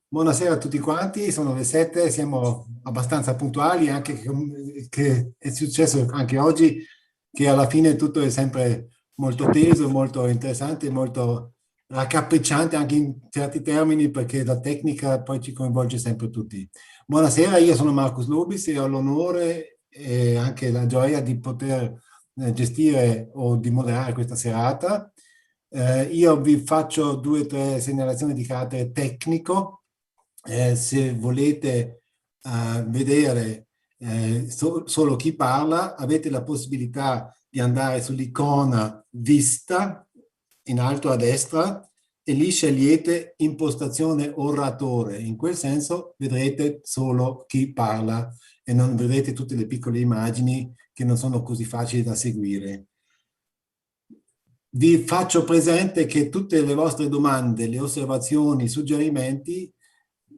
Buonasera a tutti quanti, sono le 7, siamo abbastanza puntuali, anche che è successo anche oggi, che alla fine tutto è sempre molto teso, molto interessante, molto raccapricciante anche in certi termini, perché la tecnica poi ci coinvolge sempre tutti. Buonasera, io sono Marcus Lubis e ho l'onore e anche la gioia di poter gestire o di moderare questa serata. Io vi faccio due o tre segnalazioni di carattere tecnico. Se volete vedere solo chi parla, avete la possibilità di andare sull'icona Vista in alto a destra e lì scegliete impostazione oratore. In quel senso vedrete solo chi parla e non vedrete tutte le piccole immagini che non sono così facili da seguire. Vi faccio presente che tutte le vostre domande, le osservazioni, i suggerimenti,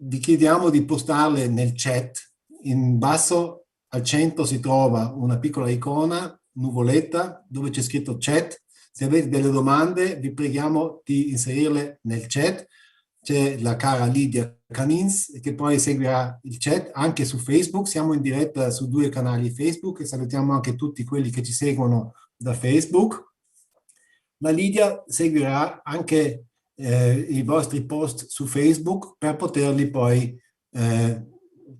vi chiediamo di postarle nel chat. In basso al centro si trova una piccola icona, nuvoletta, dove c'è scritto chat. Se avete delle domande, vi preghiamo di inserirle nel chat. C'è la cara Lidia Canins che poi seguirà il chat anche su Facebook. Siamo in diretta su due canali Facebook e salutiamo anche tutti quelli che ci seguono da Facebook. La Lidia seguirà anche i vostri post su Facebook per poterli poi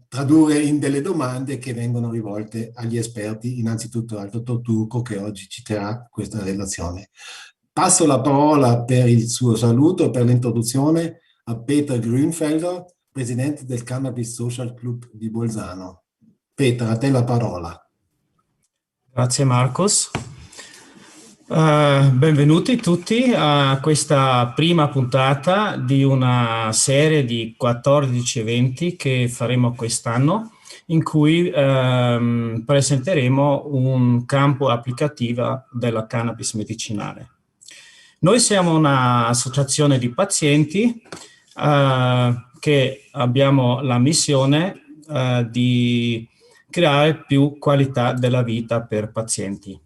tradurre in delle domande che vengono rivolte agli esperti, innanzitutto al dottor Turco che oggi ci terrà questa relazione. Passo la parola per il suo saluto, per l'introduzione a Peter Grünfelder, presidente del Cannabis Social Club di Bolzano. Peter, a te la parola. Grazie Marcos. Benvenuti tutti a questa prima puntata di una serie di 14 eventi che faremo quest'anno, in cui presenteremo un campo applicativo della cannabis medicinale. Noi siamo un'associazione di pazienti che abbiamo la missione di creare più qualità della vita per pazienti.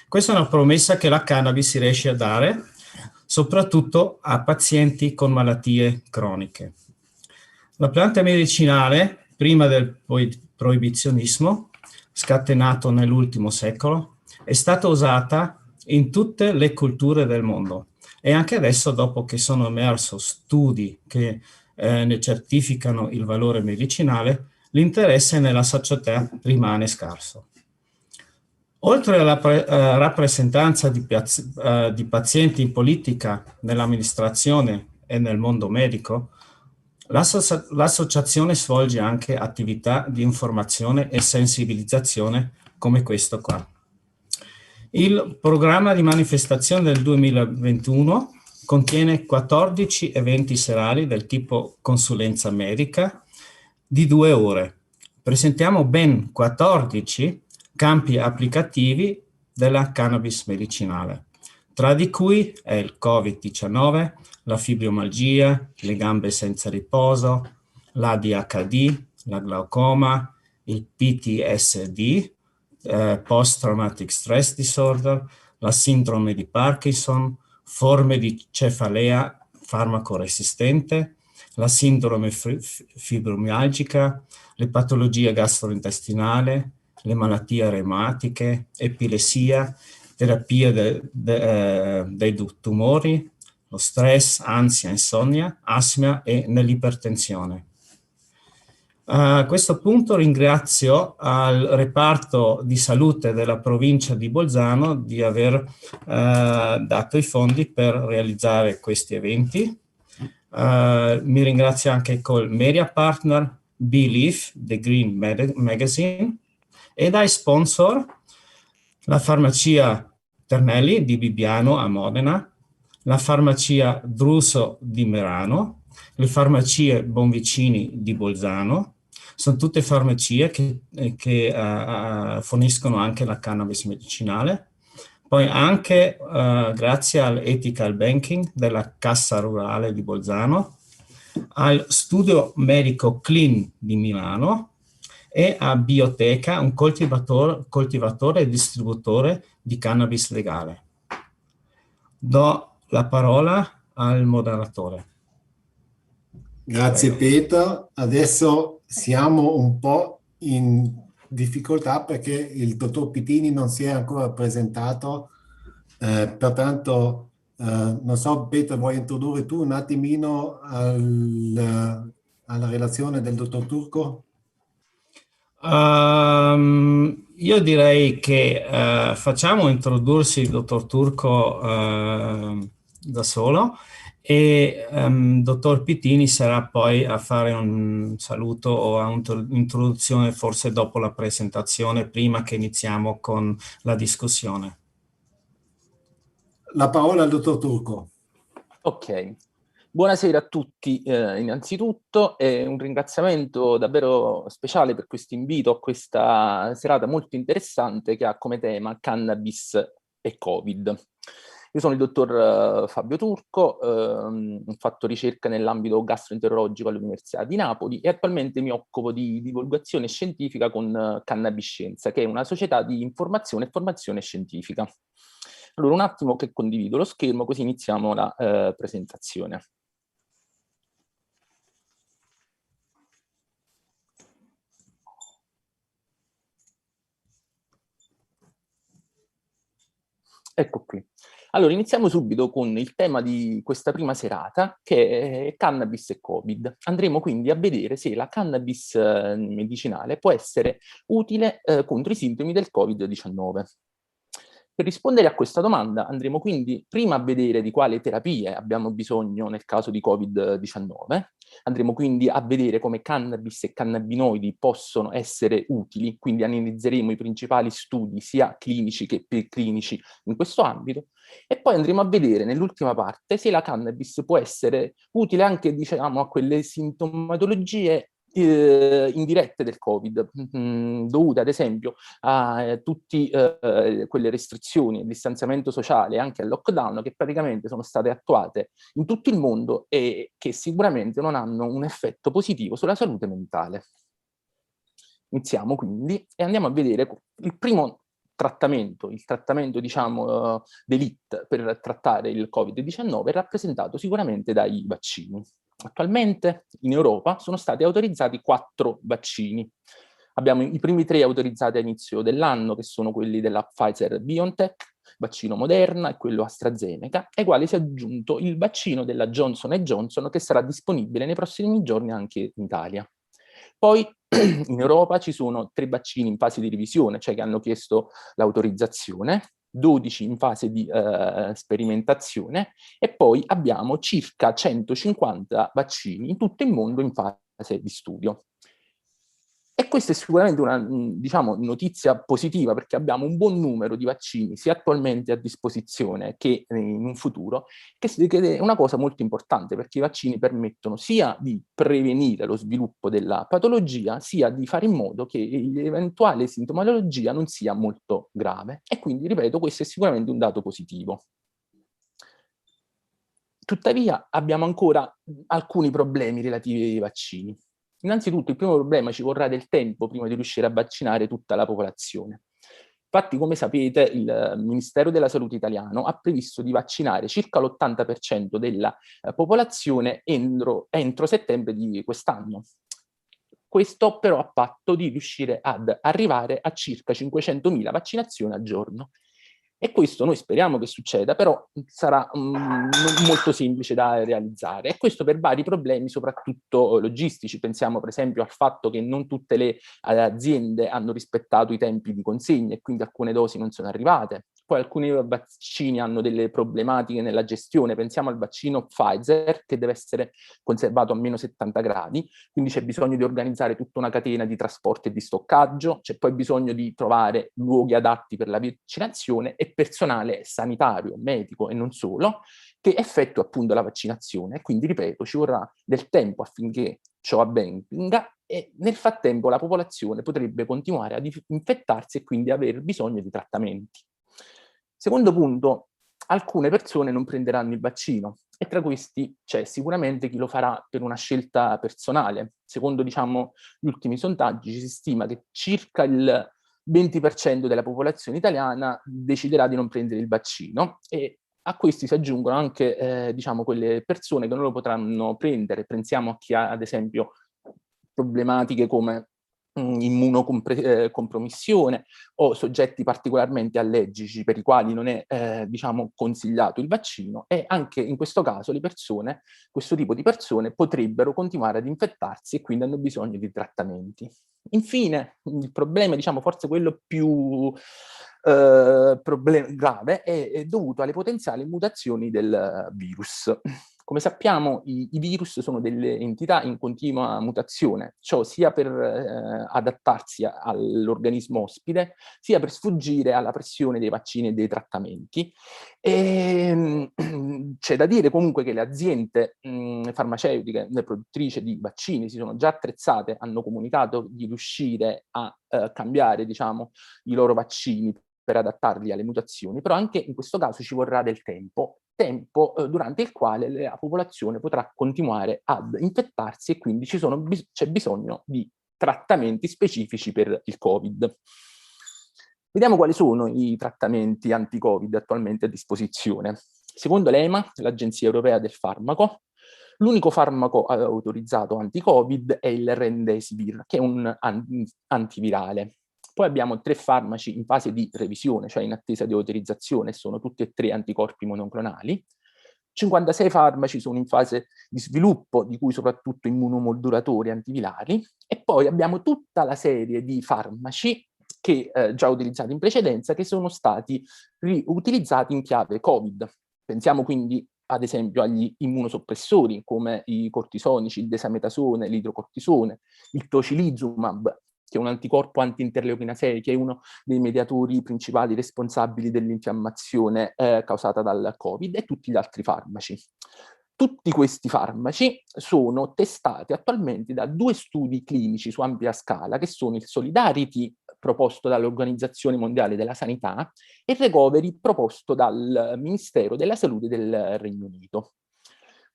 Questa è una promessa che la cannabis si riesce a dare, soprattutto a pazienti con malattie croniche. La pianta medicinale, prima del proibizionismo, scatenato nell'ultimo secolo, è stata usata in tutte le culture del mondo e anche adesso, dopo che sono emersi studi che ne certificano il valore medicinale, l'interesse nella società rimane scarso. Oltre alla rappresentanza di pazienti in politica, nell'amministrazione e nel mondo medico, l'associazione svolge anche attività di informazione e sensibilizzazione come questo qua. Il programma di manifestazione del 2021 contiene 14 eventi serali del tipo consulenza medica di 2 ore. Presentiamo ben 14 campi applicativi della cannabis medicinale, tra di cui è il Covid-19, la fibromialgia, le gambe senza riposo, l'ADHD, la glaucoma, il PTSD, Post-Traumatic Stress Disorder, la sindrome di Parkinson, forme di cefalea farmacoresistente, la sindrome fibromialgica, le patologie gastrointestinali, le malattie reumatiche, epilessia, terapia dei tumori, lo stress, ansia, insonnia, asma e nell'ipertensione. A questo punto ringrazio al reparto di salute della provincia di Bolzano di aver dato i fondi per realizzare questi eventi. Mi ringrazio anche col media partner Belief, The Green Magazine, e dai sponsor la farmacia Ternelli di Bibbiano a Modena, la farmacia Druso di Merano, le farmacie Bonvicini di Bolzano. Sono tutte farmacie che forniscono anche la cannabis medicinale. Poi anche grazie all'ethical banking della Cassa Rurale di Bolzano, al studio medico Clean di Milano e a Bioteca, un coltivatore e distributore di cannabis legale. Do la parola al moderatore. Grazie Prego. Peter. Adesso siamo un po' in difficoltà perché il dottor Pitini non si è ancora presentato, pertanto non so Peter, vuoi introdurre tu un attimino alla relazione del dottor Turco? Io direi che facciamo introdursi il dottor Turco da solo e dottor Pitini sarà poi a fare un saluto o a un'introduzione forse dopo la presentazione, prima che iniziamo con la discussione. La parola al dottor Turco. Ok, buonasera a tutti innanzitutto e un ringraziamento davvero speciale per questo invito a questa serata molto interessante che ha come tema cannabis e Covid. Io sono il dottor Fabio Turco, ho fatto ricerca nell'ambito gastroenterologico all'Università di Napoli e attualmente mi occupo di divulgazione scientifica con Cannabiscienza, che è una società di informazione e formazione scientifica. Allora, un attimo che condivido lo schermo, così iniziamo la presentazione. Ecco qui. Allora, iniziamo subito con il tema di questa prima serata, che è cannabis e Covid. Andremo quindi a vedere se la cannabis medicinale può essere utile contro i sintomi del Covid-19. Per rispondere a questa domanda andremo quindi prima a vedere di quali terapie abbiamo bisogno nel caso di Covid-19, andremo quindi a vedere come cannabis e cannabinoidi possono essere utili, quindi analizzeremo i principali studi sia clinici che preclinici in questo ambito, e poi andremo a vedere nell'ultima parte se la cannabis può essere utile anche, diciamo, a quelle sintomatologie indirette del Covid, dovute ad esempio a tutte quelle restrizioni, il distanziamento sociale, anche al lockdown, che praticamente sono state attuate in tutto il mondo e che sicuramente non hanno un effetto positivo sulla salute mentale. Iniziamo quindi e andiamo a vedere il primo trattamento, il trattamento diciamo d'élite per trattare il Covid-19 è rappresentato sicuramente dai vaccini. Attualmente in Europa sono stati autorizzati 4 vaccini. Abbiamo i primi 3 autorizzati a inizio dell'anno, che sono quelli della Pfizer-BioNTech, vaccino Moderna e quello AstraZeneca, ai quali si è aggiunto il vaccino della Johnson Johnson, che sarà disponibile nei prossimi giorni anche in Italia. Poi in Europa ci sono 3 vaccini in fase di revisione, cioè che hanno chiesto l'autorizzazione, 12 in fase di sperimentazione e poi abbiamo circa 150 vaccini in tutto il mondo in fase di studio. E questa è sicuramente una diciamo, notizia positiva, perché abbiamo un buon numero di vaccini sia attualmente a disposizione che in un futuro, che è una cosa molto importante, perché i vaccini permettono sia di prevenire lo sviluppo della patologia, sia di fare in modo che l'eventuale sintomatologia non sia molto grave. E quindi, ripeto, questo è sicuramente un dato positivo. Tuttavia abbiamo ancora alcuni problemi relativi ai vaccini. Innanzitutto il primo problema: ci vorrà del tempo prima di riuscire a vaccinare tutta la popolazione. Infatti, come sapete, il Ministero della Salute italiano ha previsto di vaccinare circa l'80% della popolazione entro settembre di quest'anno. Questo però a patto di riuscire ad arrivare a circa 500.000 vaccinazioni al giorno. E questo noi speriamo che succeda, però sarà non molto semplice da realizzare. E questo per vari problemi, soprattutto logistici. Pensiamo per esempio al fatto che non tutte le aziende hanno rispettato i tempi di consegna e quindi alcune dosi non sono arrivate. Poi alcuni vaccini hanno delle problematiche nella gestione. Pensiamo al vaccino Pfizer, che deve essere conservato a meno 70 gradi, quindi c'è bisogno di organizzare tutta una catena di trasporto e di stoccaggio, c'è poi bisogno di trovare luoghi adatti per la vaccinazione e personale sanitario, medico e non solo, che effettua appunto la vaccinazione. Quindi, ripeto, ci vorrà del tempo affinché ciò avvenga e nel frattempo la popolazione potrebbe continuare ad infettarsi e quindi aver bisogno di trattamenti. Secondo punto: alcune persone non prenderanno il vaccino e tra questi c'è sicuramente chi lo farà per una scelta personale. Secondo, diciamo, gli ultimi sondaggi si stima che circa il 20% della popolazione italiana deciderà di non prendere il vaccino e A questi si aggiungono anche, diciamo, quelle persone che non lo potranno prendere. Pensiamo a chi ha, ad esempio, problematiche come immunocompromissione o soggetti particolarmente allergici per i quali non è diciamo consigliato il vaccino, e anche in questo caso questo tipo di persone potrebbero continuare ad infettarsi e quindi hanno bisogno di trattamenti. Infine, il problema, diciamo, forse quello più grave è dovuto alle potenziali mutazioni del virus. Come sappiamo, i virus sono delle entità in continua mutazione, ciò sia per adattarsi all'organismo ospite, sia per sfuggire alla pressione dei vaccini e dei trattamenti. C'è da dire comunque che le aziende farmaceutiche, le produttrici di vaccini, si sono già attrezzate, hanno comunicato di riuscire a cambiare, diciamo, i loro vaccini per adattarli alle mutazioni, però anche in questo caso ci vorrà del tempo durante il quale la popolazione potrà continuare ad infettarsi e quindi c'è bisogno di trattamenti specifici per il Covid. Vediamo quali sono i trattamenti anti-Covid attualmente a disposizione. Secondo l'EMA, l'Agenzia Europea del Farmaco, l'unico farmaco autorizzato anti-Covid è il Remdesivir, che è un antivirale. Poi abbiamo 3 farmaci in fase di revisione, cioè in attesa di autorizzazione, sono tutti e 3 anticorpi monoclonali. 56 farmaci sono in fase di sviluppo, di cui soprattutto immunomodulatori antivirali, e poi abbiamo tutta la serie di farmaci che già utilizzati in precedenza, che sono stati riutilizzati in chiave Covid. Pensiamo quindi ad esempio agli immunosoppressori come i cortisonici, il desametasone, l'idrocortisone, il tocilizumab, che è un anticorpo anti-interleuchina 6, che è uno dei mediatori principali responsabili dell'infiammazione causata dal Covid, e tutti gli altri farmaci. Tutti questi farmaci sono testati attualmente da 2 studi clinici su ampia scala, che sono il Solidarity, proposto dall'Organizzazione Mondiale della Sanità, e il Recovery, proposto dal Ministero della Salute del Regno Unito.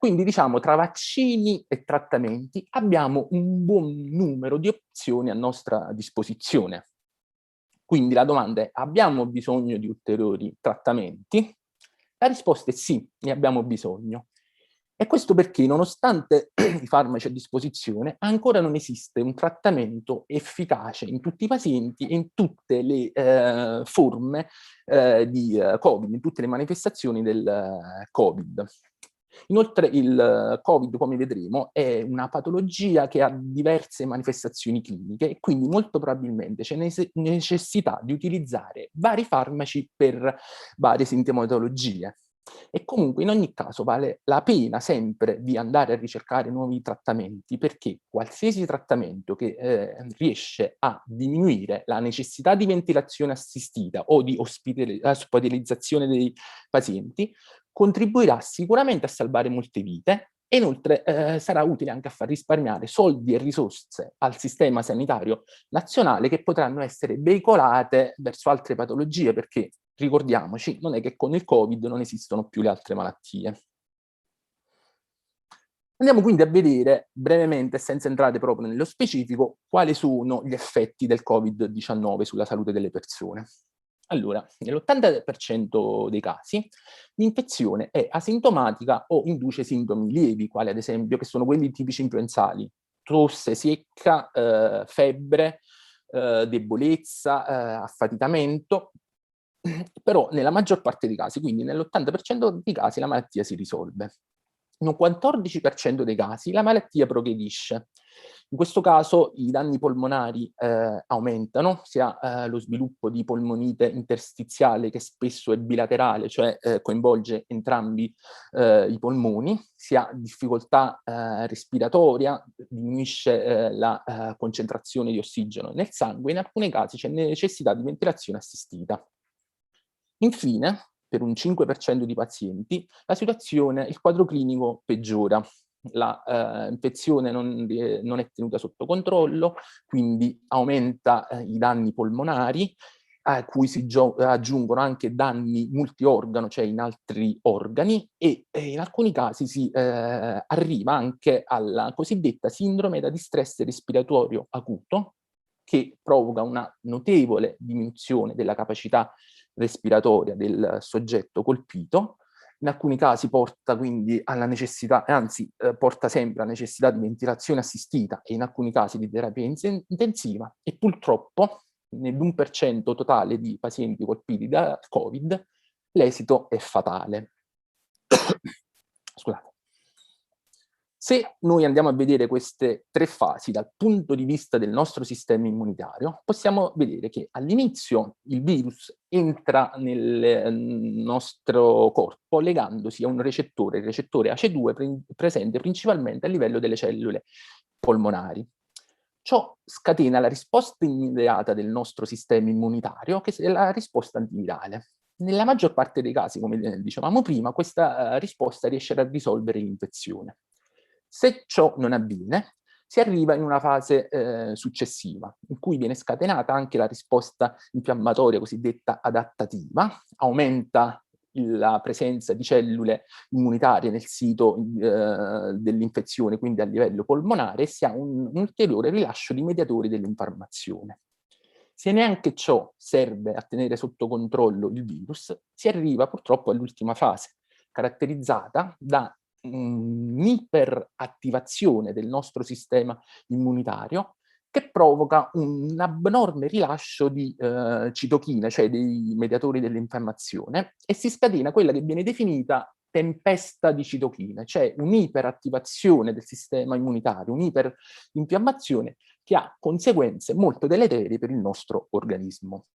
Quindi, diciamo, tra vaccini e trattamenti abbiamo un buon numero di opzioni a nostra disposizione. Quindi la domanda è: abbiamo bisogno di ulteriori trattamenti? La risposta è sì, ne abbiamo bisogno. E questo perché, nonostante i farmaci a disposizione, ancora non esiste un trattamento efficace in tutti i pazienti e in tutte le forme di Covid, in tutte le manifestazioni del Covid. Inoltre il Covid, come vedremo, è una patologia che ha diverse manifestazioni cliniche e quindi molto probabilmente c'è necessità di utilizzare vari farmaci per varie sintomatologie. E comunque in ogni caso vale la pena sempre di andare a ricercare nuovi trattamenti, perché qualsiasi trattamento che riesce a diminuire la necessità di ventilazione assistita o di ospedalizzazione dei pazienti contribuirà sicuramente a salvare molte vite, e inoltre sarà utile anche a far risparmiare soldi e risorse al sistema sanitario nazionale, che potranno essere veicolate verso altre patologie, perché ricordiamoci, non è che con il Covid non esistono più le altre malattie. Andiamo quindi a vedere brevemente, senza entrare proprio nello specifico, quali sono gli effetti del Covid-19 sulla salute delle persone. Allora, nell'80% dei casi l'infezione è asintomatica o induce sintomi lievi, quali ad esempio, che sono quelli tipici influenzali: tosse secca, febbre, debolezza, affaticamento. Però nella maggior parte dei casi, quindi nell'80% dei casi, la malattia si risolve. In un 14% dei casi la malattia progredisce. In questo caso i danni polmonari aumentano, sia lo sviluppo di polmonite interstiziale, che spesso è bilaterale, cioè coinvolge entrambi i polmoni, sia difficoltà respiratoria, diminuisce la concentrazione di ossigeno nel sangue, in alcuni casi c'è necessità di ventilazione assistita. Infine, per un 5% di pazienti, il quadro clinico peggiora. L'infezione non è tenuta sotto controllo, quindi aumenta i danni polmonari, a cui si aggiungono anche danni multiorgano, cioè in altri organi, e in alcuni casi si arriva anche alla cosiddetta sindrome da distress respiratorio acuto, che provoca una notevole diminuzione della capacità respiratoria del soggetto colpito, In alcuni casi porta quindi alla necessità, anzi porta sempre alla necessità di ventilazione assistita e in alcuni casi di terapia intensiva, e purtroppo nell'1% totale di pazienti colpiti da Covid l'esito è fatale. Scusate. Se noi andiamo a vedere queste 3 fasi dal punto di vista del nostro sistema immunitario, possiamo vedere che all'inizio il virus entra nel nostro corpo legandosi a un recettore, il recettore ACE2 presente principalmente a livello delle cellule polmonari. Ciò scatena la risposta immediata del nostro sistema immunitario, che è la risposta antivirale. Nella maggior parte dei casi, come dicevamo prima, questa risposta riesce a risolvere l'infezione. Se ciò non avviene, si arriva in una fase successiva, in cui viene scatenata anche la risposta infiammatoria cosiddetta adattativa, aumenta la presenza di cellule immunitarie nel sito dell'infezione, quindi a livello polmonare, e si ha un ulteriore rilascio di mediatori dell'infiammazione. Se neanche ciò serve a tenere sotto controllo il virus, si arriva purtroppo all'ultima fase, caratterizzata da un'iperattivazione del nostro sistema immunitario che provoca un abnorme rilascio di citochine, cioè dei mediatori dell'infiammazione, e si scatena quella che viene definita tempesta di citochine, cioè un'iperattivazione del sistema immunitario, un'iperinfiammazione che ha conseguenze molto deleterie per il nostro organismo.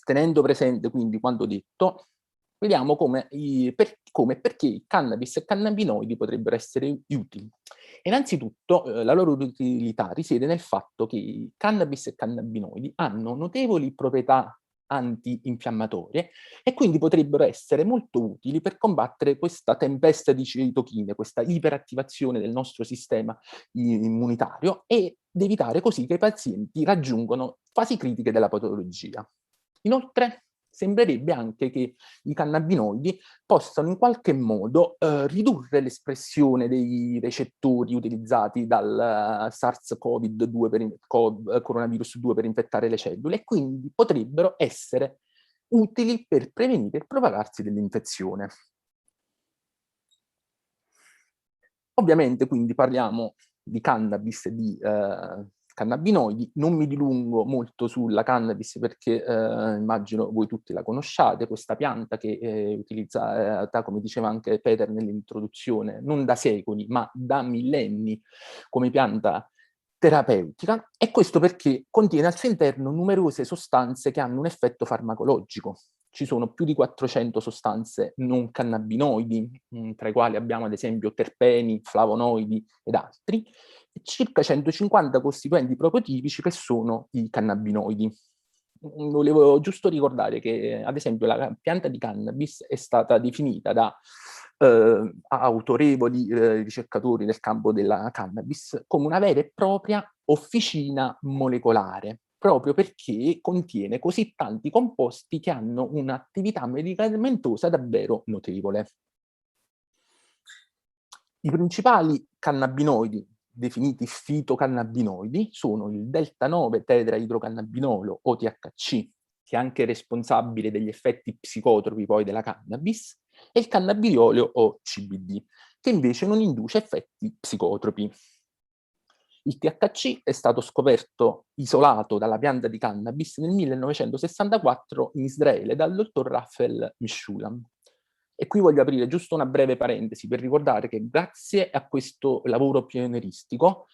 Tenendo presente quindi quanto detto, vediamo come e perché il cannabis e i cannabinoidi potrebbero essere utili. Innanzitutto, la loro utilità risiede nel fatto che i cannabis e i cannabinoidi hanno notevoli proprietà antinfiammatorie e quindi potrebbero essere molto utili per combattere questa tempesta di citochine, questa iperattivazione del nostro sistema immunitario, ed evitare così che i pazienti raggiungano fasi critiche della patologia. Inoltre, sembrerebbe anche che i cannabinoidi possano in qualche modo ridurre l'espressione dei recettori utilizzati dal SARS-CoV-2 coronavirus 2 per infettare le cellule, e quindi potrebbero essere utili per prevenire il propagarsi dell'infezione. Ovviamente quindi parliamo di cannabis e di cannabinoidi. Non mi dilungo molto sulla cannabis perché immagino voi tutti la conosciate, questa pianta che è utilizzata, come diceva anche Peter nell'introduzione, non da secoli ma da millenni come pianta terapeutica, e questo perché contiene al suo interno numerose sostanze che hanno un effetto farmacologico. Ci sono più di 400 sostanze non cannabinoidi, tra i quali abbiamo ad esempio terpeni, flavonoidi ed altri, e circa 150 costituenti proprio tipici che sono i cannabinoidi. Volevo giusto ricordare che, ad esempio, la pianta di cannabis è stata definita da autorevoli ricercatori del campo della cannabis come una vera e propria officina molecolare, proprio perché contiene così tanti composti che hanno un'attività medicamentosa davvero notevole. I principali cannabinoidi definiti fitocannabinoidi sono il delta-9 tetraidrocannabinolo o THC, che è anche responsabile degli effetti psicotropi poi della cannabis, e il cannabidiolo o CBD, che invece non induce effetti psicotropi. Il THC è stato scoperto isolato dalla pianta di cannabis nel 1964 in Israele dal dottor Raphael Mechoulam. E qui voglio aprire giusto una breve parentesi per ricordare che grazie a questo lavoro pionieristico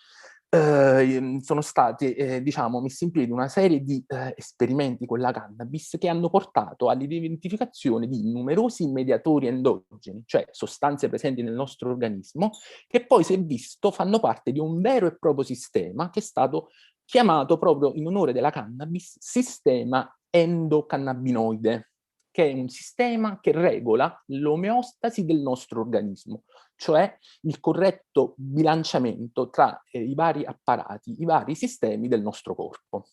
sono stati diciamo, messi in piedi una serie di esperimenti con la cannabis che hanno portato all'identificazione di numerosi mediatori endogeni, cioè sostanze presenti nel nostro organismo, che poi si è visto fanno parte di un vero e proprio sistema che è stato chiamato proprio in onore della cannabis sistema endocannabinoide, che è un sistema che regola l'omeostasi del nostro organismo, cioè il corretto bilanciamento tra i vari apparati, i vari sistemi del nostro corpo.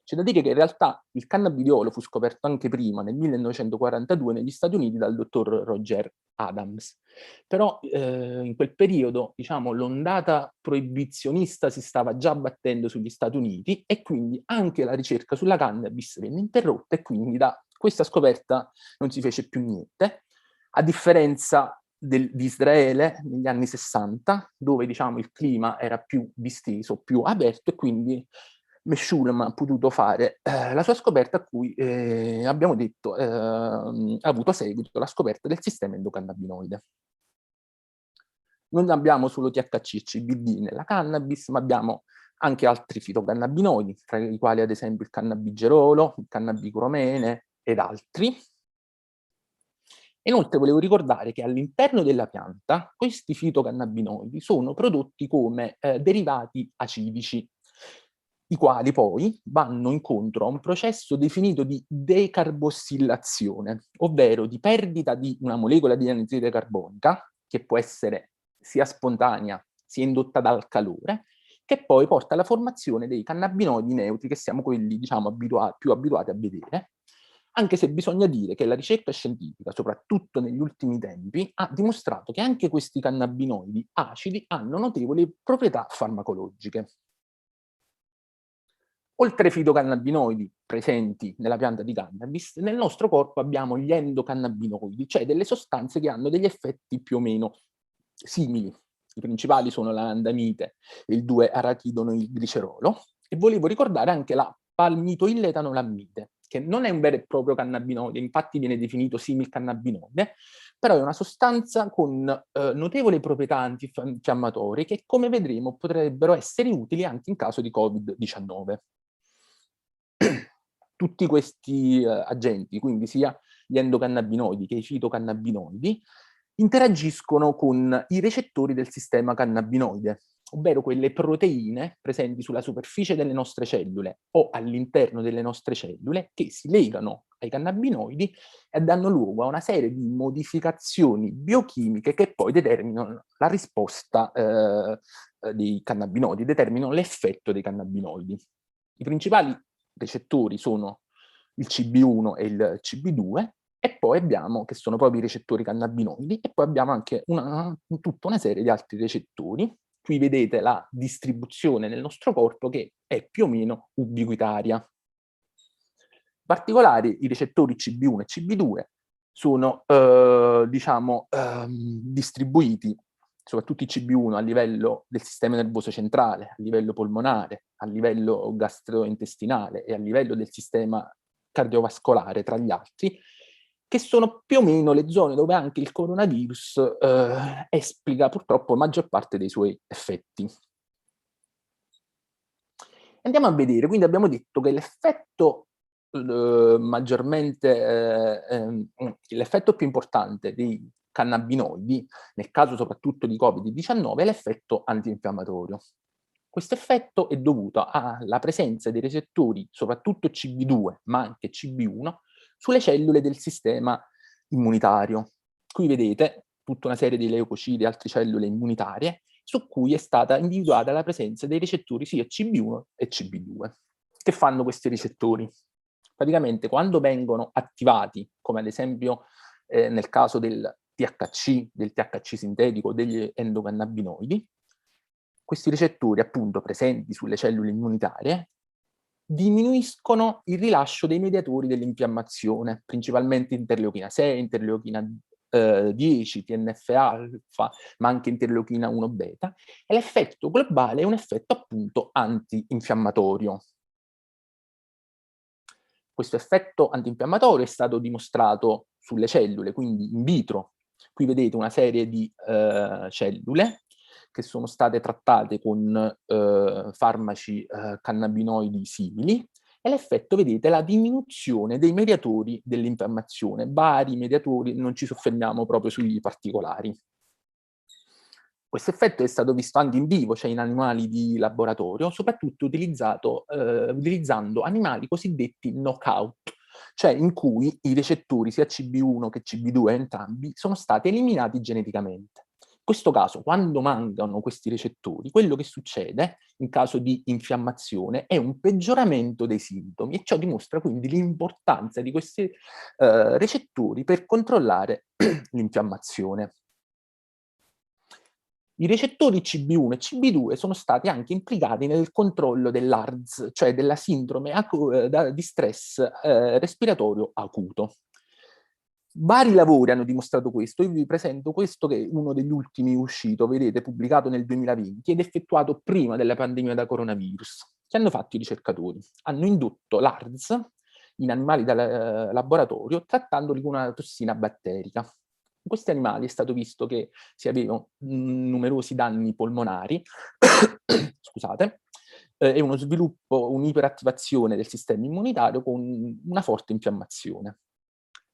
C'è da dire che in realtà il cannabidiolo fu scoperto anche prima, nel 1942, negli Stati Uniti dal dottor Roger Adams. Però in quel periodo, diciamo, l'ondata proibizionista si stava già battendo sugli Stati Uniti e quindi anche la ricerca sulla cannabis venne interrotta, e quindi da Questa scoperta non si fece più niente, a differenza di Israele negli anni 60, dove diciamo il clima era più disteso, più aperto, e quindi Meshulam ha potuto fare la sua scoperta, a cui abbiamo detto ha avuto seguito la scoperta del sistema endocannabinoide. Non abbiamo solo THC e CBD nella cannabis, ma abbiamo anche altri fitocannabinoidi, tra i quali ad esempio il cannabigerolo, il cannabicromene ed altri. Inoltre volevo ricordare che all'interno della pianta questi fitocannabinoidi sono prodotti come derivati acidici, i quali poi vanno incontro a un processo definito di decarbossilazione, ovvero di perdita di una molecola di anidride carbonica, che può essere sia spontanea sia indotta dal calore, che poi porta alla formazione dei cannabinoidi neutri, che siamo quelli, diciamo, più abituati a vedere, anche se bisogna dire che la ricerca scientifica, soprattutto negli ultimi tempi, ha dimostrato che anche questi cannabinoidi acidi hanno notevoli proprietà farmacologiche. Oltre ai fitocannabinoidi presenti nella pianta di cannabis, nel nostro corpo abbiamo gli endocannabinoidi, cioè delle sostanze che hanno degli effetti più o meno simili. I principali sono l'anandamide e il 2-arachidonoilglicerolo, e volevo ricordare anche la palmitoilletanolamide, che non è un vero e proprio cannabinoide, infatti viene definito similcannabinoide, però è una sostanza con notevoli proprietà antinfiammatorie che, come vedremo, potrebbero essere utili anche in caso di Covid-19. Tutti questi agenti, quindi sia gli endocannabinoidi che i fitocannabinoidi, interagiscono con i recettori del sistema cannabinoide, ovvero quelle proteine presenti sulla superficie delle nostre cellule o all'interno delle nostre cellule, che si legano ai cannabinoidi e danno luogo a una serie di modificazioni biochimiche che poi determinano la risposta dei cannabinoidi, determinano l'effetto dei cannabinoidi. I principali recettori sono il CB1 e il CB2, e poi abbiamo, che sono proprio i recettori cannabinoidi, e poi abbiamo anche tutta una serie di altri recettori. Qui vedete la distribuzione nel nostro corpo, che è più o meno ubiquitaria. In particolare i recettori CB1 e CB2 sono distribuiti, soprattutto i CB1, a livello del sistema nervoso centrale, a livello polmonare, a livello gastrointestinale e a livello del sistema cardiovascolare, tra gli altri, che sono più o meno le zone dove anche il coronavirus esplica purtroppo la maggior parte dei suoi effetti. Andiamo a vedere, quindi abbiamo detto che l'effetto l'effetto più importante dei cannabinoidi, nel caso soprattutto di Covid-19, è l'effetto antinfiammatorio. Questo effetto è dovuto alla presenza dei recettori, soprattutto CB2, ma anche CB1, sulle cellule del sistema immunitario. Qui vedete tutta una serie di leucociti e altre cellule immunitarie su cui è stata individuata la presenza dei recettori sia CB1 e CB2. Che fanno questi recettori? Praticamente quando vengono attivati, come ad esempio nel caso del THC sintetico, degli endocannabinoidi, questi recettori, appunto presenti sulle cellule immunitarie, diminuiscono il rilascio dei mediatori dell'infiammazione, principalmente interleuchina 6, interleuchina 10, TNF-alfa, ma anche interleuchina 1 beta, e l'effetto globale è un effetto appunto antinfiammatorio. Questo effetto antinfiammatorio è stato dimostrato sulle cellule, quindi in vitro. Qui vedete una serie di cellule che sono state trattate con farmaci cannabinoidi simili, e l'effetto, vedete, è la diminuzione dei mediatori dell'infiammazione. Vari mediatori, non ci soffermiamo proprio sui particolari. Questo effetto è stato visto anche in vivo, cioè in animali di laboratorio, soprattutto utilizzando animali cosiddetti knockout, cioè in cui i recettori sia CB1 che CB2 entrambi sono stati eliminati geneticamente. In questo caso, quando mancano questi recettori, quello che succede in caso di infiammazione è un peggioramento dei sintomi, e ciò dimostra quindi l'importanza di questi recettori per controllare l'infiammazione. I recettori CB1 e CB2 sono stati anche implicati nel controllo dell'ARDS, cioè della sindrome di stress respiratorio acuto. Vari lavori hanno dimostrato questo. Io vi presento questo, che è uno degli ultimi uscito, vedete, pubblicato nel 2020 ed effettuato prima della pandemia da coronavirus. Che hanno fatto i ricercatori? Hanno indotto l'ARDS in animali da laboratorio trattandoli con una tossina batterica. In questi animali è stato visto che si avevano numerosi danni polmonari, scusate, e uno sviluppo, un'iperattivazione del sistema immunitario con una forte infiammazione.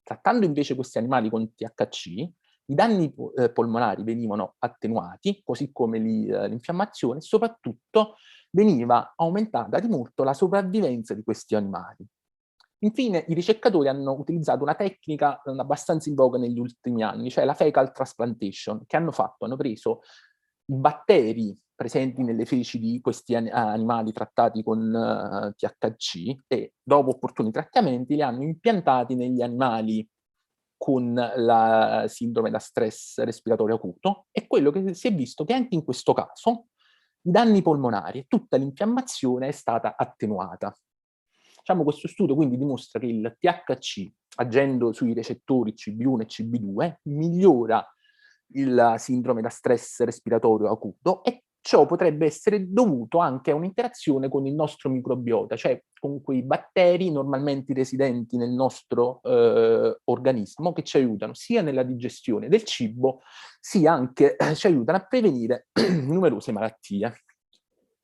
Trattando invece questi animali con THC, i danni polmonari venivano attenuati, così come l'infiammazione, e soprattutto veniva aumentata di molto la sopravvivenza di questi animali. Infine, i ricercatori hanno utilizzato una tecnica abbastanza in voga negli ultimi anni, cioè la fecal transplantation. Che hanno fatto? Hanno preso i batteri presenti nelle feci di questi animali trattati con THC e, dopo opportuni trattamenti, li hanno impiantati negli animali con la sindrome da stress respiratorio acuto, e quello che si è visto è che anche in questo caso i danni polmonari e tutta l'infiammazione è stata attenuata. Diciamo, questo studio quindi dimostra che il THC, agendo sui recettori CB1 e CB2, migliora la sindrome da stress respiratorio acuto, e ciò potrebbe essere dovuto anche a un'interazione con il nostro microbiota, cioè con quei batteri normalmente residenti nel nostro organismo, che ci aiutano sia nella digestione del cibo, sia anche ci aiutano a prevenire numerose malattie.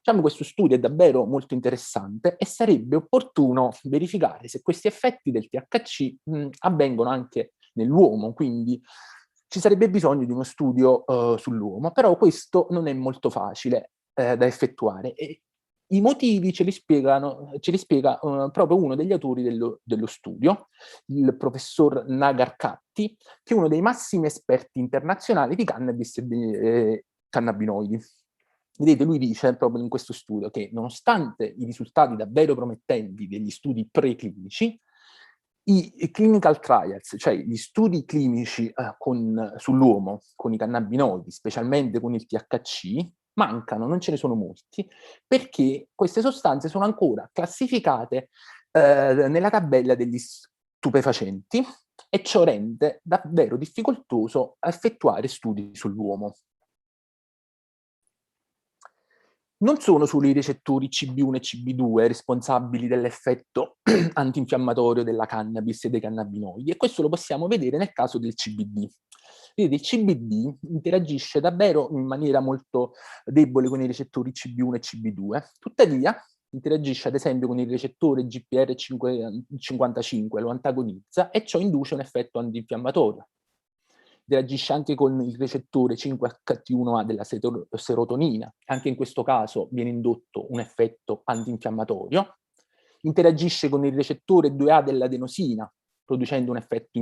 Diciamo, questo studio è davvero molto interessante e sarebbe opportuno verificare se questi effetti del THC avvengono anche nell'uomo, quindi ci sarebbe bisogno di uno studio sull'uomo, però questo non è molto facile da effettuare, e i motivi ce li spiega proprio uno degli autori dello studio, il professor Nagar Katti, che è uno dei massimi esperti internazionali di cannabis e cannabinoidi. Vedete, lui dice proprio in questo studio che, nonostante i risultati davvero promettenti degli studi preclinici, i clinical trials, cioè gli studi clinici sull'uomo con i cannabinoidi, specialmente con il THC, mancano, non ce ne sono molti, perché queste sostanze sono ancora classificate nella tabella degli stupefacenti, e ciò rende davvero difficoltoso effettuare studi sull'uomo. Non sono solo i recettori CB1 e CB2 responsabili dell'effetto antinfiammatorio della cannabis e dei cannabinoidi, e questo lo possiamo vedere nel caso del CBD. Vedete, il CBD interagisce davvero in maniera molto debole con i recettori CB1 e CB2, tuttavia interagisce ad esempio con il recettore GPR55, lo antagonizza, e ciò induce un effetto antinfiammatorio. Interagisce anche con il recettore 5HT1A della serotonina, anche in questo caso viene indotto un effetto antinfiammatorio. Interagisce con il recettore 2A dell'adenosina, producendo un effetto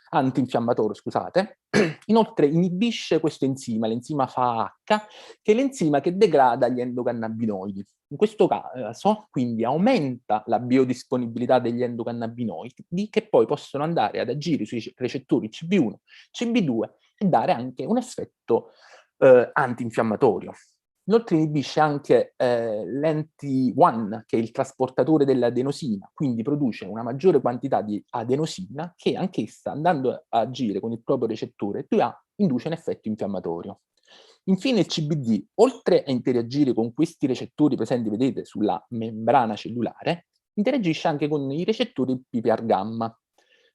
antinfiammatorio, scusate. Inoltre inibisce questo enzima, l'enzima FAH, che è l'enzima che degrada gli endocannabinoidi. In questo caso, quindi, aumenta la biodisponibilità degli endocannabinoidi, che poi possono andare ad agire sui recettori CB1, CB2 e dare anche un effetto antinfiammatorio. Inoltre inibisce anche l'NT1, che è il trasportatore dell'adenosina, quindi produce una maggiore quantità di adenosina che anch'essa, andando a agire con il proprio recettore 2A, induce un effetto infiammatorio. Infine il CBD, oltre a interagire con questi recettori presenti, vedete, sulla membrana cellulare, interagisce anche con i recettori PPR gamma.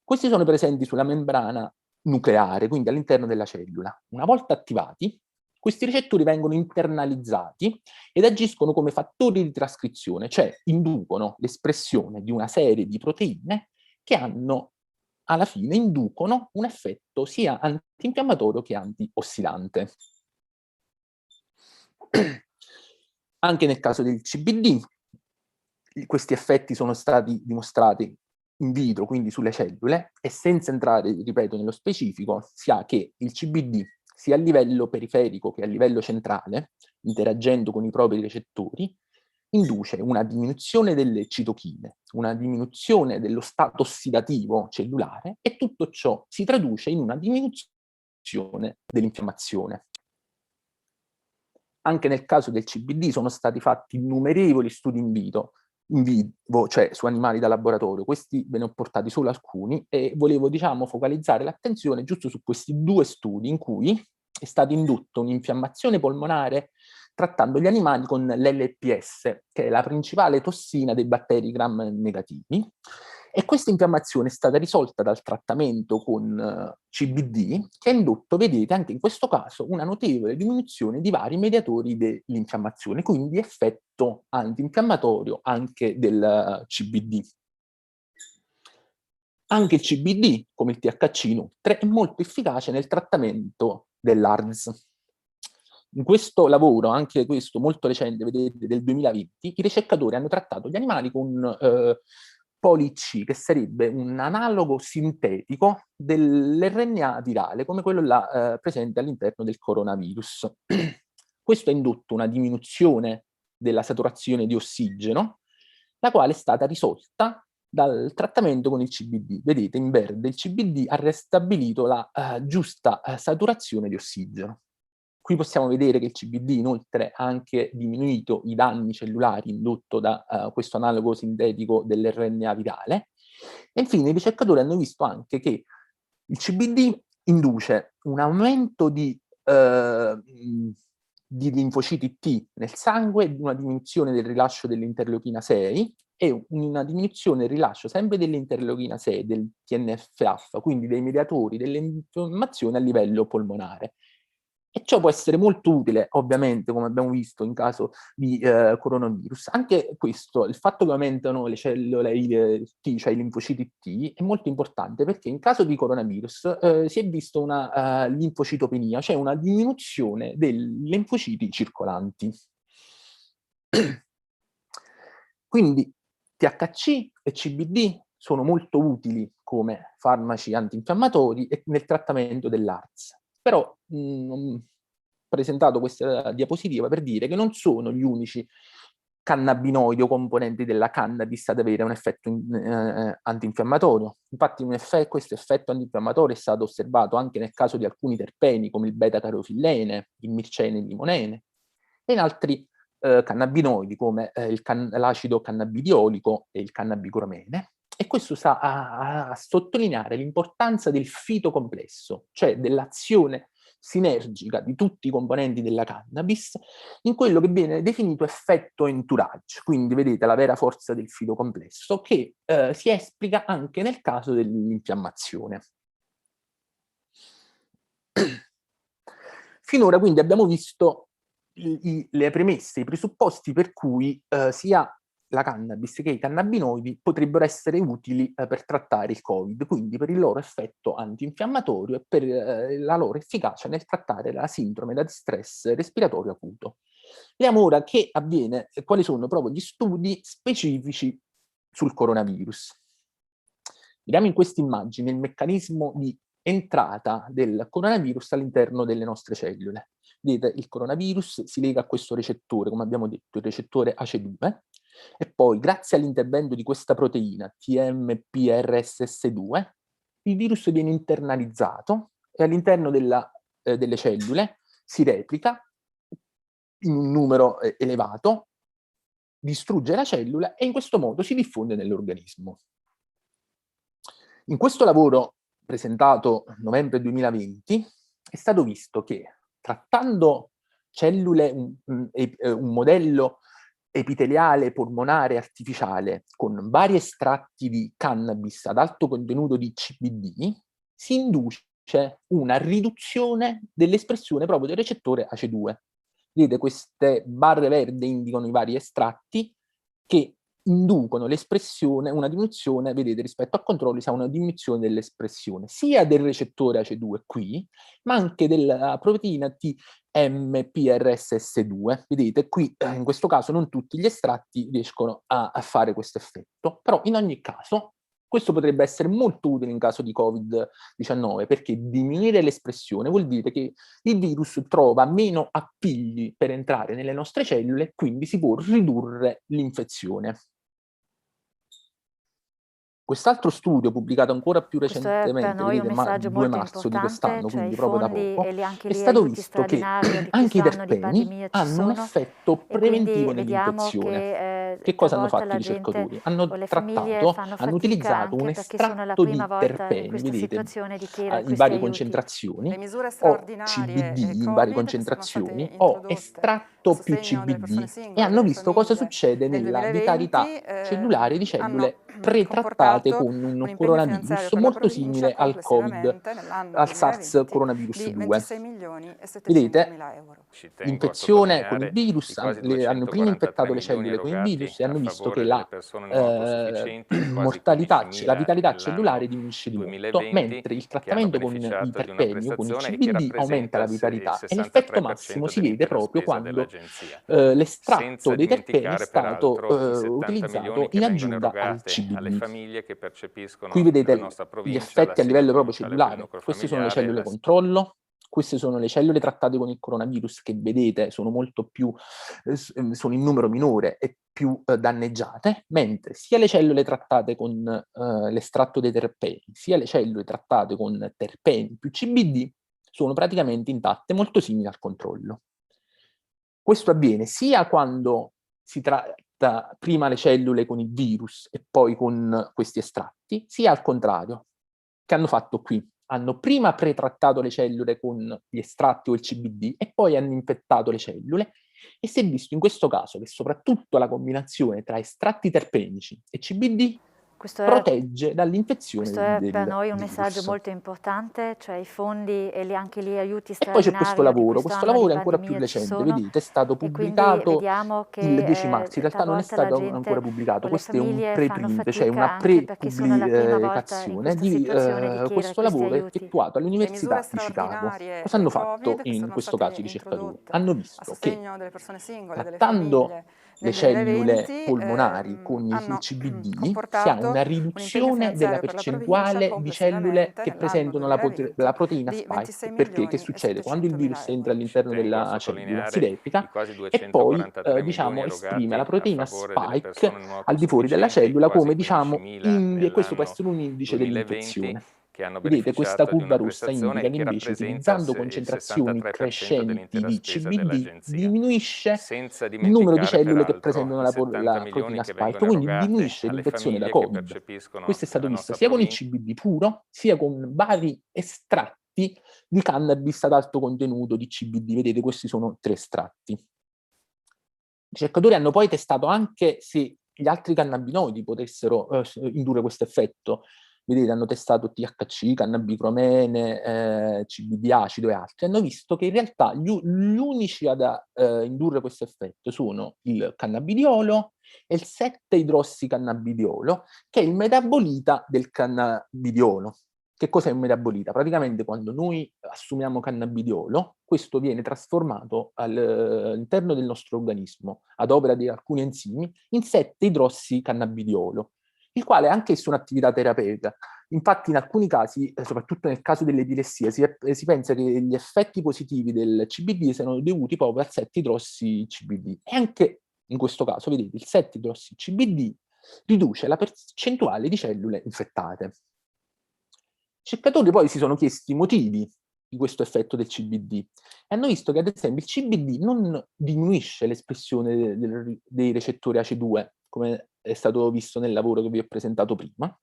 Questi sono presenti sulla membrana nucleare, quindi all'interno della cellula. Una volta attivati, questi recettori vengono internalizzati ed agiscono come fattori di trascrizione, cioè inducono l'espressione di una serie di proteine che alla fine inducono un effetto sia antinfiammatorio che antiossidante. Anche nel caso del CBD, questi effetti sono stati dimostrati in vitro, quindi sulle cellule, e senza entrare, ripeto, nello specifico, si ha che il CBD, sia a livello periferico che a livello centrale, interagendo con i propri recettori, induce una diminuzione delle citochine, una diminuzione dello stato ossidativo cellulare, e tutto ciò si traduce in una diminuzione dell'infiammazione. Anche nel caso del CBD sono stati fatti innumerevoli studi in vivo, cioè su animali da laboratorio. Questi ve ne ho portati solo alcuni e volevo, diciamo, focalizzare l'attenzione giusto su questi 2 studi in cui è stata indotta un'infiammazione polmonare trattando gli animali con l'LPS, che è la principale tossina dei batteri gram negativi. E questa infiammazione è stata risolta dal trattamento con CBD, che ha indotto, vedete, anche in questo caso una notevole diminuzione di vari mediatori dell'infiammazione, quindi effetto antinfiammatorio anche del CBD. Anche il CBD, come il THC inoltre, è molto efficace nel trattamento dell'ARDS. In questo lavoro, anche questo molto recente, vedete, del 2020, i ricercatori hanno trattato gli animali con Poli-C, che sarebbe un analogo sintetico dell'RNA virale, come quello là presente all'interno del coronavirus. Questo ha indotto una diminuzione della saturazione di ossigeno, la quale è stata risolta dal trattamento con il CBD. Vedete, in verde il CBD ha ristabilito la giusta saturazione di ossigeno. Qui possiamo vedere che il CBD inoltre ha anche diminuito i danni cellulari indotto da questo analogo sintetico dell'RNA virale. E infine i ricercatori hanno visto anche che il CBD induce un aumento di linfociti T nel sangue, una diminuzione del rilascio dell'interleuchina 6 e una diminuzione del rilascio sempre dell'interleuchina 6, del TNF-alpha, quindi dei mediatori dell'infiammazione a livello polmonare. E ciò può essere molto utile, ovviamente, come abbiamo visto in caso di coronavirus. Anche questo, il fatto che aumentano le cellule T, cioè i linfociti T, è molto importante perché in caso di coronavirus si è visto una linfocitopenia, cioè una diminuzione dei linfociti circolanti. Quindi THC e CBD sono molto utili come farmaci antinfiammatori e nel trattamento dell'ARDS. Però ho presentato questa diapositiva per dire che non sono gli unici cannabinoidi o componenti della cannabis ad avere un effetto antinfiammatorio. Infatti questo effetto antinfiammatorio è stato osservato anche nel caso di alcuni terpeni come il beta-carotillene, il mircene e il limonene, e in altri cannabinoidi come l'acido cannabidiolico e il cannabicromene. E questo sta a sottolineare l'importanza del fitocomplesso, cioè dell'azione sinergica di tutti i componenti della cannabis in quello che viene definito effetto entourage, quindi vedete la vera forza del fitocomplesso che si esplica anche nel caso dell'infiammazione. Finora quindi abbiamo visto le premesse, i presupposti per cui sia la cannabis che i cannabinoidi potrebbero essere utili per trattare il Covid, quindi per il loro effetto antinfiammatorio e per la loro efficacia nel trattare la sindrome da distress respiratorio acuto. Vediamo ora che avviene, quali sono proprio gli studi specifici sul coronavirus. Vediamo in questa immagine il meccanismo di entrata del coronavirus all'interno delle nostre cellule. Vedete, il coronavirus si lega a questo recettore, come abbiamo detto, il recettore ACE2, e poi, grazie all'intervento di questa proteina, TMPRSS2, il virus viene internalizzato e all'interno delle cellule si replica in un numero elevato, distrugge la cellula e in questo modo si diffonde nell'organismo. In questo lavoro, presentato a novembre 2020, è stato visto che trattando cellule, un modello epiteliale polmonare artificiale con vari estratti di cannabis ad alto contenuto di CBD, si induce una riduzione dell'espressione proprio del recettore ACE2. Vedete, queste barre verde indicano i vari estratti che inducono l'espressione, una diminuzione, vedete, rispetto al controllo si ha una diminuzione dell'espressione sia del recettore ACE2 qui, ma anche della proteina TMPRSS2. Vedete, qui in questo caso non tutti gli estratti riescono a fare questo effetto, però in ogni caso questo potrebbe essere molto utile in caso di Covid-19, perché diminuire l'espressione vuol dire che il virus trova meno appigli per entrare nelle nostre cellule, quindi si può ridurre l'infezione. Quest'altro studio, pubblicato ancora più Questo è per recentemente, noi un vedete, messaggio 2 molto marzo di importante, quest'anno, cioè quindi i proprio da fondi poco, e anche è lì stato aiuti visto che straordinari di anche i quest'anno di terpeni pandemia ci hanno un sono, effetto e quindi preventivo vediamo nell'infezione. che Che cosa hanno talvolta fatto i la gente ricercatori? o Hanno le famiglie fanno hanno fatica utilizzato un anche perché sono la estratto prima di volta in terpeni, questa vedete, situazione di chiedere in questi varie aiuti. concentrazioni, Le misure o straordinarie CBD in varie Covid che sono state concentrazioni, o introdotte a estratto più sostegno delle persone CBD, e singole, hanno delle visto cosa famiglie succede nel nella 2020 vitalità cellulare di cellule hanno pretrattate comportato con un un impegno finanziario coronavirus per la molto provincia simile al Covid, complessivamente nell'anno al SARS 2020 coronavirus di 2. 26 milioni e 700 Vedete, mila euro. Ci tengo a l'infezione con il sottolineare virus, i quasi hanno prima 243 infettato le milioni cellule con il virus erogati e a hanno visto che favore delle persone non autosufficienti e quasi mortalità, la 15.000 vitalità cellulare nell'anno diminuisce di molto, 2020 mentre il che hanno trattamento con i beneficiato di una terpeni o con il prestazione che CBD aumenta rappresenta la il vitalità, e l'effetto 63% massimo si vede dell'intera proprio spesa quando dell'agenzia. l'estratto Senza dei terpeni è dimenticare stato peraltro i 70 utilizzato milioni che in vengono aggiunta al erogate alle CBD. famiglie che percepiscono Qui nella vedete nostra gli provincia effetti a livello l'assegno proprio provinciale per il cellulare. nucleo Queste sono le familiare, cellule controllo, queste sono le cellule trattate con il coronavirus, che vedete sono molto più, sono in numero minore e più danneggiate, mentre sia le cellule trattate con l'estratto dei terpeni, sia le cellule trattate con terpeni più CBD sono praticamente intatte, molto simili al controllo. Questo avviene sia quando si tratta prima le cellule con il virus e poi con questi estratti, sia al contrario. Che hanno fatto qui? Hanno prima pretrattato le cellule con gli estratti o il CBD e poi hanno infettato le cellule, e si è visto in questo caso che soprattutto la combinazione tra estratti terpenici e CBD Questo è protegge dall'infezione Questo è del per noi un virus. messaggio molto importante, cioè i fondi e anche gli aiuti E poi c'è questo straordinari di lavoro quest'anno di è ancora più pandemia ci recente, sono, vedete, è stato e quindi pubblicato vediamo il 10 che marzo, in realtà non è talvolta la stato gente ancora pubblicato, o le questo è un famiglie fanno preprint, cioè fatica una anche perché sono la prima volta in pre-pubblicazione questa di situazione di chiedere questo questi lavoro aiuti. effettuato Le all'Università misure di Chicago. straordinarie Cosa hanno fatto Covid che in sono questo state caso i ricercatori? introdotte Hanno a visto che sostegno delle persone singole, delle trattando famiglie le nel cellule 2020 polmonari con il hanno CBD si ha comportato una un impegno riduzione della finanziario per la provincia percentuale di cellule complessivamente che nell'anno presentano la 2020 proteina di 26 spike. Perché? Che milioni e succede? Quando il 700 virus mila entra euro. Ci all'interno tengo a della cellula, si sottolineare replica i quasi e poi 243 milioni esprime la erogati a proteina favore delle spike persone non al di fuori della autosufficienti, cellula quasi come, diciamo, 15.000 questo può nell'anno essere un indice 2020 dell'infezione. che hanno Vedete, questa beneficiato di curva una rossa indica prestazione che che invece rappresenta utilizzando il concentrazioni 63% crescenti dell'intera di spesa CBD dell'agenzia. diminuisce Senza il numero di dimenticare cellule che peraltro presentano i 70 la milioni proteina che spike, vengono quindi erogate diminuisce alle l'infezione da famiglie che Covid. percepiscono Questo è stato nella visto nostra sia con il provincia. CBD puro, sia con vari estratti di cannabis ad alto contenuto di CBD. Vedete, questi sono 3 estratti. I ricercatori hanno poi testato anche se gli altri cannabinoidi potessero indurre questo effetto. Vedete, hanno testato THC, cannabicromene, CBD acido e altri. Hanno visto che in realtà gli unici ad indurre questo effetto sono il cannabidiolo e il 7-idrossicannabidiolo, che è il metabolita del cannabidiolo. Che cos'è un metabolita? Praticamente quando noi assumiamo cannabidiolo, questo viene trasformato all'interno del nostro organismo, ad opera di alcuni enzimi, in 7-idrossicannabidiolo, il quale ha anch'esso un'attività terapeutica. Infatti in alcuni casi, soprattutto nel caso dell'epilessia, si pensa che gli effetti positivi del CBD siano dovuti proprio al 7-idrossi-CBD. E anche in questo caso, vedete, il 7-idrossi-CBD riduce la percentuale di cellule infettate. I ricercatori poi si sono chiesti i motivi di questo effetto del CBD e hanno visto che ad esempio il CBD non diminuisce l'espressione dei recettori ACE2, come è stato visto nel lavoro che vi ho presentato prima,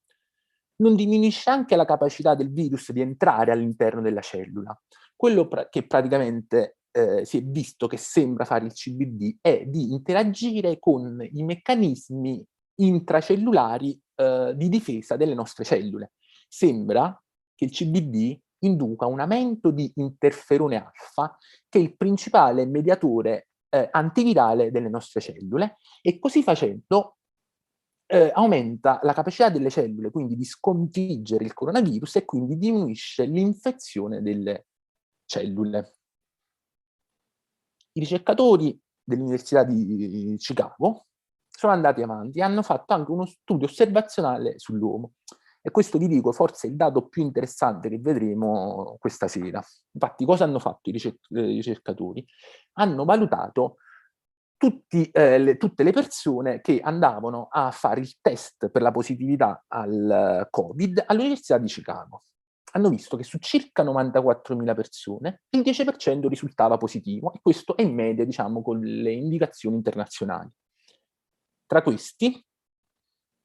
non diminuisce anche la capacità del virus di entrare all'interno della cellula. Quello che praticamente si è visto che sembra fare il CBD è di interagire con i meccanismi intracellulari di difesa delle nostre cellule. Sembra che il CBD induca un aumento di interferone alfa, che è il principale mediatore antivirale delle nostre cellule, e così facendo aumenta la capacità delle cellule quindi di sconfiggere il coronavirus e quindi diminuisce l'infezione delle cellule. I ricercatori dell'Università di Chicago sono andati avanti e hanno fatto anche uno studio osservazionale sull'uomo. E questo vi dico, forse è il dato più interessante che vedremo questa sera. Infatti, cosa hanno fatto i ricercatori? Hanno valutato tutte le persone che andavano a fare il test per la positività al Covid all'Università di Chicago. Hanno visto che su circa 94.000 persone il 10% risultava positivo, e questo è in media, diciamo, con le indicazioni internazionali. Tra questi,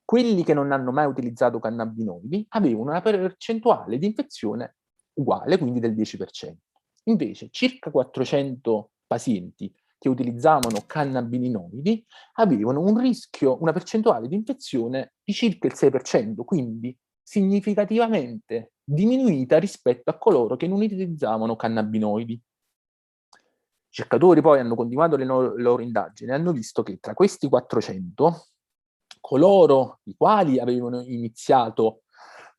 quelli che non hanno mai utilizzato cannabinoidi avevano una percentuale di infezione uguale, quindi del 10%. Invece, circa 400 pazienti che utilizzavano cannabinoidi avevano un rischio, una percentuale di infezione di circa il 6%, quindi significativamente diminuita rispetto a coloro che non utilizzavano cannabinoidi. I ricercatori poi hanno continuato le loro indagini e hanno visto che tra questi 400, coloro i quali avevano iniziato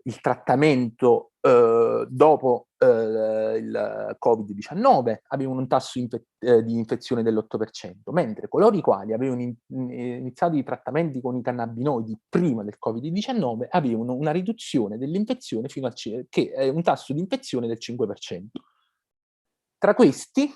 il trattamento dopo il Covid-19 avevano un tasso di infezione dell'8%, mentre coloro i quali avevano iniziato i trattamenti con i cannabinoidi prima del Covid-19 avevano una riduzione dell'infezione fino a un tasso di infezione del 5%. Tra questi,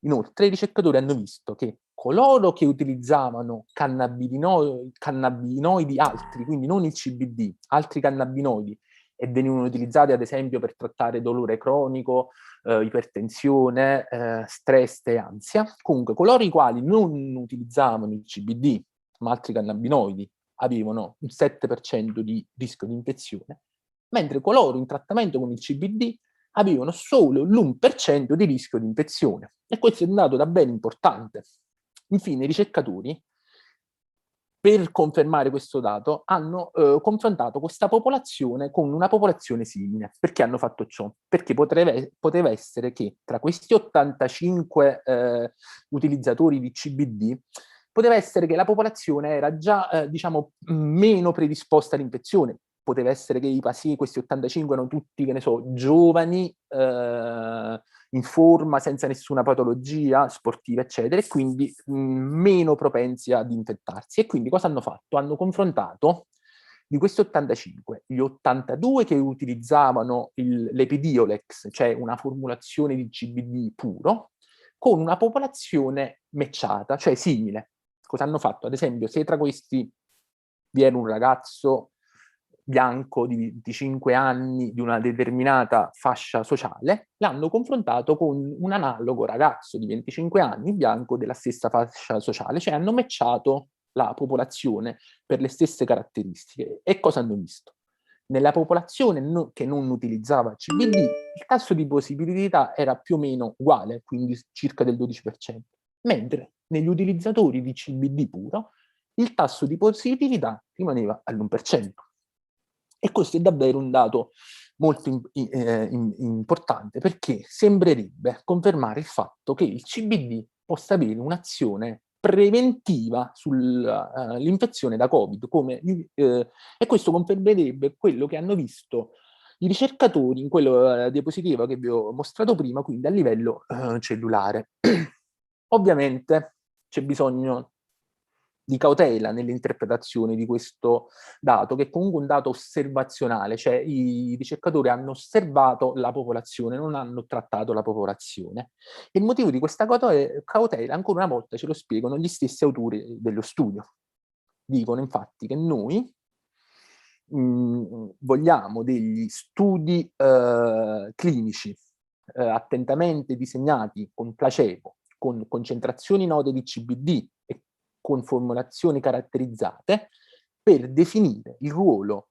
inoltre, i ricercatori hanno visto che coloro che utilizzavano cannabinoidi altri, quindi non il CBD, altri cannabinoidi, e venivano utilizzati ad esempio per trattare dolore cronico, ipertensione, stress e ansia, comunque coloro i quali non utilizzavano il CBD, ma altri cannabinoidi, avevano un 7% di rischio di infezione, mentre coloro in trattamento con il CBD avevano solo l'1% di rischio di infezione. E questo è un dato davvero importante. Infine, i ricercatori, per confermare questo dato, hanno confrontato questa popolazione con una popolazione simile. Perché hanno fatto ciò? Perché poteva essere che tra questi 85 utilizzatori di CBD, poteva essere che la popolazione era già, diciamo, meno predisposta all'infezione. Poteva essere che questi 85 erano tutti, che ne so, giovani, in forma, senza nessuna patologia sportiva, eccetera, e quindi meno propensi ad infettarsi. E quindi cosa hanno fatto? Hanno confrontato di questi 85, gli 82 che utilizzavano l'Epidiolex, cioè una formulazione di CBD puro, con una popolazione matchata, cioè simile. Cosa hanno fatto? Ad esempio, se tra questi vi era un ragazzo bianco di 25 anni di una determinata fascia sociale, l'hanno confrontato con un analogo ragazzo di 25 anni bianco della stessa fascia sociale, cioè hanno matchato la popolazione per le stesse caratteristiche. E cosa hanno visto? Nella popolazione che non utilizzava CBD, il tasso di positività era più o meno uguale, quindi circa del 12%, mentre negli utilizzatori di CBD puro il tasso di positività rimaneva all'1%. E questo è davvero un dato molto importante, perché sembrerebbe confermare il fatto che il CBD possa avere un'azione preventiva sull'infezione da Covid, e questo confermerebbe quello che hanno visto i ricercatori in quella diapositiva che vi ho mostrato prima, quindi a livello cellulare. Ovviamente c'è bisogno di cautela nell'interpretazione di questo dato, che è comunque un dato osservazionale, cioè i ricercatori hanno osservato la popolazione, non hanno trattato la popolazione. E il motivo di questa cautela, ancora una volta, ce lo spiegano gli stessi autori dello studio. Dicono infatti che noi vogliamo degli studi clinici attentamente disegnati con placebo, con concentrazioni note di CBD e con formulazioni caratterizzate, per definire il ruolo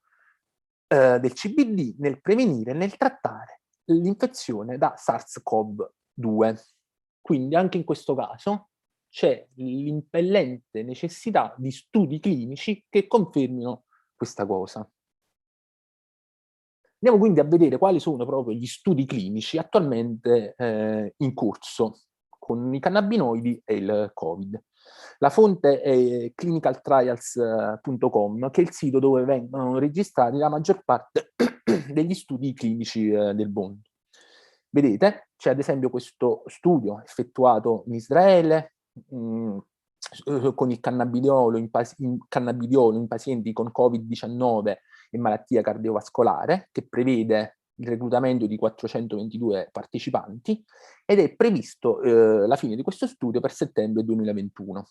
del CBD nel prevenire e nel trattare l'infezione da SARS-CoV-2. Quindi anche in questo caso c'è l'impellente necessità di studi clinici che confermino questa cosa. Andiamo quindi a vedere quali sono proprio gli studi clinici attualmente in corso con i cannabinoidi e il Covid. La fonte è clinicaltrials.com, che è il sito dove vengono registrati la maggior parte degli studi clinici del mondo. Vedete, c'è ad esempio questo studio effettuato in Israele con il cannabidiolo in pazienti con Covid-19 e malattia cardiovascolare, che prevede il reclutamento di 422 partecipanti ed è previsto la fine di questo studio per settembre 2021.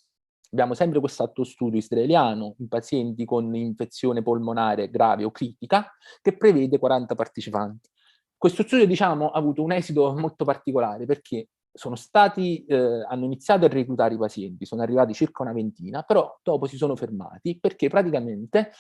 Abbiamo sempre quest'altro studio israeliano in pazienti con infezione polmonare grave o critica che prevede 40 partecipanti. Questo studio, diciamo, ha avuto un esito molto particolare perché hanno iniziato a reclutare i pazienti, sono arrivati circa una ventina, però dopo si sono fermati perché praticamente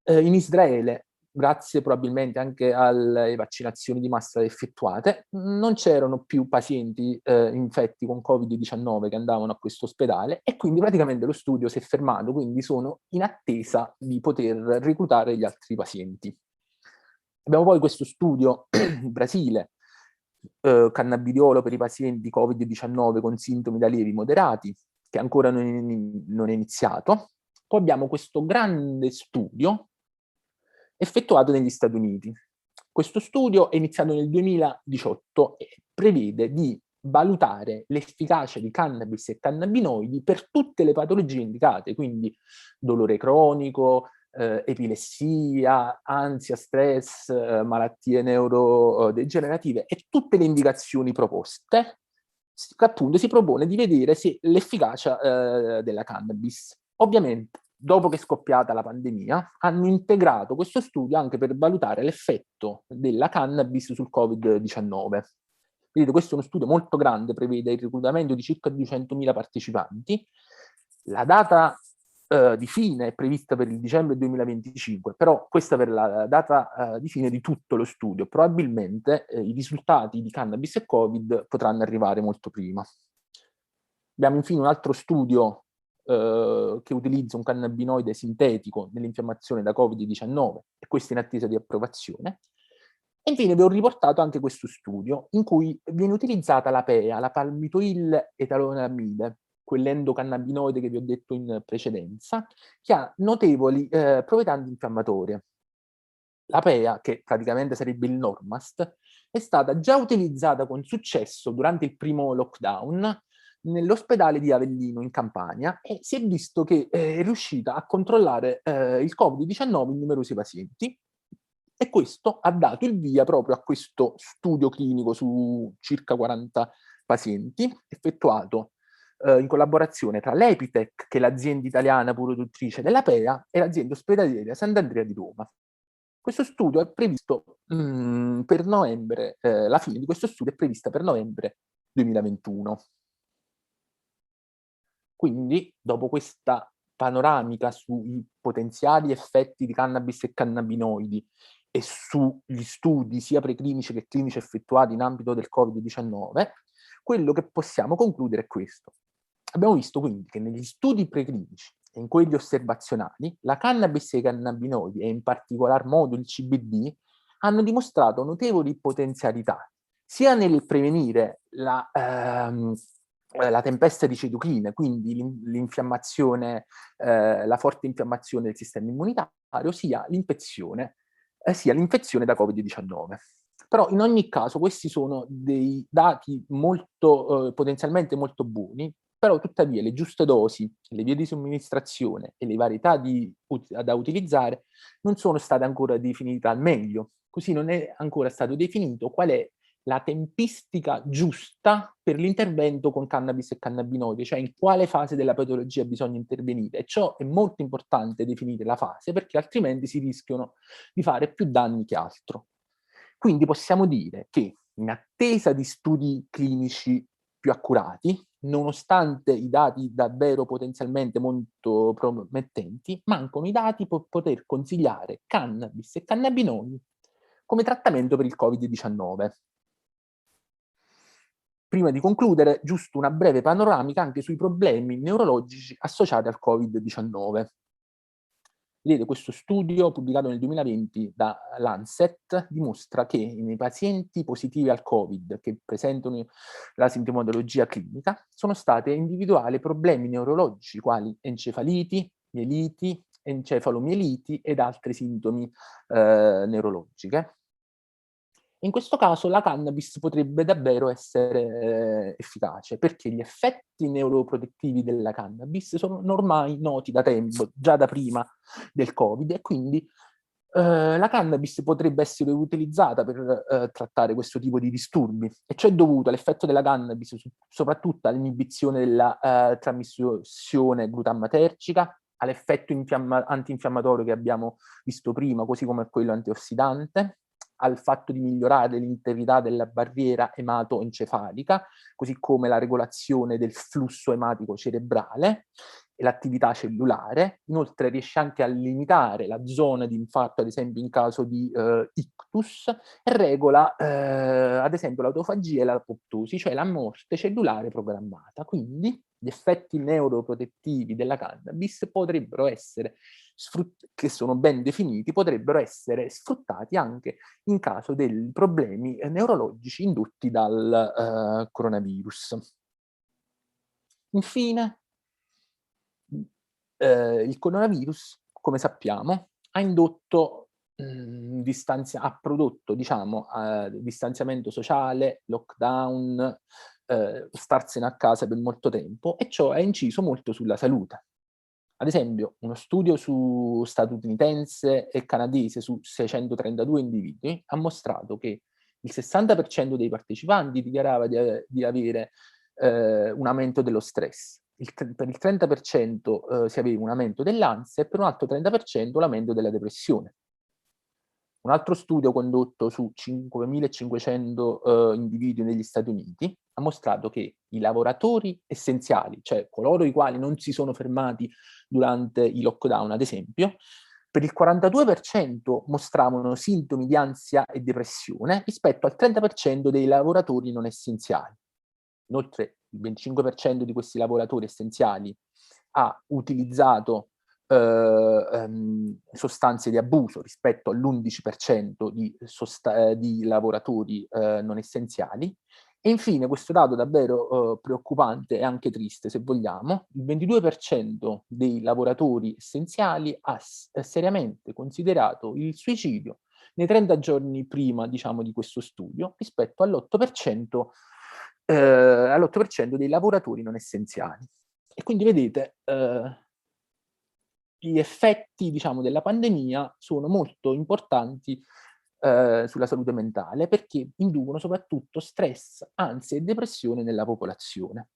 in Israele, grazie probabilmente anche alle vaccinazioni di massa effettuate, non c'erano più pazienti infetti con Covid-19 che andavano a questo ospedale e quindi praticamente lo studio si è fermato, quindi sono in attesa di poter reclutare gli altri pazienti. Abbiamo poi questo studio in Brasile, cannabidiolo per i pazienti Covid-19 con sintomi da lievi moderati, che ancora non è iniziato. Poi abbiamo questo grande studio effettuato negli Stati Uniti. Questo studio è iniziato nel 2018 e prevede di valutare l'efficacia di cannabis e cannabinoidi per tutte le patologie indicate, quindi dolore cronico, epilessia, ansia, stress, malattie neurodegenerative e tutte le indicazioni proposte, appunto si propone di vedere se l'efficacia della cannabis. Ovviamente, dopo che è scoppiata la pandemia, hanno integrato questo studio anche per valutare l'effetto della cannabis sul Covid-19. Vedete, questo è uno studio molto grande, prevede il reclutamento di circa 200.000 partecipanti. La data di fine è prevista per il dicembre 2025, però questa per la data di fine di tutto lo studio. Probabilmente i risultati di cannabis e Covid potranno arrivare molto prima. Abbiamo infine un altro studio che utilizza un cannabinoide sintetico nell'infiammazione da Covid-19 e questo in attesa di approvazione. E infine vi ho riportato anche questo studio in cui viene utilizzata la PEA, la palmitoil etanolamide, quell'endocannabinoide che vi ho detto in precedenza, che ha notevoli proprietà infiammatorie. La PEA, che praticamente sarebbe il Normast, è stata già utilizzata con successo durante il primo lockdown nell'ospedale di Avellino in Campania e si è visto che è riuscita a controllare il Covid-19 in numerosi pazienti e questo ha dato il via proprio a questo studio clinico su circa 40 pazienti effettuato in collaborazione tra l'Epitec, che è l'azienda italiana produttrice della PEA, e l'azienda ospedaliera Sant'Andrea di Roma. Questo studio è previsto per novembre, la fine di questo studio è prevista per novembre 2021. Quindi, dopo questa panoramica sui potenziali effetti di cannabis e cannabinoidi e sugli studi sia preclinici che clinici effettuati in ambito del Covid-19, quello che possiamo concludere è questo. Abbiamo visto quindi che negli studi preclinici e in quelli osservazionali, la cannabis e i cannabinoidi, e in particolar modo il CBD, hanno dimostrato notevoli potenzialità, sia nel prevenire la tempesta di citocine, quindi l'infiammazione, la forte infiammazione del sistema immunitario, sia l'infezione da Covid-19. Però in ogni caso questi sono dei dati molto potenzialmente molto buoni, però tuttavia le giuste dosi, le vie di somministrazione e le varietà da utilizzare non sono state ancora definite al meglio, così non è ancora stato definito qual è la tempistica giusta per l'intervento con cannabis e cannabinoidi, cioè in quale fase della patologia bisogna intervenire. E ciò è molto importante definire la fase, perché altrimenti si rischiano di fare più danni che altro. Quindi possiamo dire che in attesa di studi clinici più accurati, nonostante i dati davvero potenzialmente molto promettenti, mancano i dati per poter consigliare cannabis e cannabinoidi come trattamento per il Covid-19. Prima di concludere, giusto una breve panoramica anche sui problemi neurologici associati al Covid-19. Vedete, questo studio pubblicato nel 2020 da Lancet dimostra che nei pazienti positivi al Covid che presentano la sintomatologia clinica sono state individuali problemi neurologici quali encefaliti, mieliti, encefalomieliti ed altri sintomi neurologiche. In questo caso la cannabis potrebbe davvero essere efficace, perché gli effetti neuroprotettivi della cannabis sono ormai noti da tempo, già da prima del Covid, e quindi La cannabis potrebbe essere utilizzata per trattare questo tipo di disturbi, e ciò è dovuto all'effetto della cannabis soprattutto all'inibizione della trasmissione glutammatergica, all'effetto antinfiammatorio che abbiamo visto prima, così come a quello antiossidante, al fatto di migliorare l'integrità della barriera ematoencefalica, così come la regolazione del flusso ematico cerebrale e l'attività cellulare. Inoltre riesce anche a limitare la zona di infarto, ad esempio in caso di ictus, e regola ad esempio l'autofagia e l'apoptosi, cioè la morte cellulare programmata. Quindi gli effetti neuroprotettivi della cannabis potrebbero essere, che sono ben definiti, potrebbero essere sfruttati anche in caso dei problemi neurologici indotti dal coronavirus. Infine, il coronavirus, come sappiamo, ha indotto ha prodotto, diciamo, distanziamento sociale, lockdown, starsene a casa per molto tempo, e ciò ha inciso molto sulla salute. Ad esempio, uno studio statunitense e canadese su 632 individui ha mostrato che il 60% dei partecipanti dichiarava di avere un aumento dello stress, per il 30% si aveva un aumento dell'ansia e per un altro 30% l'aumento della depressione. Un altro studio condotto su 5.500 individui negli Stati Uniti ha mostrato che i lavoratori essenziali, cioè coloro i quali non si sono fermati durante i lockdown, ad esempio, per il 42% mostravano sintomi di ansia e depressione rispetto al 30% dei lavoratori non essenziali. Inoltre il 25% di questi lavoratori essenziali ha utilizzato sostanze di abuso rispetto all'11% di lavoratori non essenziali. E infine, questo dato davvero preoccupante e anche triste, se vogliamo, il 22% dei lavoratori essenziali ha seriamente considerato il suicidio nei 30 giorni prima, diciamo, di questo studio, rispetto all'8% dei lavoratori non essenziali. E quindi vedete, gli effetti, diciamo, della pandemia sono molto importanti sulla salute mentale, perché inducono soprattutto stress, ansia e depressione nella popolazione.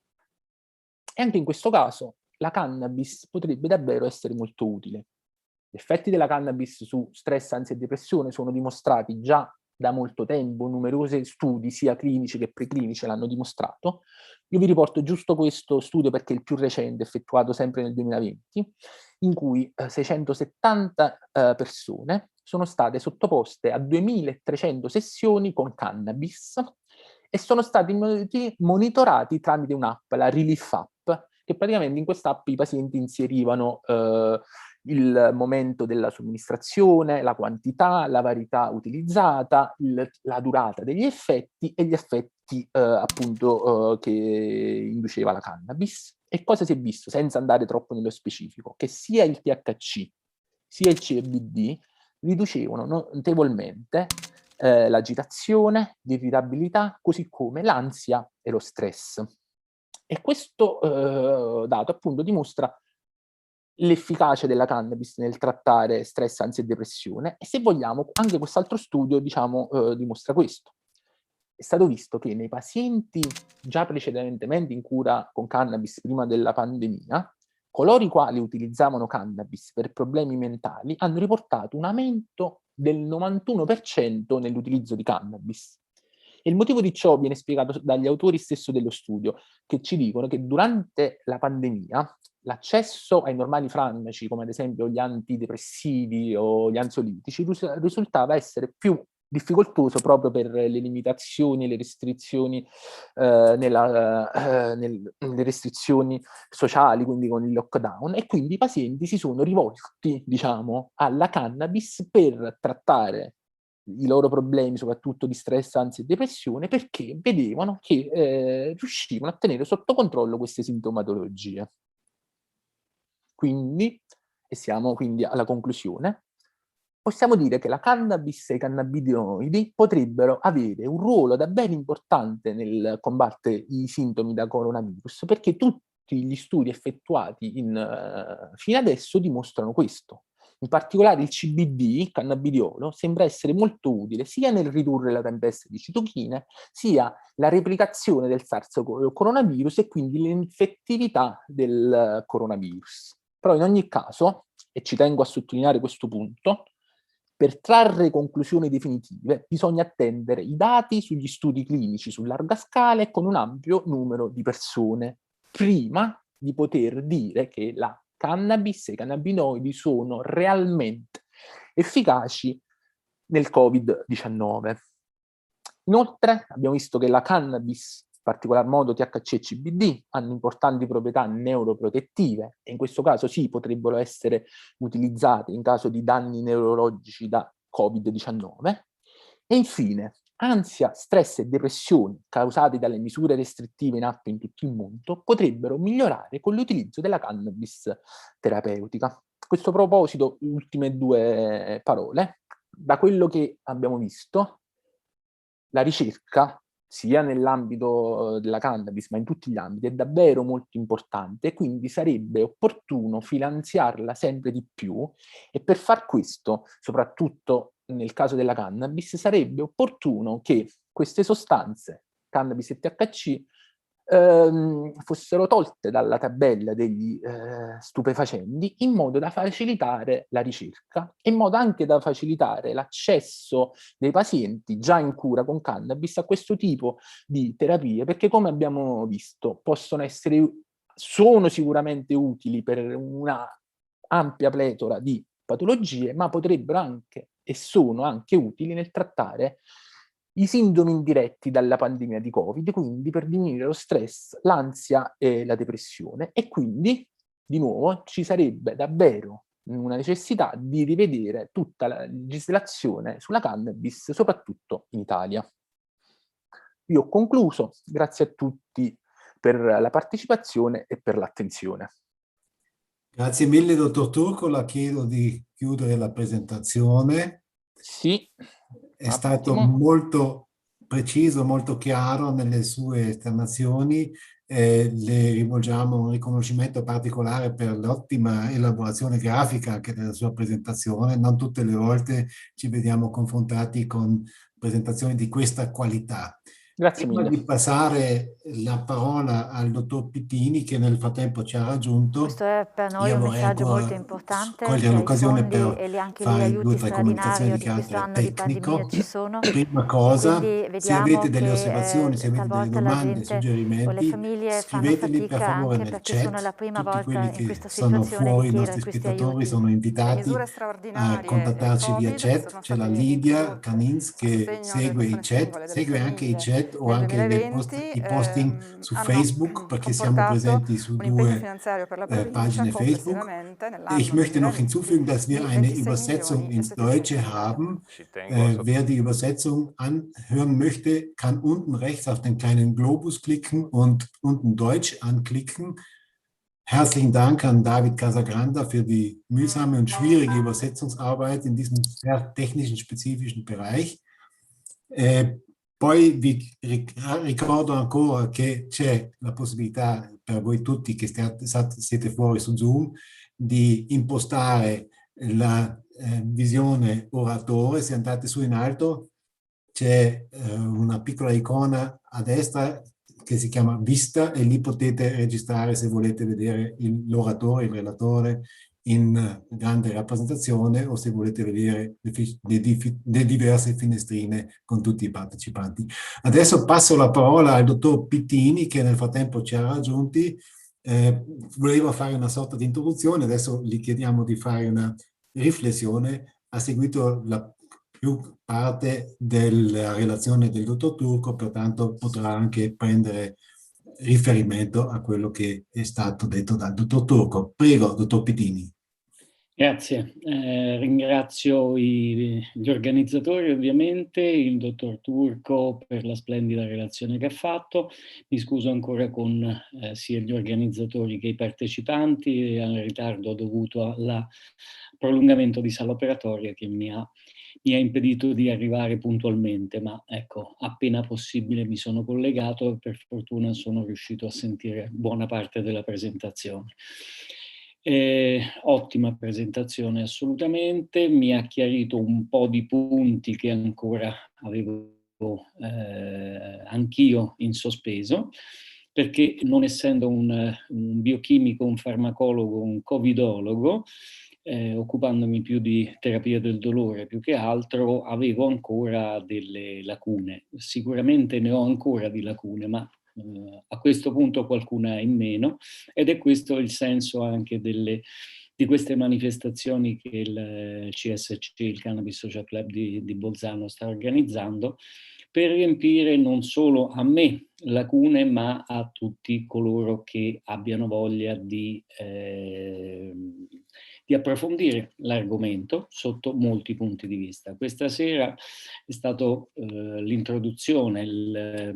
E anche in questo caso la cannabis potrebbe davvero essere molto utile. Gli effetti della cannabis su stress, ansia e depressione sono dimostrati già da molto tempo, numerosi studi, sia clinici che preclinici, l'hanno dimostrato. Io vi riporto giusto questo studio perché è il più recente, effettuato sempre nel 2020, in cui 670 persone sono state sottoposte a 2300 sessioni con cannabis e sono stati monitorati tramite un'app, la Relief App, che praticamente in quest'app i pazienti inserivano il momento della somministrazione, la quantità, la varietà utilizzata, la durata degli effetti e gli effetti appunto che induceva la cannabis. E cosa si è visto, senza andare troppo nello specifico? Che sia il THC sia il CBD riducevano notevolmente l'agitazione, l'irritabilità, così come l'ansia e lo stress. E questo dato appunto dimostra l'efficacia della cannabis nel trattare stress, ansia e depressione, e se vogliamo anche quest'altro studio, diciamo, dimostra questo. È stato visto che nei pazienti già precedentemente in cura con cannabis prima della pandemia, coloro i quali utilizzavano cannabis per problemi mentali hanno riportato un aumento del 91% nell'utilizzo di cannabis. E il motivo di ciò viene spiegato dagli autori stesso dello studio, che ci dicono che durante la pandemia l'accesso ai normali farmaci, come ad esempio gli antidepressivi o gli ansiolitici, risultava essere più difficoltoso proprio per le limitazioni e le restrizioni, le restrizioni sociali, quindi con il lockdown, e quindi i pazienti si sono rivolti, diciamo, alla cannabis per trattare i loro problemi, soprattutto di stress, ansia e depressione, perché vedevano che riuscivano a tenere sotto controllo queste sintomatologie. Quindi, e siamo quindi alla conclusione, possiamo dire che la cannabis e i cannabinoidi potrebbero avere un ruolo davvero importante nel combattere i sintomi da coronavirus, perché tutti gli studi effettuati fino adesso dimostrano questo, In particolare il CBD, cannabidiolo, sembra essere molto utile sia nel ridurre la tempesta di citochine, sia la replicazione del SARS-coronavirus e quindi l'infettività del coronavirus. Però in ogni caso, e ci tengo a sottolineare questo punto, per trarre conclusioni definitive bisogna attendere i dati sugli studi clinici su larga scala e con un ampio numero di persone, prima di poter dire che la cannabis e i cannabinoidi sono realmente efficaci nel Covid-19. Inoltre abbiamo visto che la cannabis, in particolar modo THC e CBD, hanno importanti proprietà neuroprotettive e in questo caso sì, potrebbero essere utilizzate in caso di danni neurologici da Covid-19. E infine, ansia, stress e depressioni causati dalle misure restrittive in atto in tutto il mondo potrebbero migliorare con l'utilizzo della cannabis terapeutica. A questo proposito, ultime due parole. Da quello che abbiamo visto, la ricerca, sia nell'ambito della cannabis, ma in tutti gli ambiti, è davvero molto importante e quindi sarebbe opportuno finanziarla sempre di più e per far questo, soprattutto nel caso della cannabis, sarebbe opportuno che queste sostanze, cannabis e THC, fossero tolte dalla tabella degli stupefacenti in modo da facilitare la ricerca e in modo anche da facilitare l'accesso dei pazienti già in cura con cannabis a questo tipo di terapie, perché come abbiamo visto sono sicuramente utili per una ampia pletora di patologie, ma potrebbero anche e sono anche utili nel trattare i sintomi indiretti dalla pandemia di Covid, quindi per diminuire lo stress, l'ansia e la depressione. E quindi, di nuovo, ci sarebbe davvero una necessità di rivedere tutta la legislazione sulla cannabis, soprattutto in Italia. Io ho concluso, grazie a tutti per la partecipazione e per l'attenzione. Grazie mille, dottor Turco. La chiedo di chiudere la presentazione. Sì. È stato molto preciso, molto chiaro nelle sue esternazioni. Le rivolgiamo un riconoscimento particolare per l'ottima elaborazione grafica anche della sua presentazione. Non tutte le volte ci vediamo confrontati con presentazioni di questa qualità. Grazie Prima mille. di passare la parola al dottor Pittini, che nel frattempo ci ha raggiunto, questo è per noi un messaggio molto importante, cogliere cioè i l'occasione per fondi e anche gli fare aiuti 2 o 3 comunicazioni straordinari di di questo carattere anno di pandemia tecnico. ci sono. Prima cosa, Quindi se avete delle vediamo osservazioni, se che avete delle talvolta la domande, gente o le suggerimenti, famiglie fanno scriveteli per fatica favore anche nel perché sono chat. la prima Tutti volta quelli in che questa sono situazione di fuori, i chiedere nostri questi spettatori, aiuti. sono Le invitati misure a straordinarie contattarci via Covid chat. sono C'è la state Lidia introdotte Canins a che sostegno segue delle i persone chat, singole, delle segue anche i famiglie. chat o Nel anche 2020 i posting su hanno Facebook, perché siamo comportato presenti su un impegno 2 finanziario per la provincia Pagine Facebook. complessivamente Ich nell'anno möchte noch 2020 hinzufügen, dass wir di eine 26 Übersetzung milioni e ins 700 Deutsche mila euro. haben. Ci tengo a Wer die Übersetzung anhören möchte, kann unten rechts auf den kleinen Globus klicken und unten Deutsch anklicken. Herzlichen Dank an David Casagranda für die mühsame und schwierige Übersetzungsarbeit in diesem sehr technischen, spezifischen Bereich. Poi vi ricordo ancora che c'è la possibilità per voi tutti che siete fuori su Zoom di impostare la visione oratore. Se andate su in alto c'è una piccola icona a destra che si chiama Vista e lì potete registrare se volete vedere l'oratore, il relatore in grande rappresentazione o se volete vedere le diverse finestrine con tutti i partecipanti. Adesso passo la parola al dottor Pittini che nel frattempo ci ha raggiunti. Voleva fare una sorta di introduzione, adesso gli chiediamo di fare una riflessione. Ha seguito la più parte della relazione del dottor Turco, pertanto potrà anche prendere riferimento a quello che è stato detto dal dottor Turco. Prego, dottor Pittini. Grazie, ringrazio gli organizzatori ovviamente, il dottor Turco per la splendida relazione che ha fatto, mi scuso ancora con sia gli organizzatori che i partecipanti al ritardo dovuto al prolungamento di sala operatoria che mi ha impedito di arrivare puntualmente, ma ecco, appena possibile mi sono collegato e per fortuna sono riuscito a sentire buona parte della presentazione. Ottima presentazione assolutamente, mi ha chiarito un po' di punti che ancora avevo anch'io in sospeso, perché non essendo un biochimico, un farmacologo, un covidologo, occupandomi più di terapia del dolore più che altro, avevo ancora delle lacune. Sicuramente ne ho ancora di lacune, ma a questo punto qualcuna in meno, ed è questo il senso anche di queste manifestazioni che il CSC, il Cannabis Social Club di Bolzano, sta organizzando, per riempire non solo a me lacune, ma a tutti coloro che abbiano voglia di approfondire l'argomento sotto molti punti di vista. Questa sera è stato l'introduzione,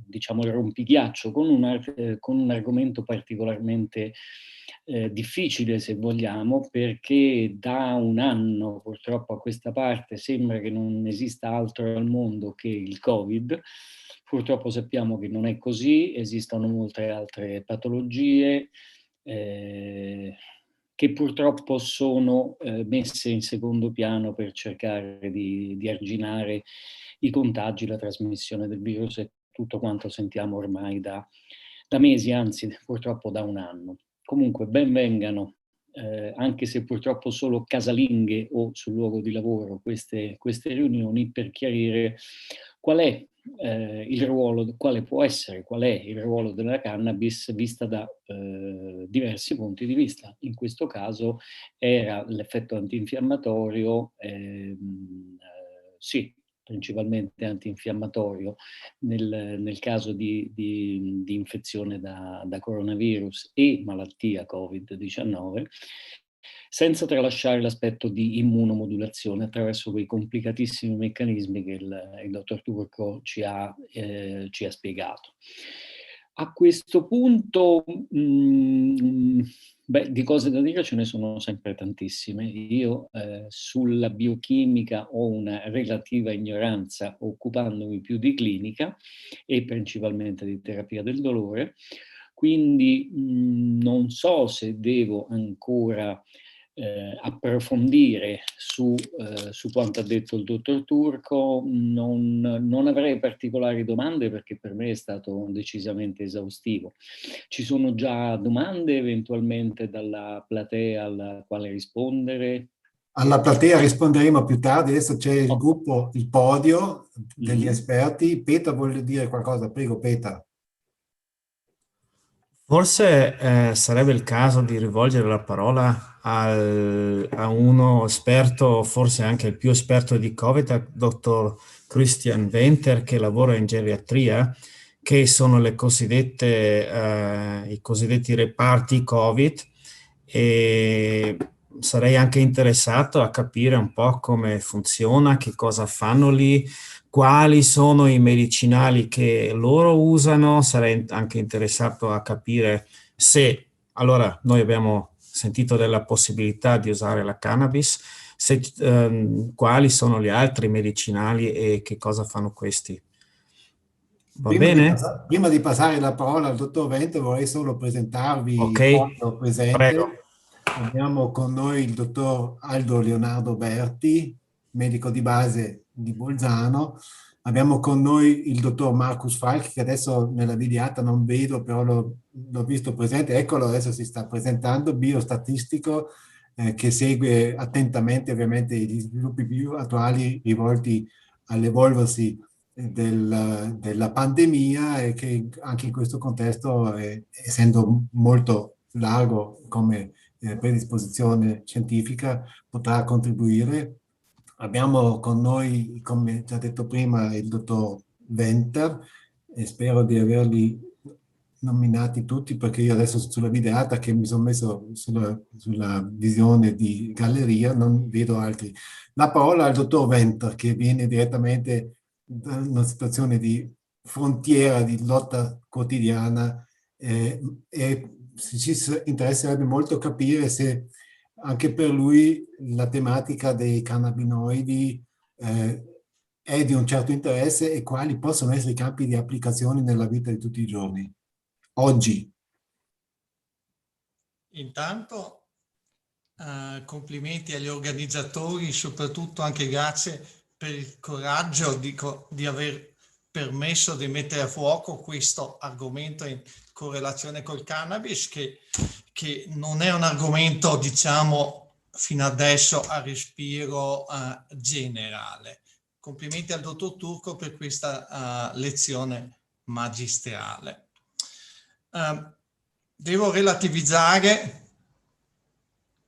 diciamo il rompighiaccio con un argomento particolarmente difficile, se vogliamo, perché da un anno purtroppo a questa parte sembra che non esista altro al mondo che il Covid. Purtroppo sappiamo che non è così, esistono molte altre patologie che purtroppo sono messe in secondo piano per cercare di arginare i contagi, la trasmissione del virus e tutto quanto sentiamo ormai da mesi, anzi purtroppo da un anno. Comunque ben vengano, anche se purtroppo solo casalinghe o sul luogo di lavoro, queste riunioni per chiarire qual è il ruolo, qual è il ruolo della cannabis vista da diversi punti di vista. In questo caso era l'effetto antinfiammatorio, sì, principalmente antinfiammatorio nel caso di infezione da coronavirus e malattia Covid-19, senza tralasciare l'aspetto di immunomodulazione attraverso quei complicatissimi meccanismi che il dottor Turco ci ha spiegato. A questo punto, di cose da dire ce ne sono sempre tantissime. Io sulla biochimica ho una relativa ignoranza, occupandomi più di clinica e principalmente di terapia del dolore, quindi non so se devo ancora approfondire su quanto ha detto il dottor Turco. Non avrei particolari domande perché per me è stato decisamente esaustivo. Ci sono già domande eventualmente dalla platea alla quale rispondere? Alla platea risponderemo più tardi, adesso c'è il gruppo, il podio degli esperti. Peter vuole dire qualcosa, prego Peter. Forse sarebbe il caso di rivolgere la parola a uno esperto, forse anche il più esperto di Covid, il dottor Christian Venter, che lavora in geriatria, che sono i cosiddetti reparti Covid, e sarei anche interessato a capire un po' come funziona, che cosa fanno lì, quali sono i medicinali che loro usano. Sarei anche interessato a capire se, allora, noi abbiamo sentito della possibilità di usare la cannabis, quali sono gli altri medicinali e che cosa fanno questi. Va bene? Prima di passare la parola al dottor Vento, vorrei solo presentarvi il presente. Prego. Abbiamo con noi il dottor Aldo Leonardo Berti, medico di base di Bolzano. Abbiamo con noi il dottor Marcus Falk, che adesso nella videata non vedo, però l'ho visto presente. Eccolo, adesso si sta presentando, biostatistico, che segue attentamente ovviamente gli sviluppi più attuali rivolti all'evolversi della pandemia, e che anche in questo contesto, essendo molto largo come predisposizione scientifica, potrà contribuire. Abbiamo con noi, come già detto prima, il dottor Venter, e spero di averli nominati tutti, perché io adesso sulla videata che mi sono messo sulla visione di galleria non vedo altri. La parola al dottor Venter, che viene direttamente da una situazione di frontiera, di lotta quotidiana, e ci interesserebbe molto capire se anche per lui la tematica dei cannabinoidi è di un certo interesse, e quali possono essere i campi di applicazione nella vita di tutti i giorni, oggi. Intanto complimenti agli organizzatori, soprattutto anche grazie per il coraggio di aver permesso di mettere a fuoco questo argomento in correlazione col cannabis, che non è un argomento, diciamo, fino adesso a respiro generale. Complimenti al dottor Turco per questa lezione magistrale. Devo relativizzare,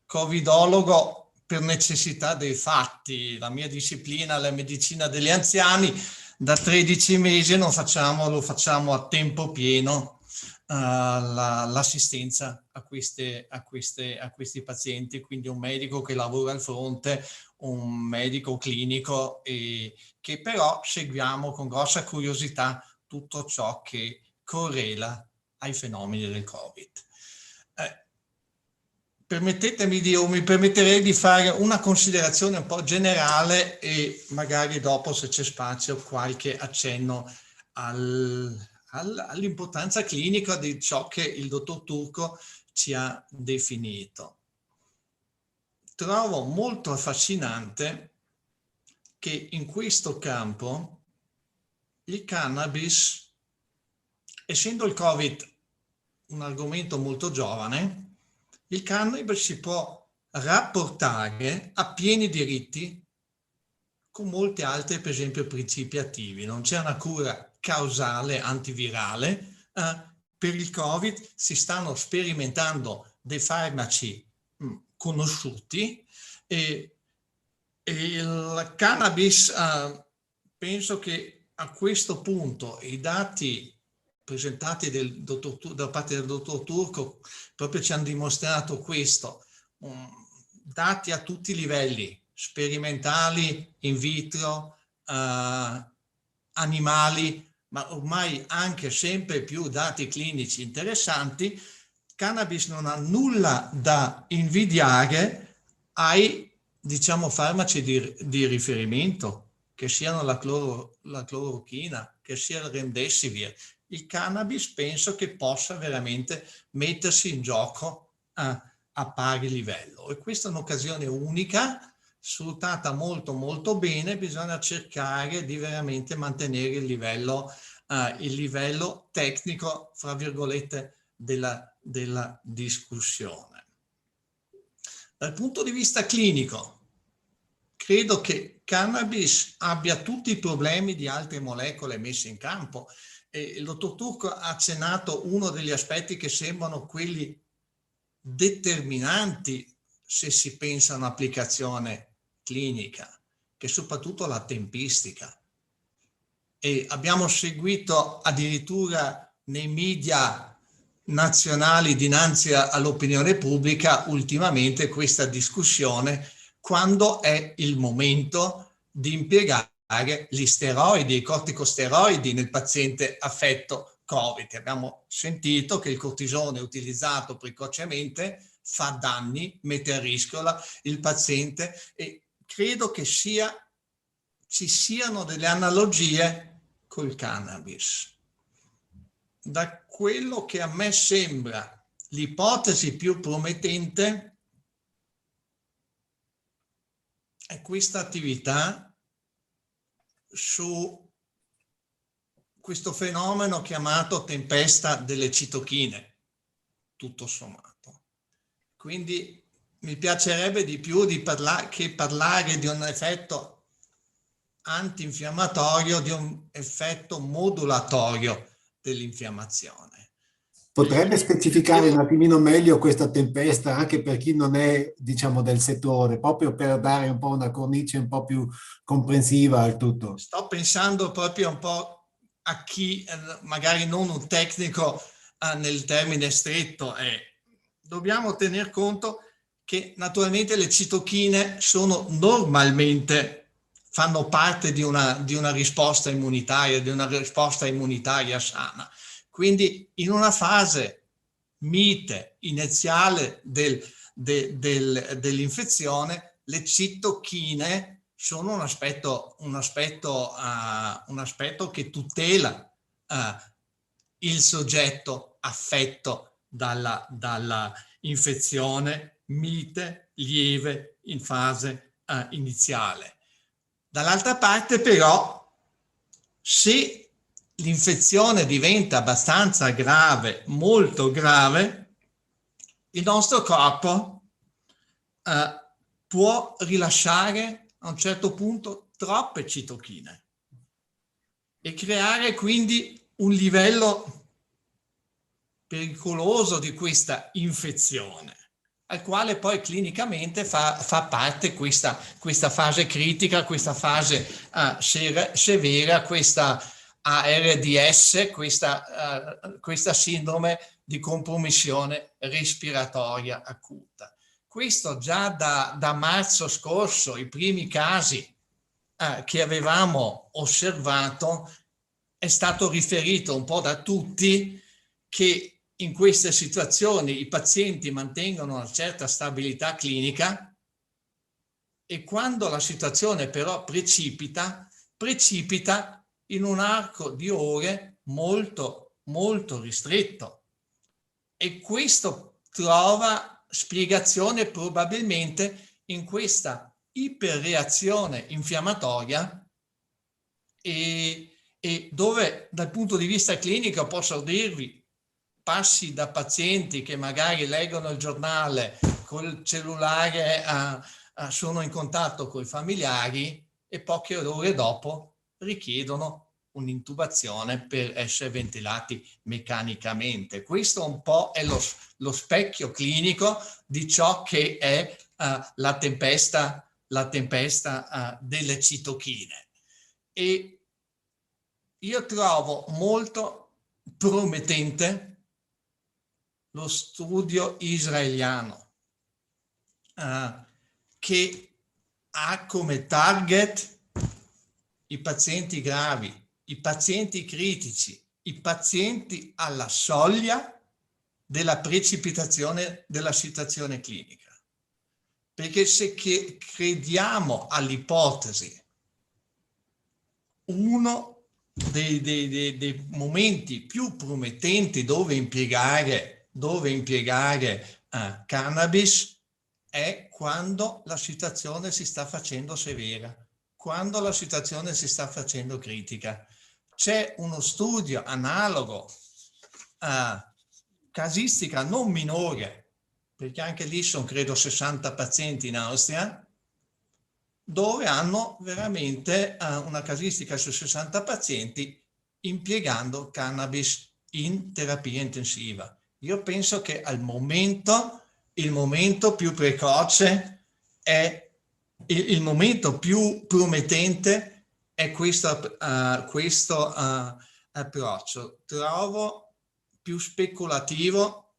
covidologo per necessità dei fatti. La mia disciplina, la medicina degli anziani, da 13 mesi lo facciamo a tempo pieno l'assistenza a questi pazienti, quindi un medico che lavora al fronte, un medico clinico, e che però seguiamo con grossa curiosità tutto ciò che correla ai fenomeni del Covid. Mi permetterei di fare una considerazione un po' generale e magari dopo, se c'è spazio, qualche accenno all'importanza clinica di ciò che il dottor Turco ci ha definito. Trovo molto affascinante che in questo campo il cannabis, essendo il Covid un argomento molto giovane, il cannabis si può rapportare a pieni diritti con molte altre, per esempio, principi attivi. Non c'è una cura causale antivirale. Per il Covid si stanno sperimentando dei farmaci conosciuti e il cannabis, penso che a questo punto i dati presentati da parte del dottor Turco proprio ci hanno dimostrato questo, dati a tutti i livelli, sperimentali, in vitro, animali, ma ormai anche sempre più dati clinici interessanti. Cannabis non ha nulla da invidiare ai, diciamo, farmaci di riferimento, che siano la clorochina, che sia il remdesivir. Il cannabis penso che possa veramente mettersi in gioco a pari livello, e questa è un'occasione unica, sfruttata molto molto bene. Bisogna cercare di veramente mantenere il livello tecnico, fra virgolette, della discussione. Dal punto di vista clinico, credo che cannabis abbia tutti i problemi di altre molecole messe in campo. Il dottor Turco ha accennato uno degli aspetti che sembrano quelli determinanti se si pensa a un'applicazione clinica, che è soprattutto la tempistica. E abbiamo seguito addirittura nei media nazionali dinanzi all'opinione pubblica ultimamente questa discussione: quando è il momento di impiegare gli steroidi, i corticosteroidi nel paziente affetto Covid. Abbiamo sentito che il cortisone utilizzato precocemente fa danni, mette a rischio il paziente, e credo che ci siano delle analogie col cannabis. Da quello che a me sembra l'ipotesi più promettente è questa attività su questo fenomeno chiamato tempesta delle citochine, tutto sommato. Quindi mi piacerebbe di più parlare di un effetto antinfiammatorio, di un effetto modulatorio dell'infiammazione. Potrebbe specificare un attimino meglio questa tempesta anche per chi non è, diciamo, del settore, proprio per dare un po' una cornice un po' più comprensiva al tutto? Sto pensando proprio un po' a chi magari non un tecnico nel termine stretto. Dobbiamo tener conto che naturalmente le citochine fanno parte di una risposta immunitaria sana. Quindi in una fase mite iniziale dell'infezione, le citochine sono un aspetto che tutela il soggetto affetto dalla infezione mite, lieve, in fase iniziale. Dall'altra parte però, se l'infezione diventa abbastanza grave, molto grave, il nostro corpo può rilasciare a un certo punto troppe citochine e creare quindi un livello pericoloso di questa infezione, al quale poi clinicamente fa parte questa fase critica, questa fase severa, questa ARDS, questa sindrome di compromissione respiratoria acuta. Questo già da marzo scorso, i primi casi che avevamo osservato, è stato riferito un po' da tutti che in queste situazioni i pazienti mantengono una certa stabilità clinica e quando la situazione però precipita in un arco di ore molto, molto ristretto. E questo trova spiegazione probabilmente in questa iperreazione infiammatoria e dove dal punto di vista clinico posso dirvi passi da pazienti che magari leggono il giornale col cellulare, sono in contatto con i familiari e poche ore dopo richiedono un'intubazione per essere ventilati meccanicamente. Questo un po' è lo specchio clinico di ciò che è la tempesta delle citochine. E io trovo molto promettente lo studio israeliano che ha come target i pazienti gravi, i pazienti critici, i pazienti alla soglia della precipitazione della situazione clinica. Perché se crediamo all'ipotesi, uno dei momenti più promettenti dove impiegare cannabis è quando la situazione si sta facendo severa, quando la situazione si sta facendo critica. C'è uno studio analogo, casistica non minore, perché anche lì sono credo 60 pazienti in Austria, dove hanno veramente una casistica su 60 pazienti impiegando cannabis in terapia intensiva. Io penso che al momento il momento più precoce è il momento più promettente è questo approccio. Trovo più speculativo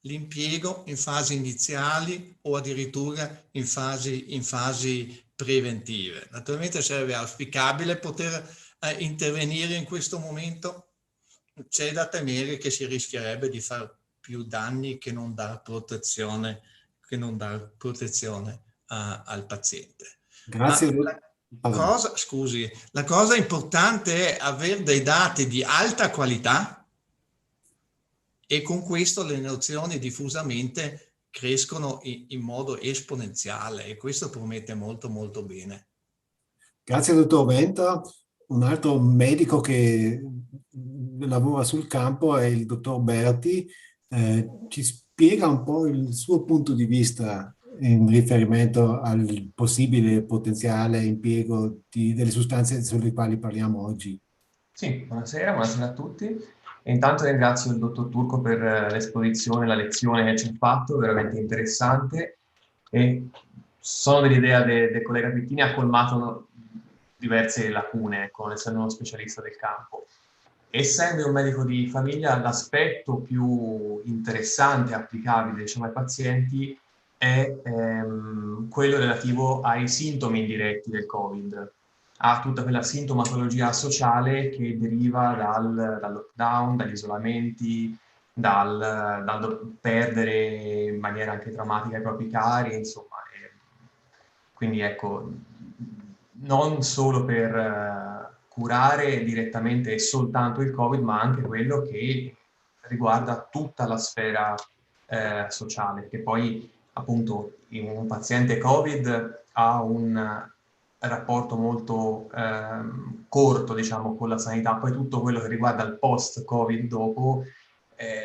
l'impiego in fasi iniziali o addirittura in fasi preventive. Naturalmente sarebbe auspicabile poter intervenire in questo momento. C'è da temere che si rischierebbe di fare più danni che non dar protezione, al paziente. Grazie. La cosa importante è avere dei dati di alta qualità e con questo le nozioni diffusamente crescono in modo esponenziale e questo promette molto molto bene. Grazie dottor Vento. Un altro medico che lavora sul campo è il dottor Berti. Ci spiega un po' il suo punto di vista in riferimento al possibile potenziale impiego delle sostanze sulle quali parliamo oggi. Sì, buonasera a tutti. E intanto ringrazio il dottor Turco per l'esposizione, la lezione che ci ha fatto, veramente interessante. E sono dell'idea del collega Pittini, ha colmato diverse lacune, essendo uno specialista del campo. Essendo un medico di famiglia, l'aspetto più interessante e applicabile, diciamo, ai pazienti è quello relativo ai sintomi indiretti del Covid, a tutta quella sintomatologia sociale che deriva dal lockdown, dagli isolamenti, dal perdere in maniera anche drammatica i propri cari, insomma. Quindi ecco, non solo per curare direttamente e soltanto il Covid, ma anche quello che riguarda tutta la sfera sociale, che poi appunto un paziente Covid ha un rapporto molto corto, diciamo, con la sanità, poi tutto quello che riguarda il post-Covid dopo,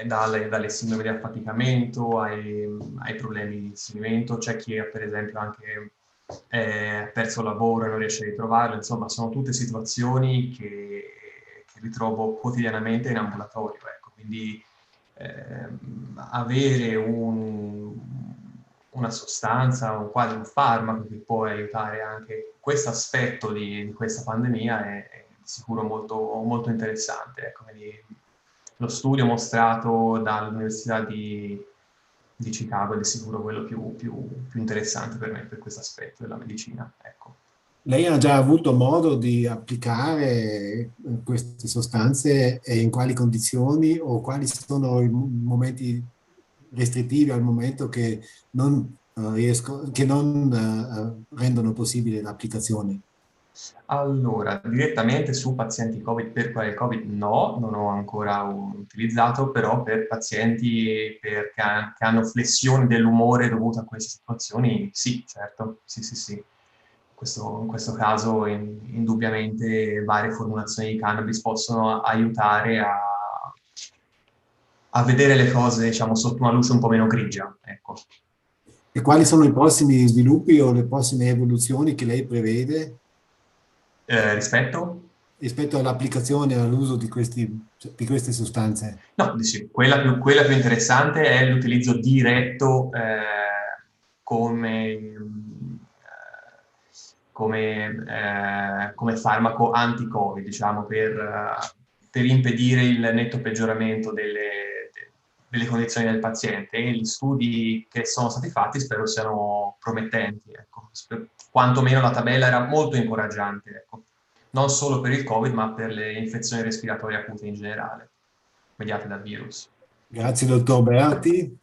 dalle sindrome di affaticamento ai problemi di inserimento, c'è chi ha per esempio anche perso il lavoro e non riesce a ritrovarlo, insomma sono tutte situazioni che ritrovo quotidianamente in ambulatorio, ecco. Quindi avere una sostanza o quasi un farmaco che può aiutare anche questo aspetto di questa pandemia è di sicuro molto, molto interessante. Ecco, quindi lo studio mostrato dall'Università di Chicago è di sicuro quello più interessante per me, per questo aspetto della medicina. Ecco. Lei ha già avuto modo di applicare queste sostanze e in quali condizioni o quali sono i momenti restrittivi al momento che non rendono possibile l'applicazione? Allora, direttamente su pazienti Covid, per quale Covid no, non ho ancora utilizzato, però per pazienti che hanno flessioni dell'umore dovute a queste situazioni, sì, certo, sì. In questo caso indubbiamente varie formulazioni di cannabis possono aiutare a vedere le cose, diciamo, sotto una luce un po' meno grigia, ecco. E quali sono i prossimi sviluppi o le prossime evoluzioni che lei prevede? Rispetto all'applicazione e all'uso di queste sostanze? No, sì, quella più interessante è l'utilizzo diretto come farmaco anti-Covid, diciamo, per impedire il netto peggioramento delle condizioni del paziente. E gli studi che sono stati fatti spero siano promettenti, ecco. Quantomeno la tabella era molto incoraggiante, ecco. Non solo per il Covid, ma per le infezioni respiratorie acute in generale, mediate dal virus. Grazie, dottor Beati.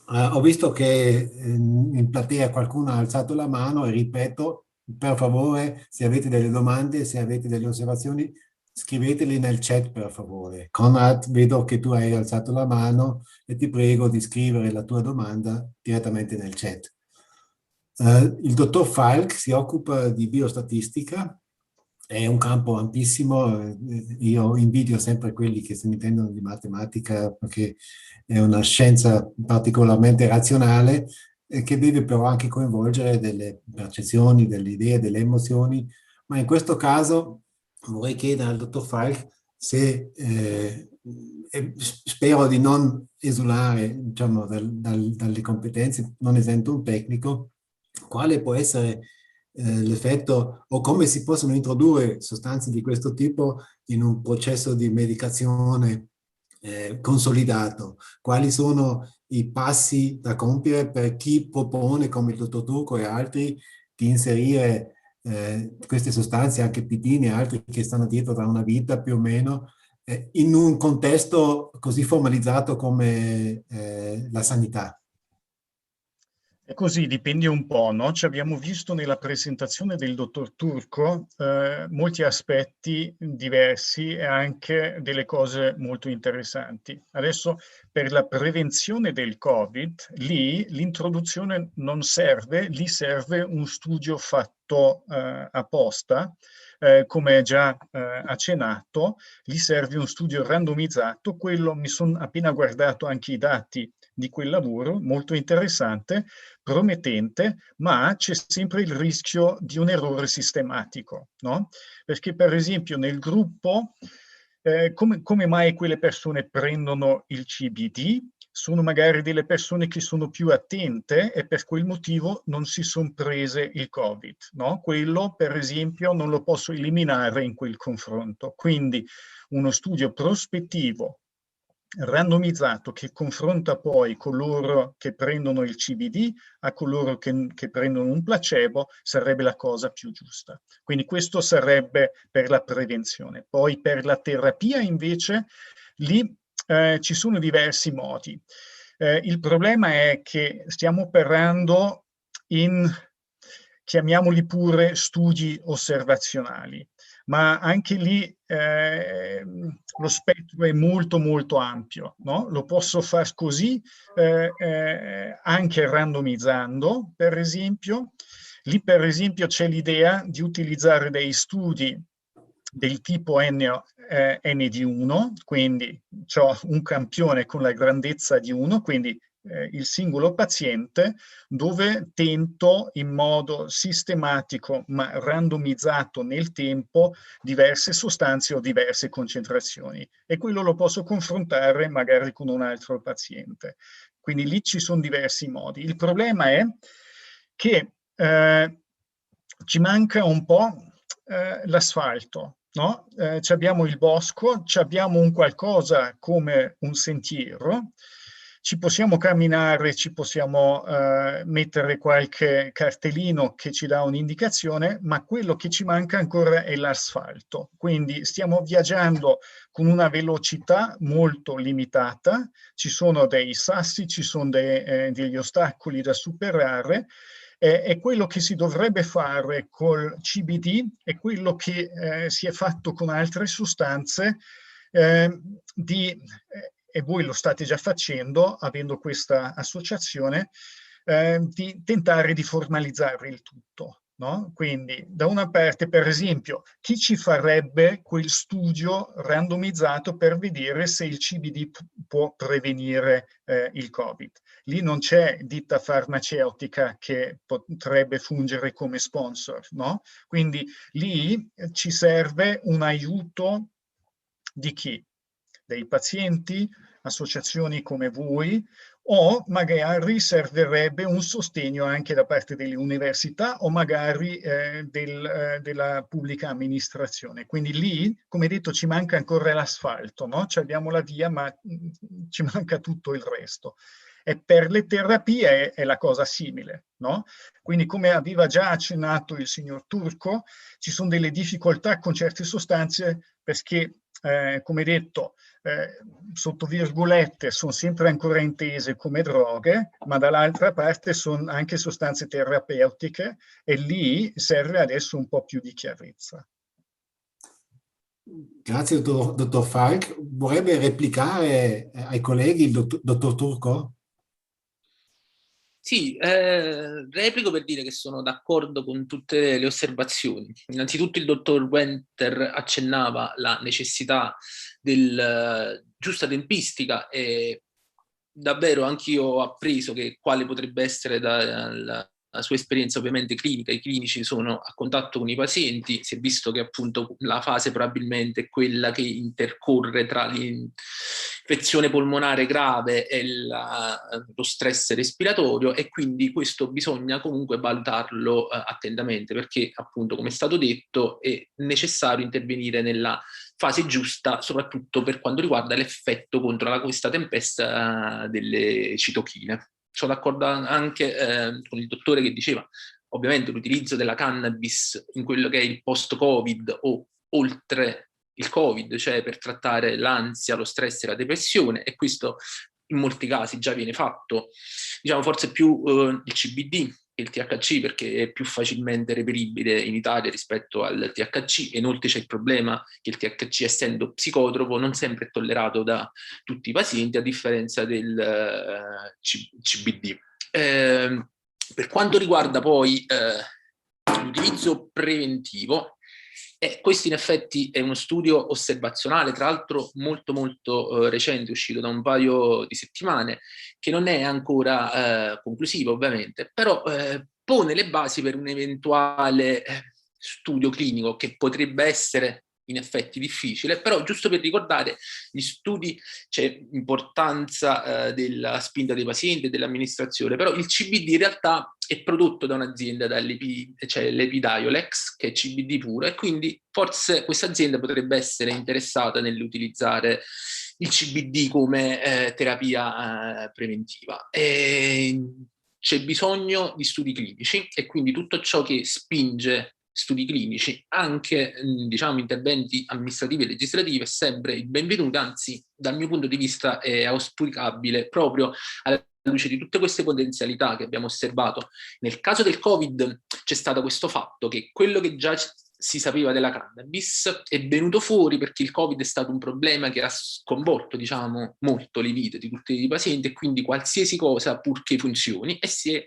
Ho visto che in platea qualcuno ha alzato la mano e ripeto, per favore, se avete delle domande, se avete delle osservazioni, scriveteli nel chat, per favore. Conrad, vedo che tu hai alzato la mano e ti prego di scrivere la tua domanda direttamente nel chat. Il dottor Falk si occupa di biostatistica, è un campo ampissimo, io invidio sempre quelli che se ne intendono di matematica perché è una scienza particolarmente razionale che deve però anche coinvolgere delle percezioni, delle idee, delle emozioni, ma in questo caso vorrei chiedere al dottor Falk se, spero di non esulare, diciamo, dalle competenze, non essendo un tecnico, quale può essere l'effetto o come si possono introdurre sostanze di questo tipo in un processo di medicazione consolidato. Quali sono i passi da compiere per chi propone, come il dottor Turco e altri, di inserire queste sostanze, anche pitini e altri che stanno dietro da una vita più o meno, in un contesto così formalizzato come la sanità? È così, dipende un po', no? Ci abbiamo visto nella presentazione del dottor Turco molti aspetti diversi e anche delle cose molto interessanti. Adesso per la prevenzione del Covid, lì l'introduzione non serve, lì serve un studio fatto apposta, come già accennato, lì serve un studio randomizzato, quello mi sono appena guardato anche i dati di quel lavoro, molto interessante, promettente, ma c'è sempre il rischio di un errore sistematico, no? Perché per esempio nel gruppo, come mai quelle persone prendono il CBD? Sono magari delle persone che sono più attente e per quel motivo non si sono prese il Covid, no? Quello, per esempio, non lo posso eliminare in quel confronto. Quindi uno studio prospettivo randomizzato che confronta poi coloro che prendono il CBD a coloro che prendono un placebo sarebbe la cosa più giusta. Quindi questo sarebbe per la prevenzione. Poi per la terapia invece lì ci sono diversi modi. Il problema è che stiamo operando in chiamiamoli pure studi osservazionali, ma anche lì lo spettro è molto molto ampio, no? Lo posso fare così anche randomizzando, per esempio. Lì per esempio c'è l'idea di utilizzare dei studi del tipo N di 1, quindi ho un campione con la grandezza di 1, quindi il singolo paziente, dove tento in modo sistematico ma randomizzato nel tempo diverse sostanze o diverse concentrazioni, e quello lo posso confrontare magari con un altro paziente. Quindi lì ci sono diversi modi. Il problema è che ci manca un po' l'asfalto. No? Abbiamo il bosco, abbiamo un qualcosa come un sentiero, ci possiamo camminare, ci possiamo mettere qualche cartellino che ci dà un'indicazione, ma quello che ci manca ancora è l'asfalto. Quindi stiamo viaggiando con una velocità molto limitata, ci sono dei sassi, ci sono degli ostacoli da superare. E quello che si dovrebbe fare col CBD è quello che si è fatto con altre sostanze, e voi lo state già facendo, avendo questa associazione, di tentare di formalizzare il tutto. No? Quindi da una parte, per esempio, chi ci farebbe quel studio randomizzato per vedere se il CBD può prevenire il Covid? Lì non c'è ditta farmaceutica che potrebbe fungere come sponsor, no? Quindi lì ci serve un aiuto di chi? Dei pazienti, associazioni come voi, o magari servirebbe un sostegno anche da parte delle università o magari della pubblica amministrazione. Quindi lì, come detto, ci manca ancora l'asfalto, no? Abbiamo la via, ma ci manca tutto il resto. E per le terapie è la cosa simile, no? Quindi, come aveva già accennato il signor Turco, ci sono delle difficoltà con certe sostanze perché, come detto, sotto virgolette sono sempre ancora intese come droghe, ma dall'altra parte sono anche sostanze terapeutiche, e lì serve adesso un po' più di chiarezza. Grazie, dottor Falk. Vorrebbe replicare ai colleghi il dottor Turco? Sì, replico per dire che sono d'accordo con tutte le osservazioni. Innanzitutto il dottor Wenter accennava la necessità del giusta tempistica, e davvero anch'io ho appreso che quale potrebbe essere dalla sua esperienza ovviamente clinica. I clinici sono a contatto con i pazienti, si è visto che appunto la fase probabilmente è quella che intercorre tra l'infezione polmonare grave e lo stress respiratorio, e quindi questo bisogna comunque valutarlo attentamente, perché appunto, come è stato detto, è necessario intervenire nella fase giusta, soprattutto per quanto riguarda l'effetto contro questa tempesta delle citochine. Sono d'accordo anche con il dottore che diceva ovviamente l'utilizzo della cannabis in quello che è il post-Covid o oltre il Covid, cioè per trattare l'ansia, lo stress e la depressione, e questo in molti casi già viene fatto, diciamo forse più il CBD che il THC, perché è più facilmente reperibile in Italia rispetto al THC, e inoltre c'è il problema che il THC, essendo psicotropo, non sempre è tollerato da tutti i pazienti, a differenza del CBD. Per quanto riguarda poi l'utilizzo preventivo, questo in effetti è uno studio osservazionale, tra l'altro molto molto recente, uscito da un paio di settimane, che non è ancora conclusivo ovviamente, però pone le basi per un eventuale studio clinico che potrebbe essere in effetti difficile, però giusto per ricordare gli studi, c'è importanza della spinta dei pazienti e dell'amministrazione, però il CBD in realtà è prodotto da un'azienda, cioè l'Epidiolex, che è CBD puro, e quindi forse questa azienda potrebbe essere interessata nell'utilizzare il CBD come terapia preventiva. C'è bisogno di studi clinici, e quindi tutto ciò che spinge studi clinici, anche diciamo interventi amministrativi e legislativi, è sempre il benvenuto, anzi dal mio punto di vista è auspicabile proprio alla luce di tutte queste potenzialità che abbiamo osservato, nel caso del Covid c'è stato questo fatto che quello che già si sapeva della cannabis è venuto fuori perché il Covid è stato un problema che ha sconvolto, diciamo, molto le vite di tutti i pazienti, e quindi qualsiasi cosa, purché funzioni, e si è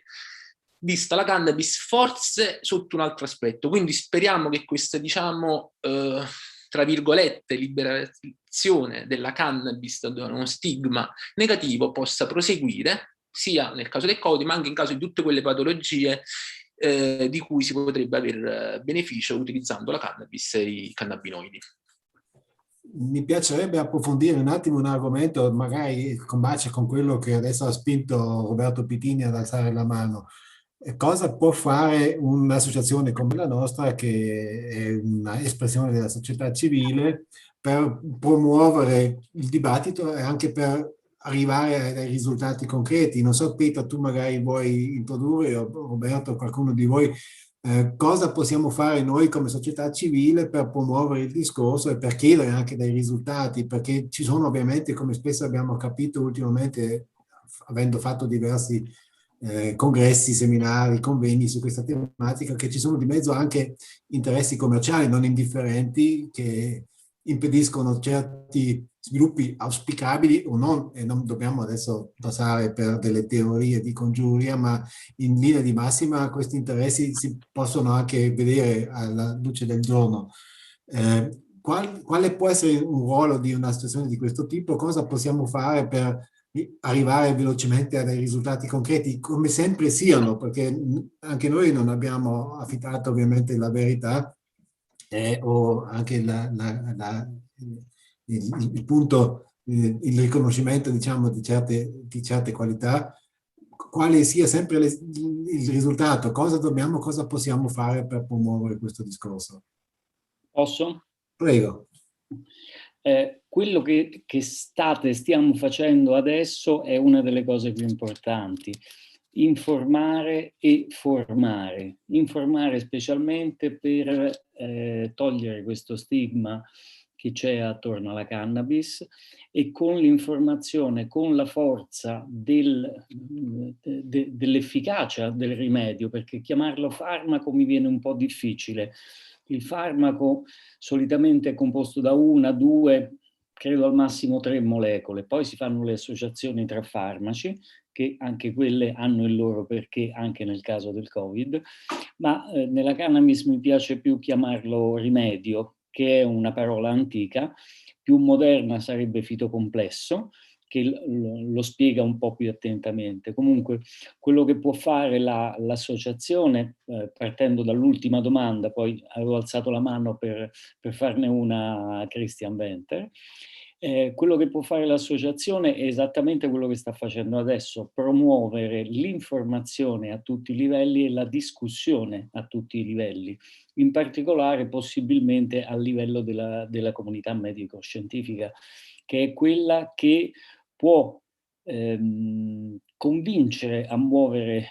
vista la cannabis forse sotto un altro aspetto. Quindi speriamo che questa, diciamo, tra virgolette, liberazione della cannabis da uno stigma negativo possa proseguire, sia nel caso del Covid, ma anche in caso di tutte quelle patologie di cui si potrebbe aver beneficio utilizzando la cannabis e i cannabinoidi. Mi piacerebbe approfondire un attimo un argomento, magari combacia con quello che adesso ha spinto Roberto Pitini ad alzare la mano. Cosa può fare un'associazione come la nostra, che è un'espressione della società civile, per promuovere il dibattito e anche per arrivare ai risultati concreti? Non so, Peter, tu magari vuoi introdurre, o Roberto, qualcuno di voi, cosa possiamo fare noi come società civile per promuovere il discorso e per chiedere anche dei risultati, perché ci sono ovviamente, come spesso abbiamo capito ultimamente, avendo fatto diversi congressi, seminari, convegni su questa tematica, che ci sono di mezzo anche interessi commerciali non indifferenti che impediscono certi sviluppi auspicabili o non, e non dobbiamo adesso passare per delle teorie di congiuria, ma in linea di massima questi interessi si possono anche vedere alla luce del giorno. Quale può essere un ruolo di una situazione di questo tipo? Cosa possiamo fare per arrivare velocemente a dei risultati concreti, come sempre siano, perché anche noi non abbiamo affidato ovviamente la verità o anche il punto, il riconoscimento, diciamo, di certe qualità. Quale sia sempre il risultato, cosa possiamo fare per promuovere questo discorso? Posso? Prego. Quello che stiamo facendo adesso è una delle cose più importanti: informare e formare. Informare specialmente per togliere questo stigma che c'è attorno alla cannabis, e con l'informazione, con la forza dell'efficacia del rimedio, perché chiamarlo farmaco mi viene un po' difficile. Il farmaco solitamente è composto da 1, 2, credo al massimo 3 molecole, poi si fanno le associazioni tra farmaci, che anche quelle hanno il loro perché anche nel caso del Covid, ma nella cannabis mi piace più chiamarlo rimedio, che è una parola antica. Più moderna sarebbe fitocomplesso, che lo spiega un po' più attentamente. Comunque, quello che può fare l'associazione, partendo dall'ultima domanda, poi avevo alzato la mano per farne una a Christian Venter, quello che può fare l'associazione è esattamente quello che sta facendo adesso: promuovere l'informazione a tutti i livelli e la discussione a tutti i livelli, in particolare possibilmente a livello della comunità medico-scientifica, che è quella che può convincere a muovere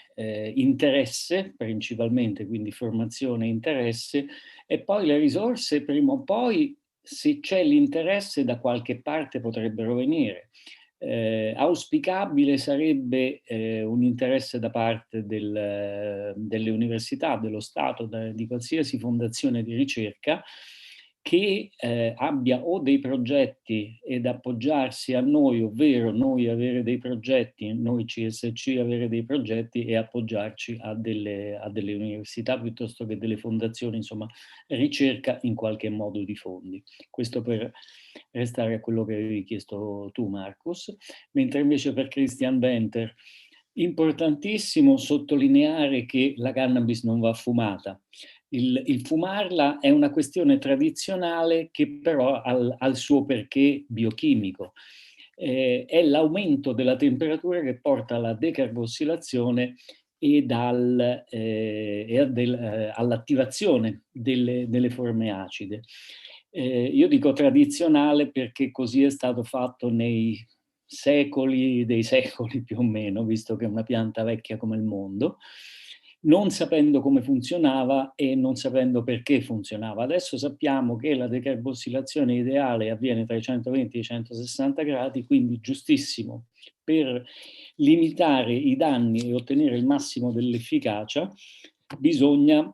interesse, principalmente, quindi formazione e interesse, e poi le risorse prima o poi, se c'è l'interesse, da qualche parte potrebbero venire. Auspicabile sarebbe un interesse da parte delle università, dello Stato, di qualsiasi fondazione di ricerca, che abbia o dei progetti ed appoggiarsi a noi, ovvero noi avere dei progetti, noi CSC avere dei progetti e appoggiarci a delle università piuttosto che delle fondazioni, insomma, ricerca in qualche modo di fondi. Questo per restare a quello che avevi chiesto tu, Marcus. Mentre invece per Christian Venter, importantissimo sottolineare che la cannabis non va fumata. Il fumarla è una questione tradizionale che però ha il suo perché biochimico. È l'aumento della temperatura che porta alla decarbossilazione e all'attivazione delle forme acide. Io dico tradizionale perché così è stato fatto nei secoli dei secoli più o meno, visto che è una pianta vecchia come il mondo. non sapendo come funzionava e non sapendo perché funzionava. Adesso sappiamo che la decarbossilazione ideale avviene tra i 120 e i 160 gradi, quindi giustissimo. Per limitare i danni e ottenere il massimo dell'efficacia bisogna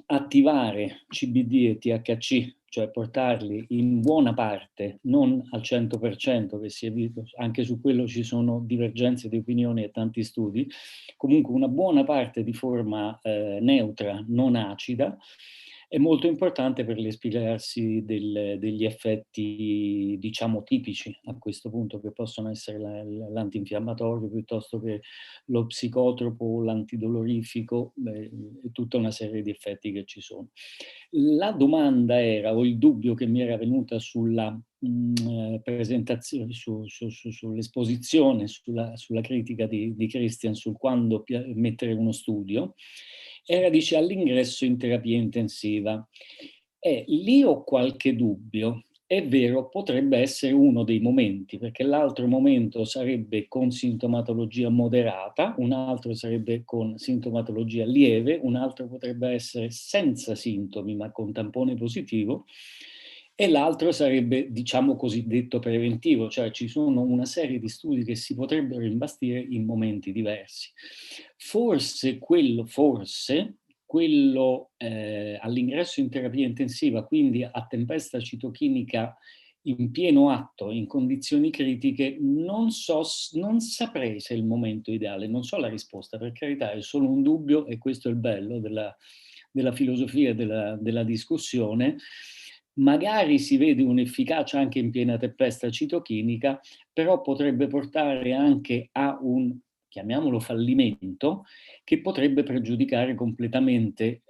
attivare CBD e THC, cioè portarli in buona parte, non al 100%, che si è visto, anche su quello ci sono divergenze di opinioni e tanti studi, comunque una buona parte di forma neutra, non acida, è molto importante per l'esplicarsi degli effetti, diciamo, tipici a questo punto, che possono essere l'antinfiammatorio piuttosto che lo psicotropo, l'antidolorifico, e tutta una serie di effetti che ci sono. La domanda era, o il dubbio che mi era venuta sulla presentazione, sull'esposizione, sulla critica di Christian sul quando mettere uno studio, era, dice, all'ingresso in terapia intensiva. Lì ho qualche dubbio. È vero, potrebbe essere uno dei momenti, perché l'altro momento sarebbe con sintomatologia moderata, un altro sarebbe con sintomatologia lieve, un altro potrebbe essere senza sintomi ma con tampone positivo, e l'altro sarebbe, diciamo, cosiddetto preventivo, cioè ci sono una serie di studi che si potrebbero imbastire in momenti diversi. Forse quello all'ingresso in terapia intensiva, quindi a tempesta citochinica in pieno atto, in condizioni critiche, non saprei se è il momento ideale, non so la risposta, per carità, è solo un dubbio e questo è il bello della filosofia della discussione. Magari si vede un'efficacia anche in piena tempesta citochinica, però potrebbe portare anche a un, chiamiamolo, fallimento, che potrebbe pregiudicare completamente,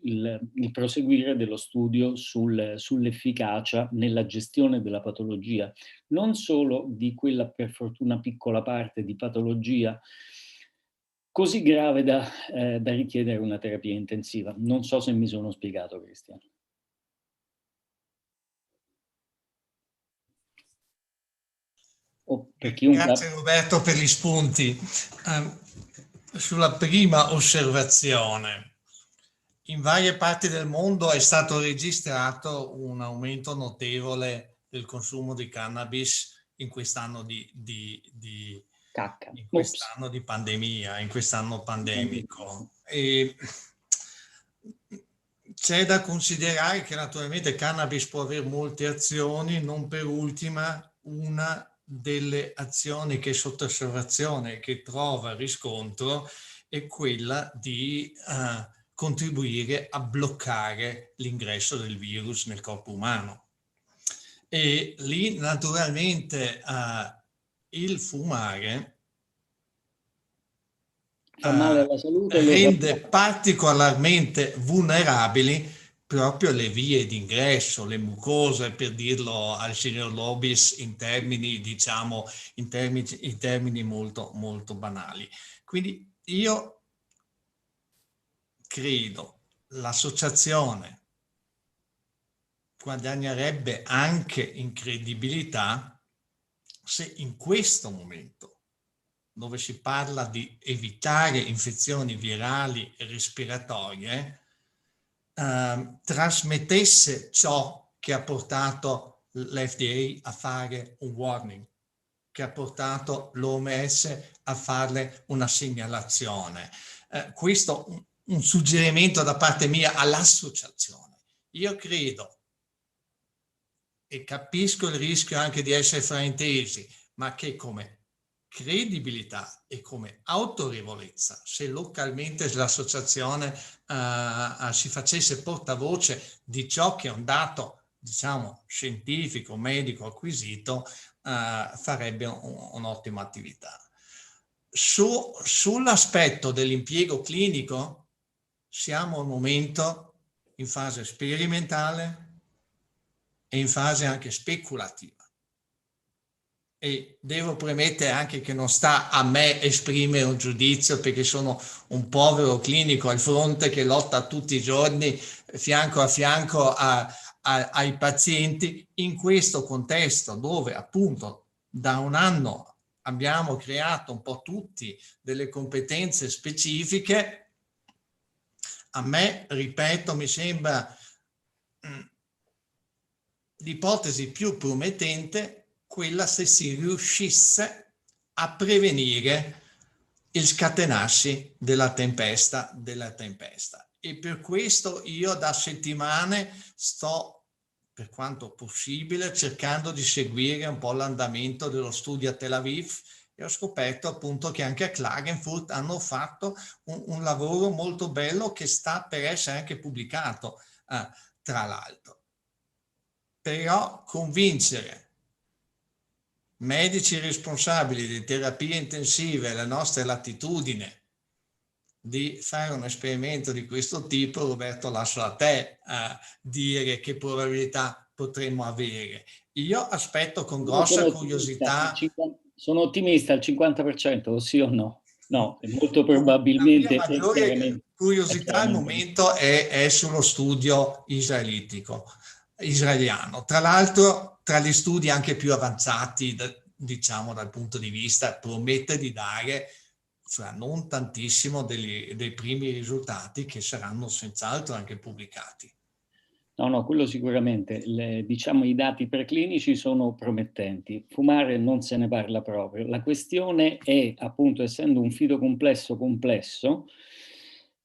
il proseguire dello studio sull'efficacia nella gestione della patologia, non solo di quella, per fortuna, piccola parte di patologia così grave da richiedere una terapia intensiva. Non so se mi sono spiegato, Cristian. Grazie Roberto per gli spunti. Sulla prima osservazione, in varie parti del mondo è stato registrato un aumento notevole del consumo di cannabis in quest'anno di pandemia, in quest'anno pandemico. E c'è da considerare che naturalmente il cannabis può avere molte azioni, non per ultima una delle azioni che è sotto osservazione, che trova riscontro, è quella di contribuire a bloccare l'ingresso del virus nel corpo umano. E lì naturalmente il fumare fa male alla salute, rende particolarmente vulnerabili proprio le vie d'ingresso, le mucose, per dirlo al signor Lobis in termini, diciamo, in termini molto, molto banali. Quindi io credo l'associazione guadagnerebbe anche in credibilità se in questo momento, dove si parla di evitare infezioni virali e respiratorie, trasmettesse ciò che ha portato l'FDA a fare un warning, che ha portato l'OMS a farle una segnalazione. Questo un suggerimento da parte mia all'associazione. Io credo e capisco il rischio anche di essere fraintesi, ma che come credibilità e come autorevolezza, se localmente l'associazione si facesse portavoce di ciò che è un dato, diciamo, scientifico, medico acquisito, farebbe un'ottima attività. Sull'aspetto dell'impiego clinico siamo al momento in fase sperimentale e in fase anche speculativa. E devo premettere anche che non sta a me esprimere un giudizio, perché sono un povero clinico al fronte che lotta tutti i giorni fianco a fianco ai pazienti in questo contesto dove appunto da un anno abbiamo creato un po' tutti delle competenze specifiche, a me, ripeto, mi sembra l'ipotesi più promettente quella se si riuscisse a prevenire il scatenarsi della tempesta. E per questo io da settimane sto, per quanto possibile, cercando di seguire un po' l'andamento dello studio a Tel Aviv, e ho scoperto appunto che anche a Klagenfurt hanno fatto un lavoro molto bello che sta per essere anche pubblicato, tra l'altro. Però convincere medici responsabili di terapie intensive alla nostra latitudine di fare un esperimento di questo tipo, Roberto, lascio a te dire che probabilità potremmo avere. Io aspetto con grossa curiosità. Sono ottimista al 50%, sì o no? No, molto probabilmente. La mia maggiore curiosità al momento è sullo studio israeliano. Tra l'altro, tra gli studi anche più avanzati, diciamo dal punto di vista, promette di dare fra non tantissimo dei primi risultati che saranno senz'altro anche pubblicati. No, quello sicuramente. Diciamo i dati preclinici sono promettenti. Fumare non se ne parla proprio. La questione è, appunto, essendo un fitocomplesso complesso,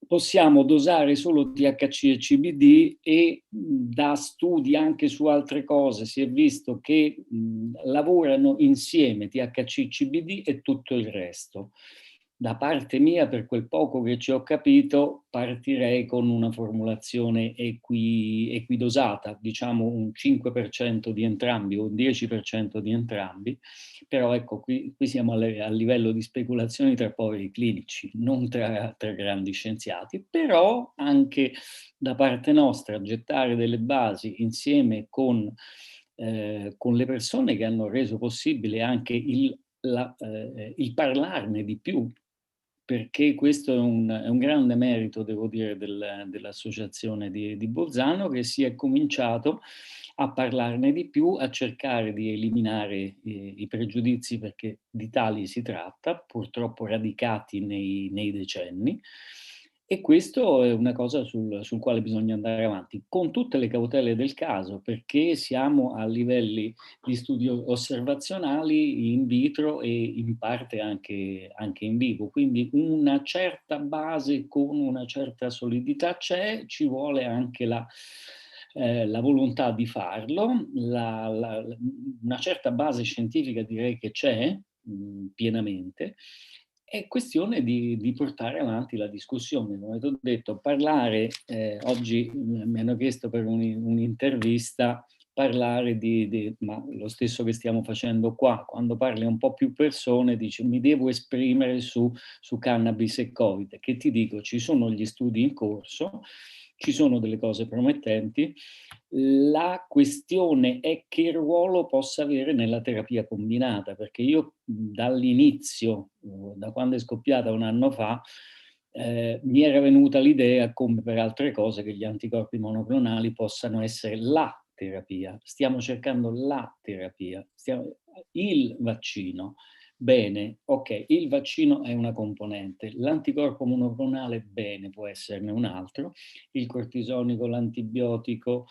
possiamo dosare solo THC e CBD e da studi anche su altre cose si è visto che lavorano insieme THC e CBD e tutto il resto. Da parte mia, per quel poco che ci ho capito, partirei con una formulazione equidosata, diciamo un 5% di entrambi o un 10% di entrambi, però ecco, qui siamo a livello di speculazioni tra poveri clinici, non tra grandi scienziati, però anche da parte nostra gettare delle basi insieme con le persone che hanno reso possibile anche il parlarne di più, perché questo è un grande merito, devo dire, dell'associazione di Bolzano, che si è cominciato a parlarne di più, a cercare di eliminare i pregiudizi, perché di tali si tratta, purtroppo radicati nei decenni. E questo è una cosa sul quale bisogna andare avanti, con tutte le cautele del caso, perché siamo a livelli di studio osservazionali in vitro e in parte anche in vivo. Quindi una certa base con una certa solidità c'è, ci vuole anche la volontà di farlo, una certa base scientifica direi che c'è pienamente. È questione di portare avanti la discussione. Come ti ho detto, parlare, oggi mi hanno chiesto per un'intervista, parlare ma lo stesso che stiamo facendo qua, quando parli a un po' più persone, dici mi devo esprimere su cannabis e Covid, che ti dico, ci sono gli studi in corso, ci sono delle cose promettenti, la questione è che ruolo possa avere nella terapia combinata, perché io dall'inizio, da quando è scoppiata un anno fa, mi era venuta l'idea, come per altre cose, che gli anticorpi monoclonali possano essere la terapia. Stiamo cercando la terapia, il vaccino. Bene, ok, il vaccino è una componente, l'anticorpo monoclonale, bene, può esserne un altro, il cortisonico, l'antibiotico,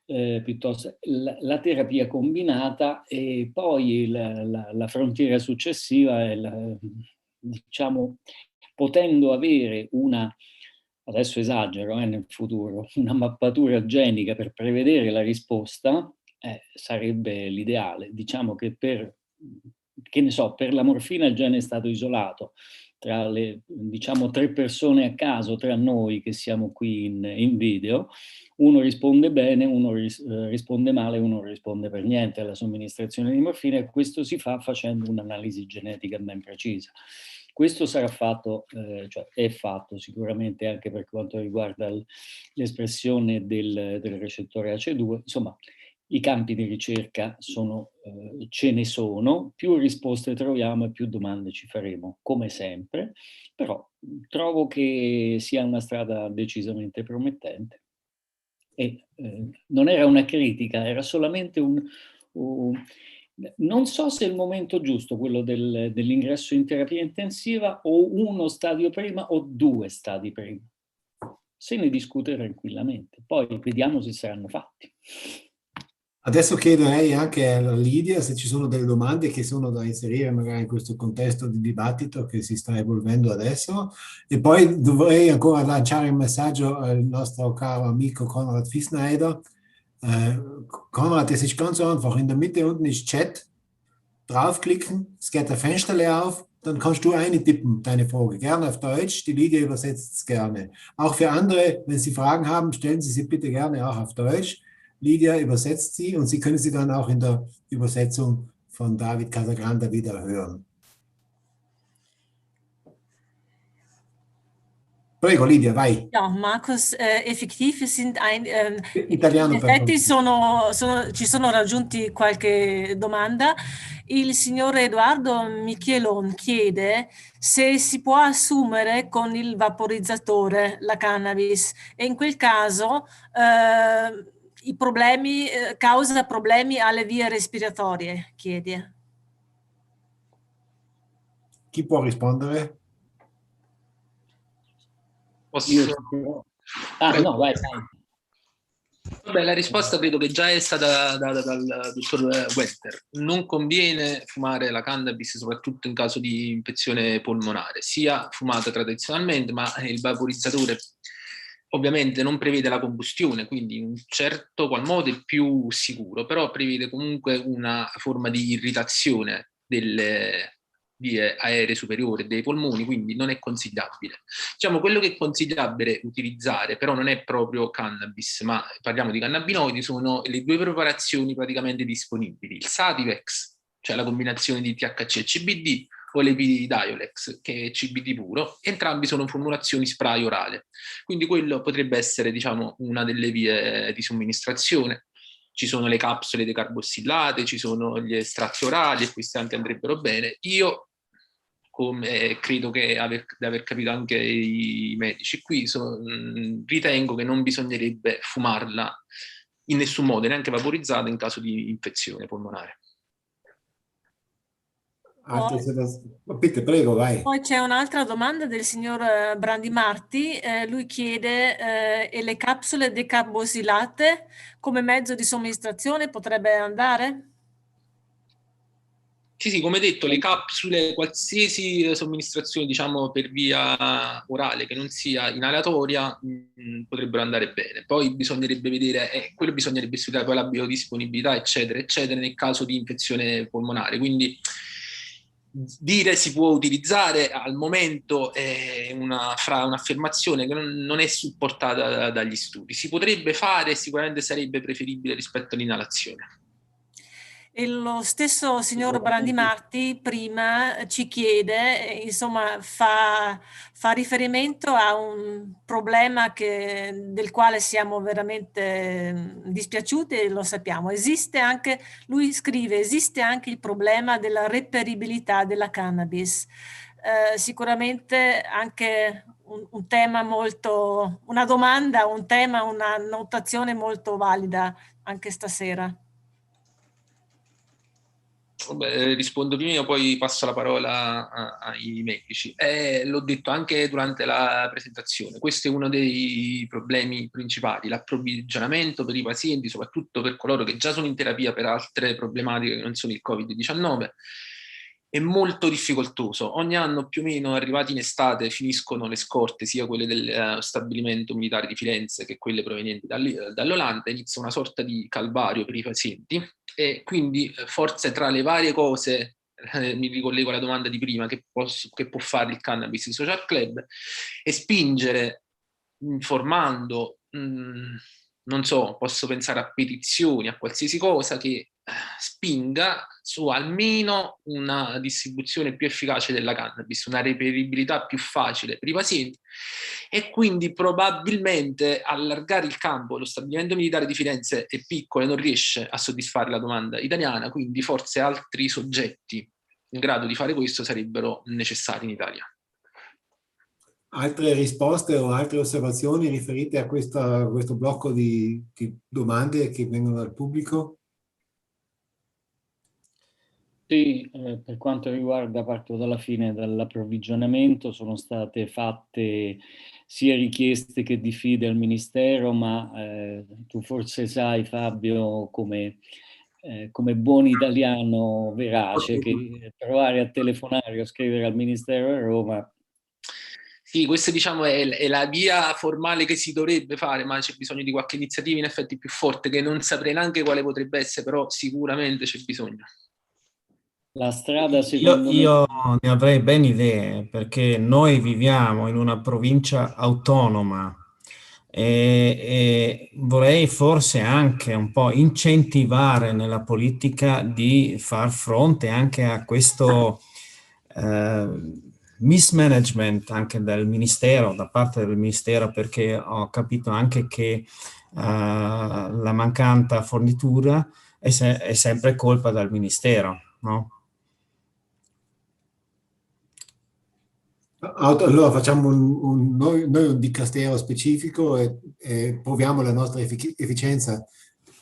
piuttosto la terapia combinata, e poi la frontiera successiva è, diciamo, potendo avere adesso esagero nel futuro, una mappatura genica per prevedere la risposta, sarebbe l'ideale. Diciamo che per la morfina il gene è stato isolato tra le, diciamo, 3 persone a caso tra noi che siamo qui in video, uno risponde bene, uno risponde male, uno non risponde per niente alla somministrazione di morfina, e questo si fa facendo un'analisi genetica ben precisa. Questo sarà fatto, cioè è fatto sicuramente anche per quanto riguarda l'espressione del recettore AC2, insomma. I campi di ricerca ce ne sono, più risposte troviamo e più domande ci faremo, come sempre, però trovo che sia una strada decisamente promettente. E non era una critica, era solamente Non so se è il momento giusto quello dell'ingresso in terapia intensiva, o uno stadio prima o 2 stadi prima. Se ne discute tranquillamente, poi vediamo se saranno fatti. Adesso chiederei anche a Lidia se ci sono delle domande che sono da inserire magari in questo contesto di dibattito che si sta evolvendo adesso, e poi dovrei ancora lanciare un messaggio al nostro caro amico Konrad Fiesneider. Konrad, es ist ganz einfach. In der Mitte unten ist Chat. Draufklicken, es geht ein Fenster auf, dann kannst du eintippen, deine Frage. Gerne auf Deutsch, die Lidia übersetzt es gerne. Auch für andere, wenn Sie Fragen haben, stellen Sie sie bitte gerne auch auf Deutsch. Lidia übersetzt sie und Sie können sie dann auch in der Übersetzung von David Casagranda wieder hören. Prego Lidia, vai. Ja, Markus, effettiv sind Italiano, in effetti ci sono raggiunti qualche domanda. Il signor Edoardo Michelon chiede se si può assumere con il vaporizzatore la cannabis, e in quel caso i problemi, causa problemi alle vie respiratorie, chiede. Chi può rispondere? No, vai. Vabbè, la risposta credo che già è stata data dal dottor Welter. Non conviene fumare la cannabis, soprattutto in caso di infezione polmonare, sia fumata tradizionalmente, ma il vaporizzatore ovviamente non prevede la combustione, quindi in un certo qual modo è più sicuro, però prevede comunque una forma di irritazione delle vie aeree superiori dei polmoni, quindi non è consigliabile. Diciamo, quello che è consigliabile utilizzare, però non è proprio cannabis, ma parliamo di cannabinoidi, sono le 2 preparazioni praticamente disponibili: il Sativex, cioè la combinazione di THC e CBD, o l'Epidiolex, che è CBD puro. Entrambi sono formulazioni spray orale, quindi quello potrebbe essere, diciamo, una delle vie di somministrazione. Ci sono le capsule decarbossillate, ci sono gli estratti orali, e questi anche andrebbero bene. Io, come credo che di aver capito anche i medici qui, ritengo che non bisognerebbe fumarla in nessun modo, neanche vaporizzata, in caso di infezione polmonare. Bitte, prego, vai. Poi c'è un'altra domanda del signor Brandi Marti. Lui chiede: e le capsule decarbosilate come mezzo di somministrazione potrebbe andare? Sì, come detto, le capsule, qualsiasi somministrazione, diciamo, per via orale che non sia inalatoria, potrebbero andare bene. Poi bisognerebbe vedere, quello bisognerebbe studiare poi la biodisponibilità, eccetera, eccetera, nel caso di infezione polmonare. Quindi dire si può utilizzare al momento è un'affermazione che non è supportata dagli studi. Si potrebbe fare, sicuramente sarebbe preferibile rispetto all'inalazione. E lo stesso signor Brandi Marti prima ci chiede, insomma, fa riferimento a un problema del quale siamo veramente dispiaciuti, e lo sappiamo. Lui scrive, esiste anche il problema della reperibilità della cannabis. Sicuramente anche un tema molto, una domanda, un tema, una notazione molto valida anche stasera. Vabbè, rispondo prima, poi passo la parola ai medici. L'ho detto anche durante la presentazione, questo è uno dei problemi principali: l'approvvigionamento per i pazienti, soprattutto per coloro che già sono in terapia per altre problematiche che non sono il Covid-19, è molto difficoltoso. Ogni anno più o meno, arrivati in estate, finiscono le scorte, sia quelle del stabilimento militare di Firenze che quelle provenienti dall'Olanda. Inizia una sorta di calvario per i pazienti, e quindi forse tra le varie cose, mi ricollego alla domanda di prima, che può fare il Cannabis Social Club, è spingere informando, non so, posso pensare a petizioni, a qualsiasi cosa che spinga su almeno una distribuzione più efficace della cannabis, una reperibilità più facile per i pazienti, e quindi probabilmente allargare il campo. Lo stabilimento militare di Firenze è piccolo e non riesce a soddisfare la domanda italiana, quindi forse altri soggetti in grado di fare questo sarebbero necessari in Italia. Altre risposte o altre osservazioni riferite a questo blocco di domande che vengono dal pubblico? Sì, per quanto riguarda, parto dalla fine, dall'approvvigionamento, sono state fatte sia richieste che diffide al Ministero, ma tu forse sai, Fabio, come buon italiano verace, che provare a telefonare o scrivere al Ministero a Roma. Sì, questa diciamo è la via formale che si dovrebbe fare, ma c'è bisogno di qualche iniziativa in effetti più forte, che non saprei neanche quale potrebbe essere, però sicuramente c'è bisogno. La strada, secondo Io me... ne avrei ben idee, perché noi viviamo in una provincia autonoma e vorrei forse anche un po' incentivare nella politica di far fronte anche a questo mismanagement anche del Ministero, da parte del Ministero, perché ho capito anche che la mancata fornitura è sempre colpa del Ministero, no? Allora facciamo noi un dicastero specifico e proviamo la nostra efficienza.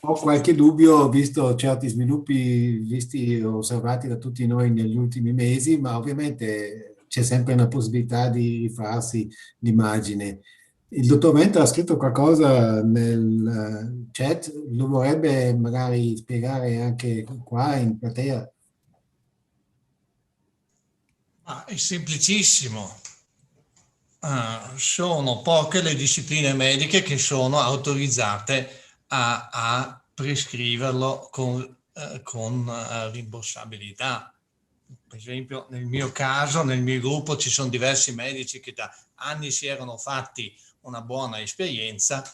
Ho qualche dubbio, visto certi sviluppi visti e osservati da tutti noi negli ultimi mesi, ma ovviamente c'è sempre una possibilità di farsi l'immagine. Il dottor Venter ha scritto qualcosa nel chat, lo vorrebbe magari spiegare anche qua in platea? È semplicissimo. Sono poche le discipline mediche che sono autorizzate a prescriverlo con rimborsabilità. Per esempio, nel mio caso, nel mio gruppo, ci sono diversi medici che da anni si erano fatti una buona esperienza.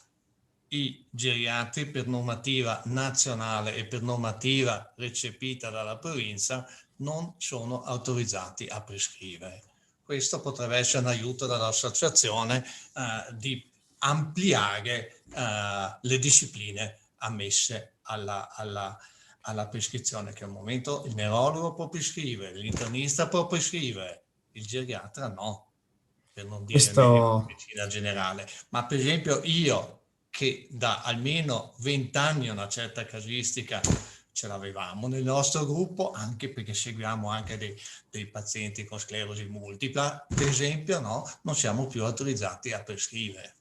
I geriatri, per normativa nazionale e per normativa recepita dalla provincia, non sono autorizzati a prescrivere. Questo potrebbe essere un aiuto dall'associazione di ampliare le discipline ammesse alla prescrizione, che al momento il neurologo può prescrivere, l'internista può prescrivere, il geriatra no, per non dire medicina generale. Ma per esempio io, che da almeno 20 anni una certa casistica ce l'avevamo nel nostro gruppo, anche perché seguiamo anche dei pazienti con sclerosi multipla, per esempio, no? Non siamo più autorizzati a prescrivere.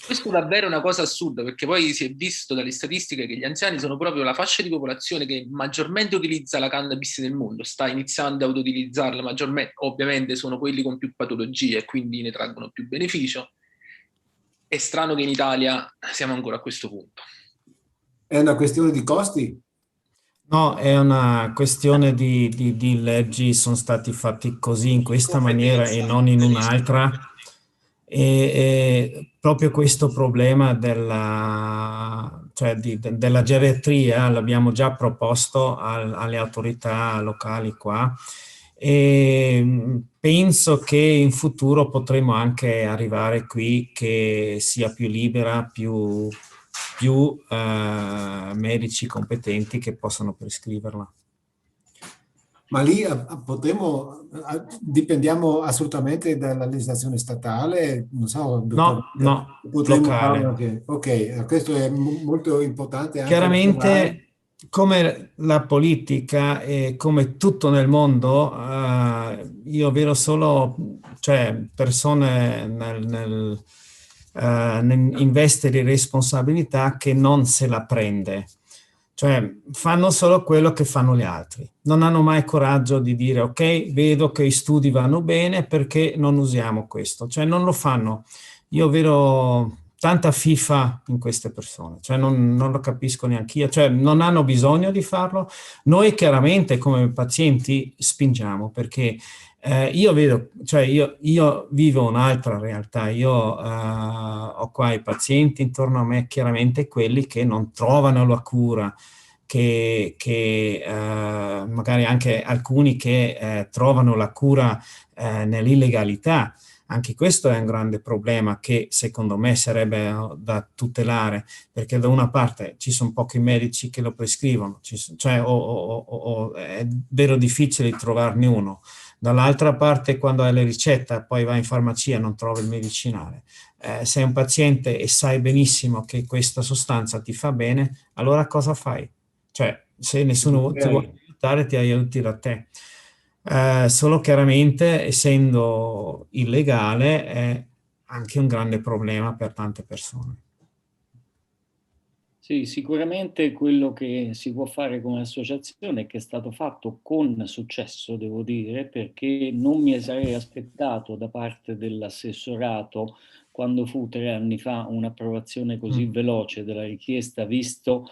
Questo davvero è una cosa assurda, perché poi si è visto dalle statistiche che gli anziani sono proprio la fascia di popolazione che maggiormente utilizza la cannabis nel mondo, sta iniziando ad utilizzarla maggiormente, ovviamente sono quelli con più patologie e quindi ne traggono più beneficio. È strano che in Italia siamo ancora a questo punto. È una questione di costi? No, è una questione di leggi, sono stati fatti così in questa maniera e non in un'altra. E proprio questo problema della geriatria l'abbiamo già proposto alle autorità locali qua, e penso che in futuro potremo anche arrivare qui che sia più libera, più medici competenti che possano prescriverla. Ma lì dipendiamo assolutamente dalla legislazione statale, non so, No, locale. Anche. Ok, questo è molto importante. Anche chiaramente, come la politica e come tutto nel mondo, io vedo solo persone in veste di responsabilità che non se la prende. Cioè, fanno solo quello che fanno gli altri. Non hanno mai coraggio di dire, ok, vedo che i studi vanno bene, perché non usiamo questo? Cioè, non lo fanno. Io vedo tanta FIFA in queste persone, cioè non lo capisco neanche io, cioè non hanno bisogno di farlo. Noi chiaramente come pazienti spingiamo, perché io vedo, cioè io vivo un'altra realtà, io ho qua i pazienti intorno a me, chiaramente quelli che non trovano la cura, che magari anche alcuni che trovano la cura nell'illegalità. Anche questo è un grande problema che secondo me sarebbe da tutelare, perché da una parte ci sono pochi medici che lo prescrivono, è vero difficile trovarne uno. Dall'altra parte, quando hai la ricetta, poi vai in farmacia e non trovi il medicinale. Sei un paziente e sai benissimo che questa sostanza ti fa bene, allora cosa fai? Cioè, se nessuno ti vuole aiutare ti aiuterà te. Solo chiaramente, essendo illegale, è anche un grande problema per tante persone. Sì, sicuramente quello che si può fare come associazione, che è stato fatto con successo, devo dire, perché non mi sarei aspettato da parte dell'assessorato, quando fu 3 anni fa, un'approvazione così veloce della richiesta, visto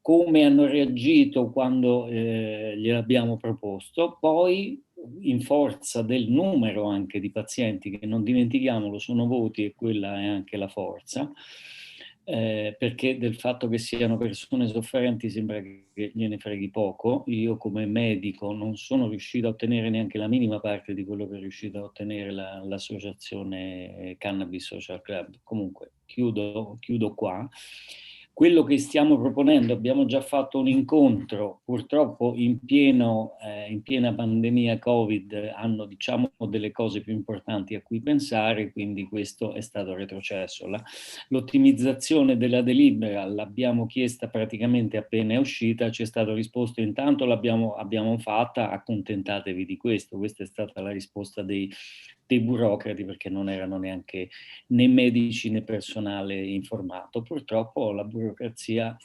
come hanno reagito quando gliel'abbiamo proposto. Poi, in forza del numero anche di pazienti, che non dimentichiamolo, sono voti e quella è anche la forza, perché del fatto che siano persone sofferenti sembra che gliene freghi poco. Io come medico non sono riuscito a ottenere neanche la minima parte di quello che è riuscita a ottenere l'associazione Cannabis Social Club. Comunque chiudo qua. Quello che stiamo proponendo, abbiamo già fatto un incontro, purtroppo in piena pandemia Covid hanno, diciamo, delle cose più importanti a cui pensare, quindi questo è stato retrocesso. L'ottimizzazione della delibera l'abbiamo chiesta praticamente appena è uscita, ci è stato risposto: intanto abbiamo fatta, accontentatevi di questo. Questa è stata la risposta dei burocrati, perché non erano neanche né medici né personale informato. Purtroppo la burocrazia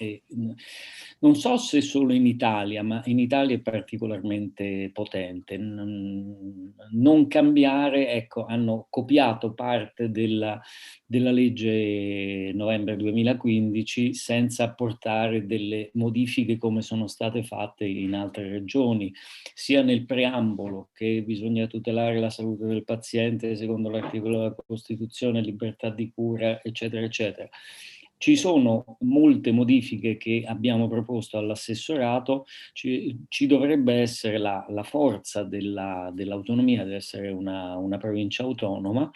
non so se solo in Italia, ma in Italia è particolarmente potente. Non cambiare, ecco, hanno copiato parte della legge novembre 2015 senza apportare delle modifiche come sono state fatte in altre regioni, sia nel preambolo, che bisogna tutelare la salute del paziente secondo l'articolo della Costituzione, libertà di cura, eccetera, eccetera. Ci sono molte modifiche che abbiamo proposto all'assessorato, ci dovrebbe essere la forza dell'autonomia, deve essere una provincia autonoma,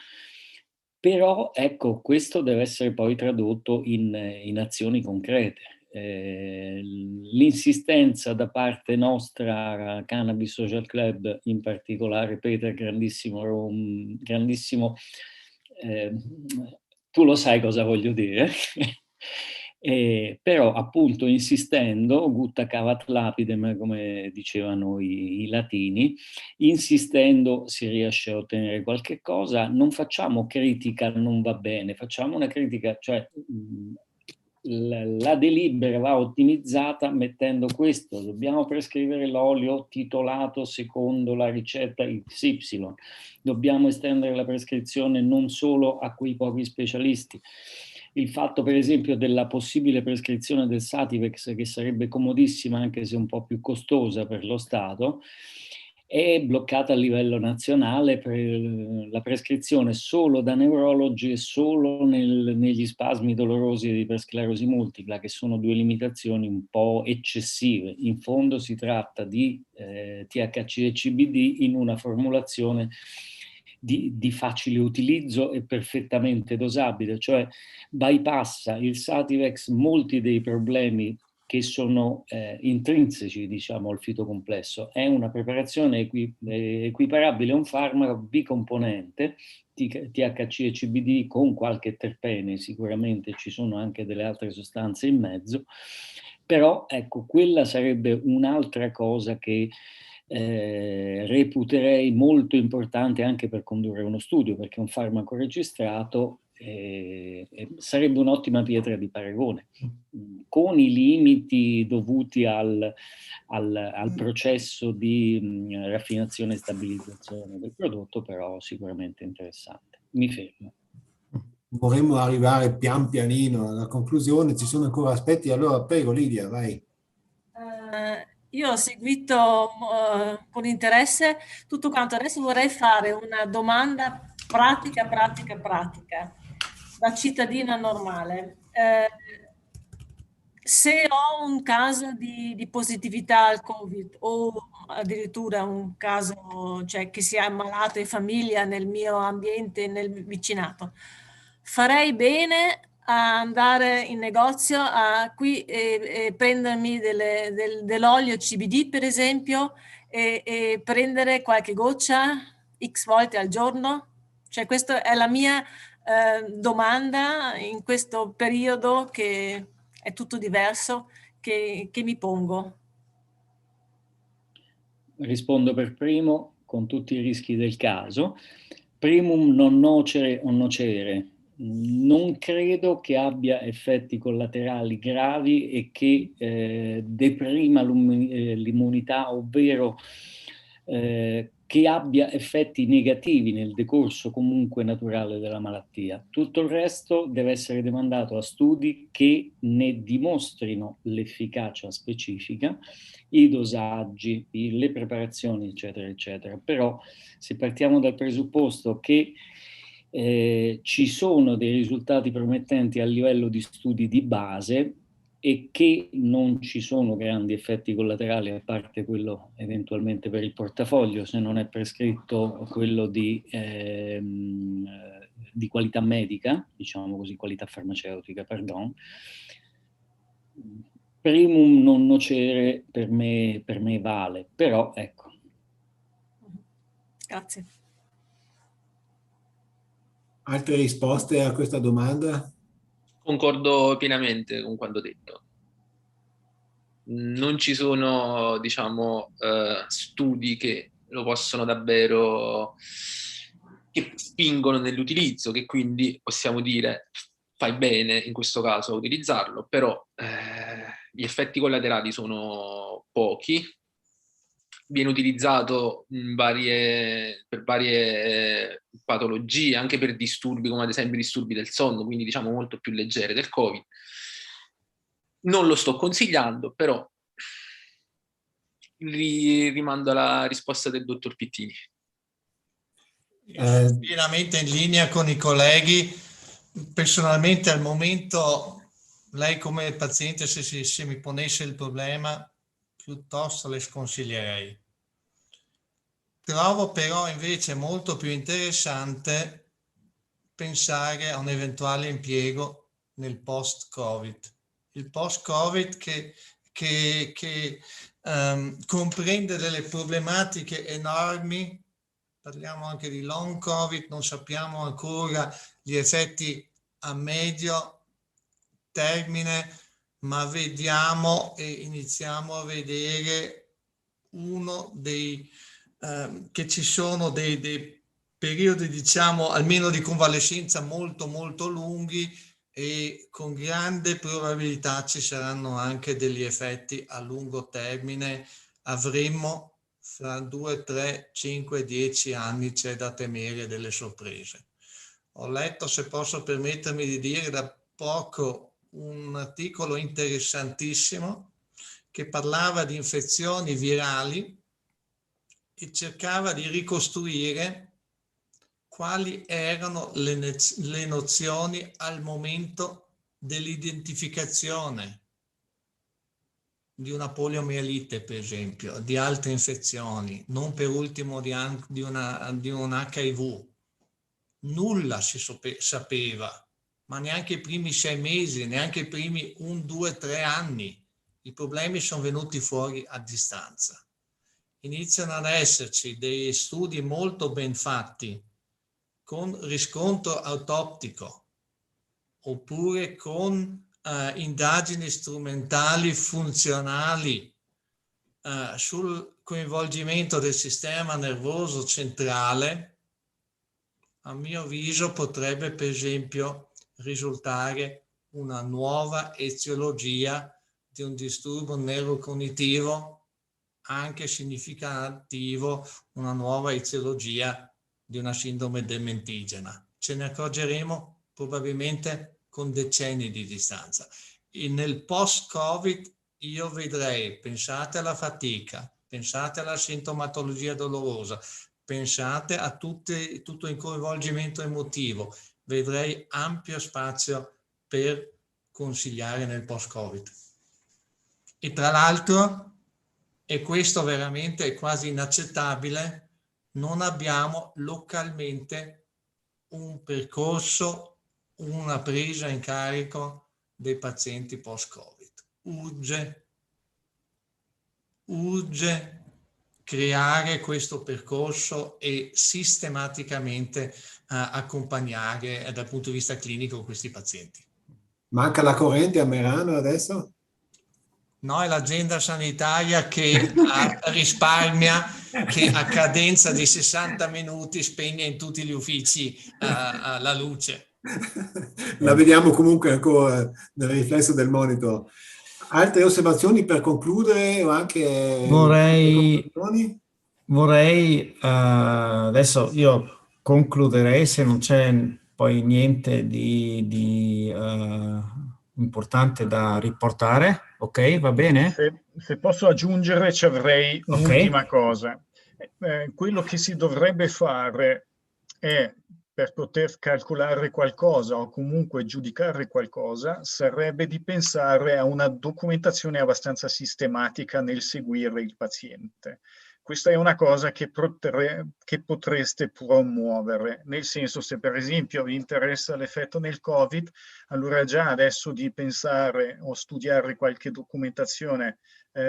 però ecco, questo deve essere poi tradotto in azioni concrete. L'insistenza da parte nostra, Cannabis Social Club, in particolare Peter, grandissimo, tu lo sai cosa voglio dire. Però appunto insistendo, gutta cavat lapidem, come dicevano i latini, insistendo si riesce a ottenere qualche cosa. Non facciamo critica, non va bene, facciamo una critica, cioè la delibera va ottimizzata mettendo questo: dobbiamo prescrivere l'olio titolato secondo la ricetta XY, dobbiamo estendere la prescrizione non solo a quei pochi specialisti. Il fatto, per esempio, della possibile prescrizione del Sativex, che sarebbe comodissima anche se un po' più costosa per lo Stato, è bloccata a livello nazionale per la prescrizione solo da neurologi e solo negli spasmi dolorosi di per sclerosi multipla, che sono 2 limitazioni un po' eccessive. In fondo si tratta di THC e CBD in una formulazione di facile utilizzo e perfettamente dosabile, cioè bypassa il Sativex molti dei problemi che sono intrinseci, diciamo, al fitocomplesso. È una preparazione equiparabile a un farmaco bicomponente, THC e CBD con qualche terpene, sicuramente ci sono anche delle altre sostanze in mezzo, però ecco, quella sarebbe un'altra cosa che reputerei molto importante anche per condurre uno studio, perché un farmaco registrato sarebbe un'ottima pietra di paragone, con i limiti dovuti al processo di raffinazione e stabilizzazione del prodotto, però sicuramente interessante. Mi fermo. Vorremmo arrivare pian pianino alla conclusione, ci sono ancora aspetti, allora prego Lidia, vai. Io ho seguito con interesse tutto quanto. Adesso vorrei fare una domanda pratica, da cittadina normale. Se ho un caso di positività al Covid o addirittura un caso, cioè che sia ammalato in famiglia, nel mio ambiente, nel vicinato, farei bene a andare in negozio qui e prendermi dell'olio CBD, per esempio, e prendere qualche goccia X volte al giorno? Cioè, questa è la mia domanda in questo periodo che è tutto diverso, che mi pongo. Rispondo per primo con tutti i rischi del caso. Primum non nocere o nocere. Non credo che abbia effetti collaterali gravi e che deprima l'immunità, ovvero che abbia effetti negativi nel decorso comunque naturale della malattia. Tutto il resto deve essere demandato a studi che ne dimostrino l'efficacia specifica, i dosaggi, le preparazioni, eccetera, eccetera. Però se partiamo dal presupposto che ci sono dei risultati promettenti a livello di studi di base e che non ci sono grandi effetti collaterali, a parte quello eventualmente per il portafoglio, se non è prescritto quello di qualità medica, diciamo così, qualità farmaceutica, pardon. Primum non nocere per me vale, però ecco. Grazie. Altre risposte a questa domanda? Concordo pienamente con quanto detto. Non ci sono, diciamo, studi che lo possono davvero, che spingono nell'utilizzo, che quindi possiamo dire fai bene in questo caso a utilizzarlo, però gli effetti collaterali sono pochi. Viene utilizzato per varie patologie, anche per disturbi come ad esempio disturbi del sonno, quindi diciamo molto più leggere del Covid. Non lo sto consigliando, però rimando alla risposta del dottor Pittini. Pienamente in linea con i colleghi. Personalmente al momento, lei come paziente, se mi ponesse il problema, piuttosto le sconsiglierei. Trovo però invece molto più interessante pensare a un eventuale impiego nel post-Covid. Il post-Covid che comprende delle problematiche enormi. Parliamo anche di long Covid, non sappiamo ancora gli effetti a medio termine, ma vediamo e iniziamo a vedere che ci sono dei periodi, diciamo, almeno di convalescenza molto molto lunghi, e con grande probabilità ci saranno anche degli effetti a lungo termine. Avremo fra 2, 3, 5, 10 anni, c'è da temere delle sorprese. Ho letto, se posso permettermi di dire, da poco un articolo interessantissimo che parlava di infezioni virali e cercava di ricostruire quali erano le nozioni al momento dell'identificazione di una poliomielite, per esempio, di altre infezioni, non per ultimo di un HIV. Nulla si sapeva, ma neanche i primi 6 mesi, neanche i primi 1, 2, 3 anni. I problemi sono venuti fuori a distanza. Iniziano ad esserci dei studi molto ben fatti, con riscontro autoptico, oppure con indagini strumentali funzionali sul coinvolgimento del sistema nervoso centrale. A mio avviso potrebbe per esempio risultare una nuova eziologia di un disturbo neurocognitivo, anche significativo, una nuova eziologia di una sindrome dementigena. Ce ne accorgeremo probabilmente con decenni di distanza. E nel post-Covid io vedrei, pensate alla fatica, pensate alla sintomatologia dolorosa, pensate a tutto il coinvolgimento emotivo, vedrei ampio spazio per consigliare nel post-Covid. E tra l'altro, e questo veramente è quasi inaccettabile, non abbiamo localmente un percorso, una presa in carico dei pazienti post-Covid. Urge creare questo percorso e sistematicamente accompagnare dal punto di vista clinico questi pazienti. Manca la corrente a Merano adesso? No, è l'agenda sanitaria che risparmia, che a cadenza di 60 minuti spegne in tutti gli uffici la luce. La vediamo comunque ancora nel riflesso del monitor. Altre osservazioni per concludere o anche vorrei adesso io concluderei, se non c'è poi niente di importante da riportare. Ok, va bene? Se posso aggiungere, ci avrei un'ultima cosa. Quello che si dovrebbe fare è, per poter calcolare qualcosa o comunque giudicare qualcosa, sarebbe di pensare a una documentazione abbastanza sistematica nel seguire il paziente. Questa è una cosa che potreste promuovere, nel senso, se per esempio vi interessa l'effetto nel Covid, allora già adesso di pensare o studiare qualche documentazione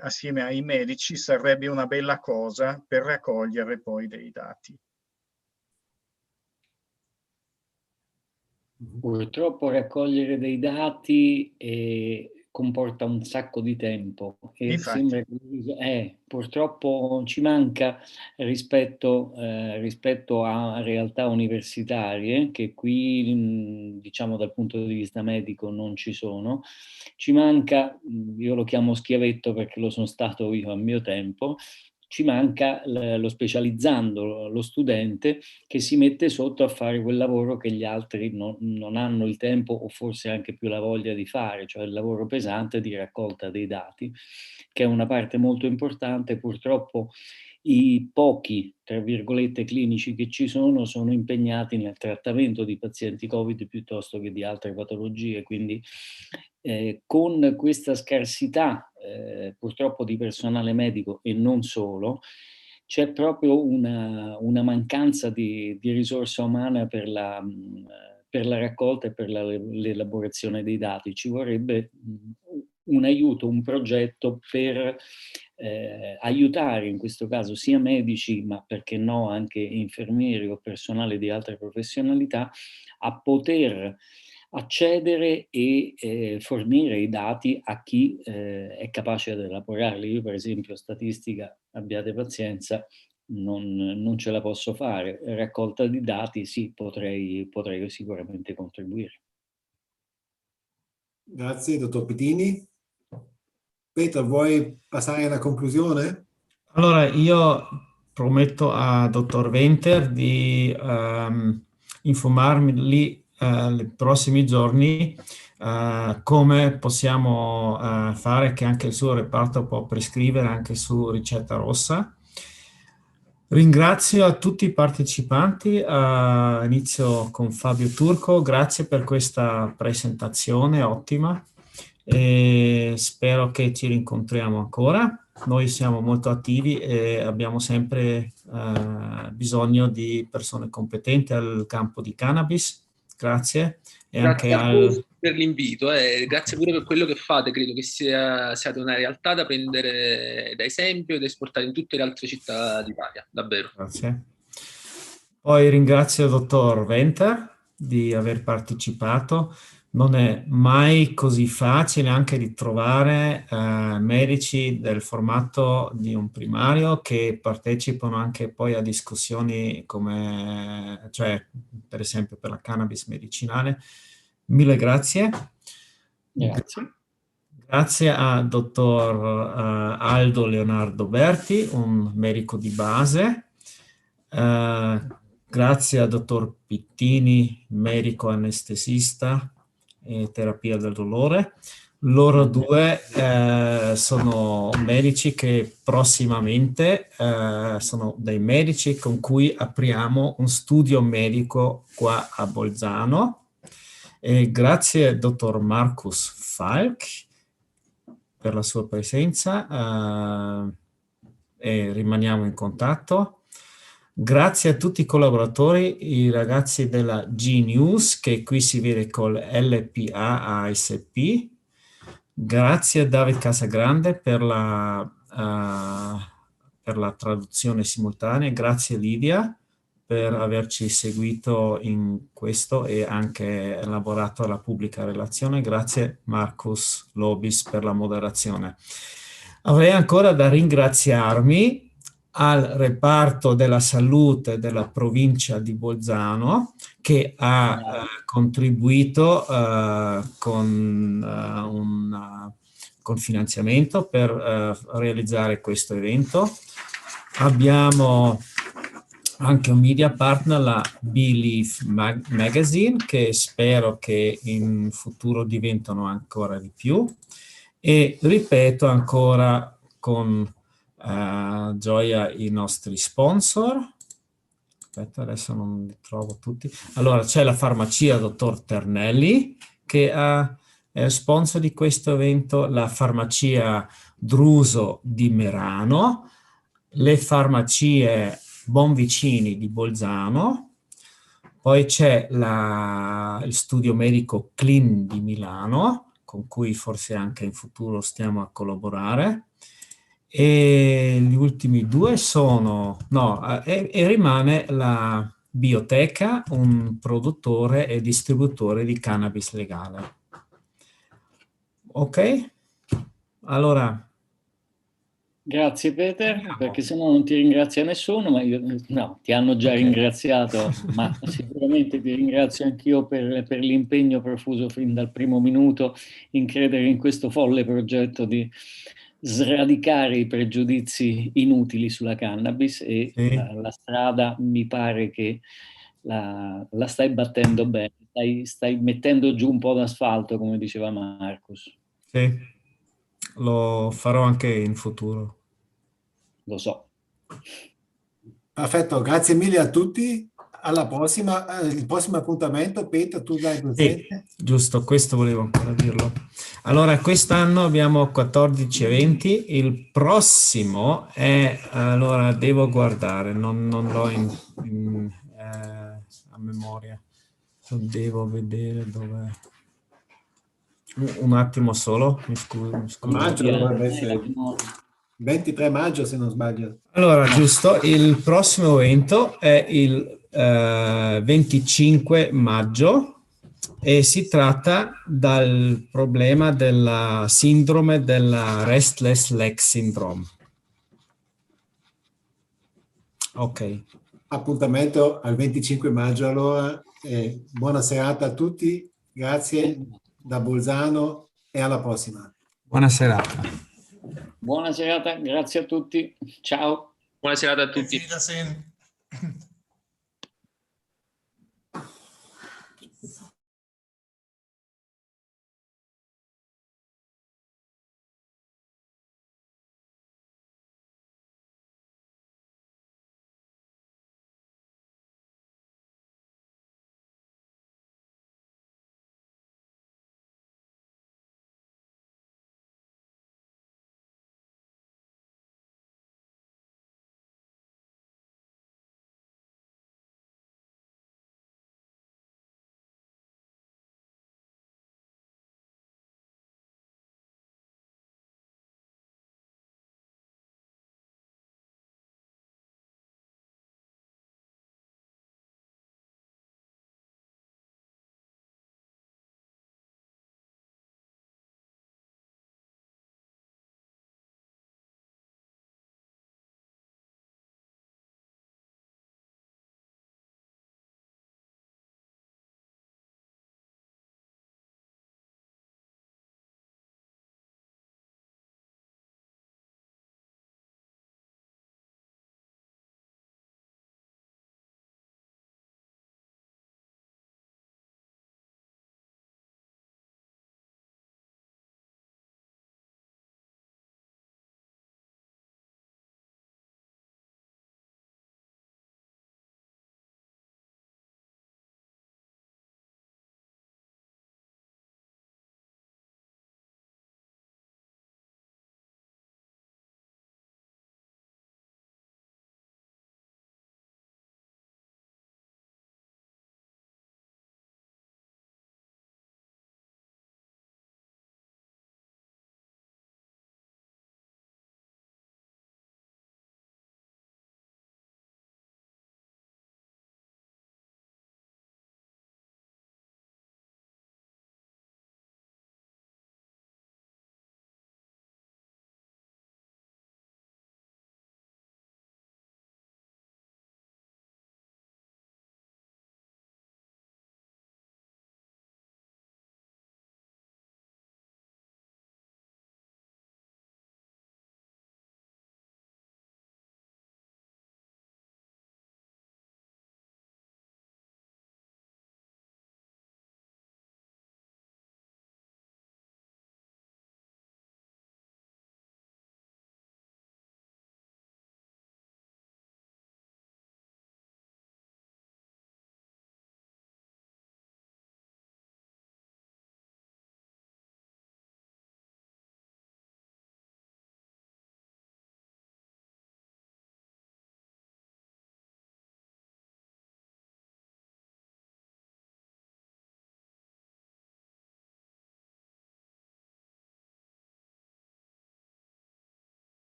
assieme ai medici sarebbe una bella cosa per raccogliere poi dei dati. Purtroppo raccogliere dei dati comporta un sacco di tempo e sembra che purtroppo ci manca rispetto a realtà universitarie che qui, diciamo, dal punto di vista medico non ci sono. Ci manca, io lo chiamo schiavetto perché lo sono stato io a mio tempo, ci manca lo specializzando, lo studente che si mette sotto a fare quel lavoro che gli altri non hanno il tempo o forse anche più la voglia di fare, cioè il lavoro pesante di raccolta dei dati, che è una parte molto importante. Purtroppo i pochi, tra virgolette, clinici che ci sono impegnati nel trattamento di pazienti Covid piuttosto che di altre patologie, quindi con questa scarsità purtroppo di personale medico e non solo, c'è proprio una mancanza di risorsa umana per la raccolta e per l'elaborazione dei dati. Ci vorrebbe un aiuto, un progetto per aiutare in questo caso sia medici, ma perché no anche infermieri o personale di altre professionalità a poter accedere e fornire i dati a chi è capace ad elaborarli. Io per esempio statistica, abbiate pazienza, non ce la posso fare. Raccolta di dati sì, potrei sicuramente contribuire. Grazie, dottor Pitini. Peter, vuoi passare alla conclusione? Allora, io prometto a dottor Venter di informarmi lì nei prossimi giorni come possiamo fare che anche il suo reparto può prescrivere anche su ricetta rossa. Ringrazio a tutti i partecipanti, inizio con Fabio Turco, grazie per questa presentazione ottima e spero che ci rincontriamo ancora. Noi siamo molto attivi e abbiamo sempre bisogno di persone competenti al campo di cannabis. Grazie. E grazie anche a voi per l'invito, grazie pure per quello che fate. Credo che siate una realtà da prendere da esempio e da esportare in tutte le altre città d'Italia, davvero. Grazie. Poi ringrazio il dottor Venter di aver partecipato. Non è mai così facile anche di trovare medici del formato di un primario che partecipano anche poi a discussioni come, cioè per esempio per la cannabis medicinale. Mille grazie. Grazie. Grazie a dottor Aldo Leonardo Berti, un medico di base. Grazie a dottor Pittini, medico anestesista e terapia del dolore. Loro due sono medici che prossimamente sono dei medici con cui apriamo un studio medico qua a Bolzano. E grazie al dottor Markus Falk per la sua presenza e rimaniamo in contatto. Grazie a tutti i collaboratori, i ragazzi della G-News, che qui si vede col LPA-ASP. Grazie a David Casagrande per la traduzione simultanea. Grazie Lidia per averci seguito in questo e anche elaborato la pubblica relazione. Grazie Marcus Lobis per la moderazione. Avrei ancora da ringraziarmi al reparto della salute della provincia di Bolzano, che ha contribuito con finanziamento per realizzare questo evento. Abbiamo anche un media partner, la Belief Magazine, che spero che in futuro diventano ancora di più. E ripeto ancora con gioia i nostri sponsor. Aspetta, adesso non li trovo tutti. Allora, c'è la farmacia Dottor Ternelli, che è sponsor di questo evento, la farmacia Druso di Merano, le farmacie Bonvicini di Bolzano, poi c'è il studio medico Clin di Milano, con cui forse anche in futuro stiamo a collaborare, e gli ultimi due sono, e rimane la Bioteca, un produttore e distributore di cannabis legale. Ok? Allora... Grazie Peter, perché se no non ti ringrazia nessuno, ma ti hanno già ringraziato, ma sicuramente ti ringrazio anch'io per l'impegno profuso fin dal primo minuto in credere in questo folle progetto di sradicare i pregiudizi inutili sulla cannabis e la strada mi pare che la stai battendo bene, stai mettendo giù un po' d'asfalto, come diceva Marcus. Sì. Lo farò anche in futuro. Lo so. Perfetto, grazie mille a tutti. Alla prossima, il prossimo appuntamento, Peter, tu dai presente? Sì, giusto, questo volevo ancora dirlo. Allora, quest'anno abbiamo 14 eventi, il prossimo è, allora devo guardare, non l'ho a memoria, devo vedere dov'è. Un attimo solo, mi scuso. Maggio dovrebbe essere 23 maggio se non sbaglio. Allora, giusto, il prossimo evento è il 25 maggio e si tratta dal problema della sindrome della Restless Leg Syndrome. Ok. Appuntamento al 25 maggio allora. Buona serata a tutti, grazie da Bolzano e alla prossima. Buona serata. Buona serata, grazie a tutti. Ciao. Buona serata a tutti. Wiedersehen.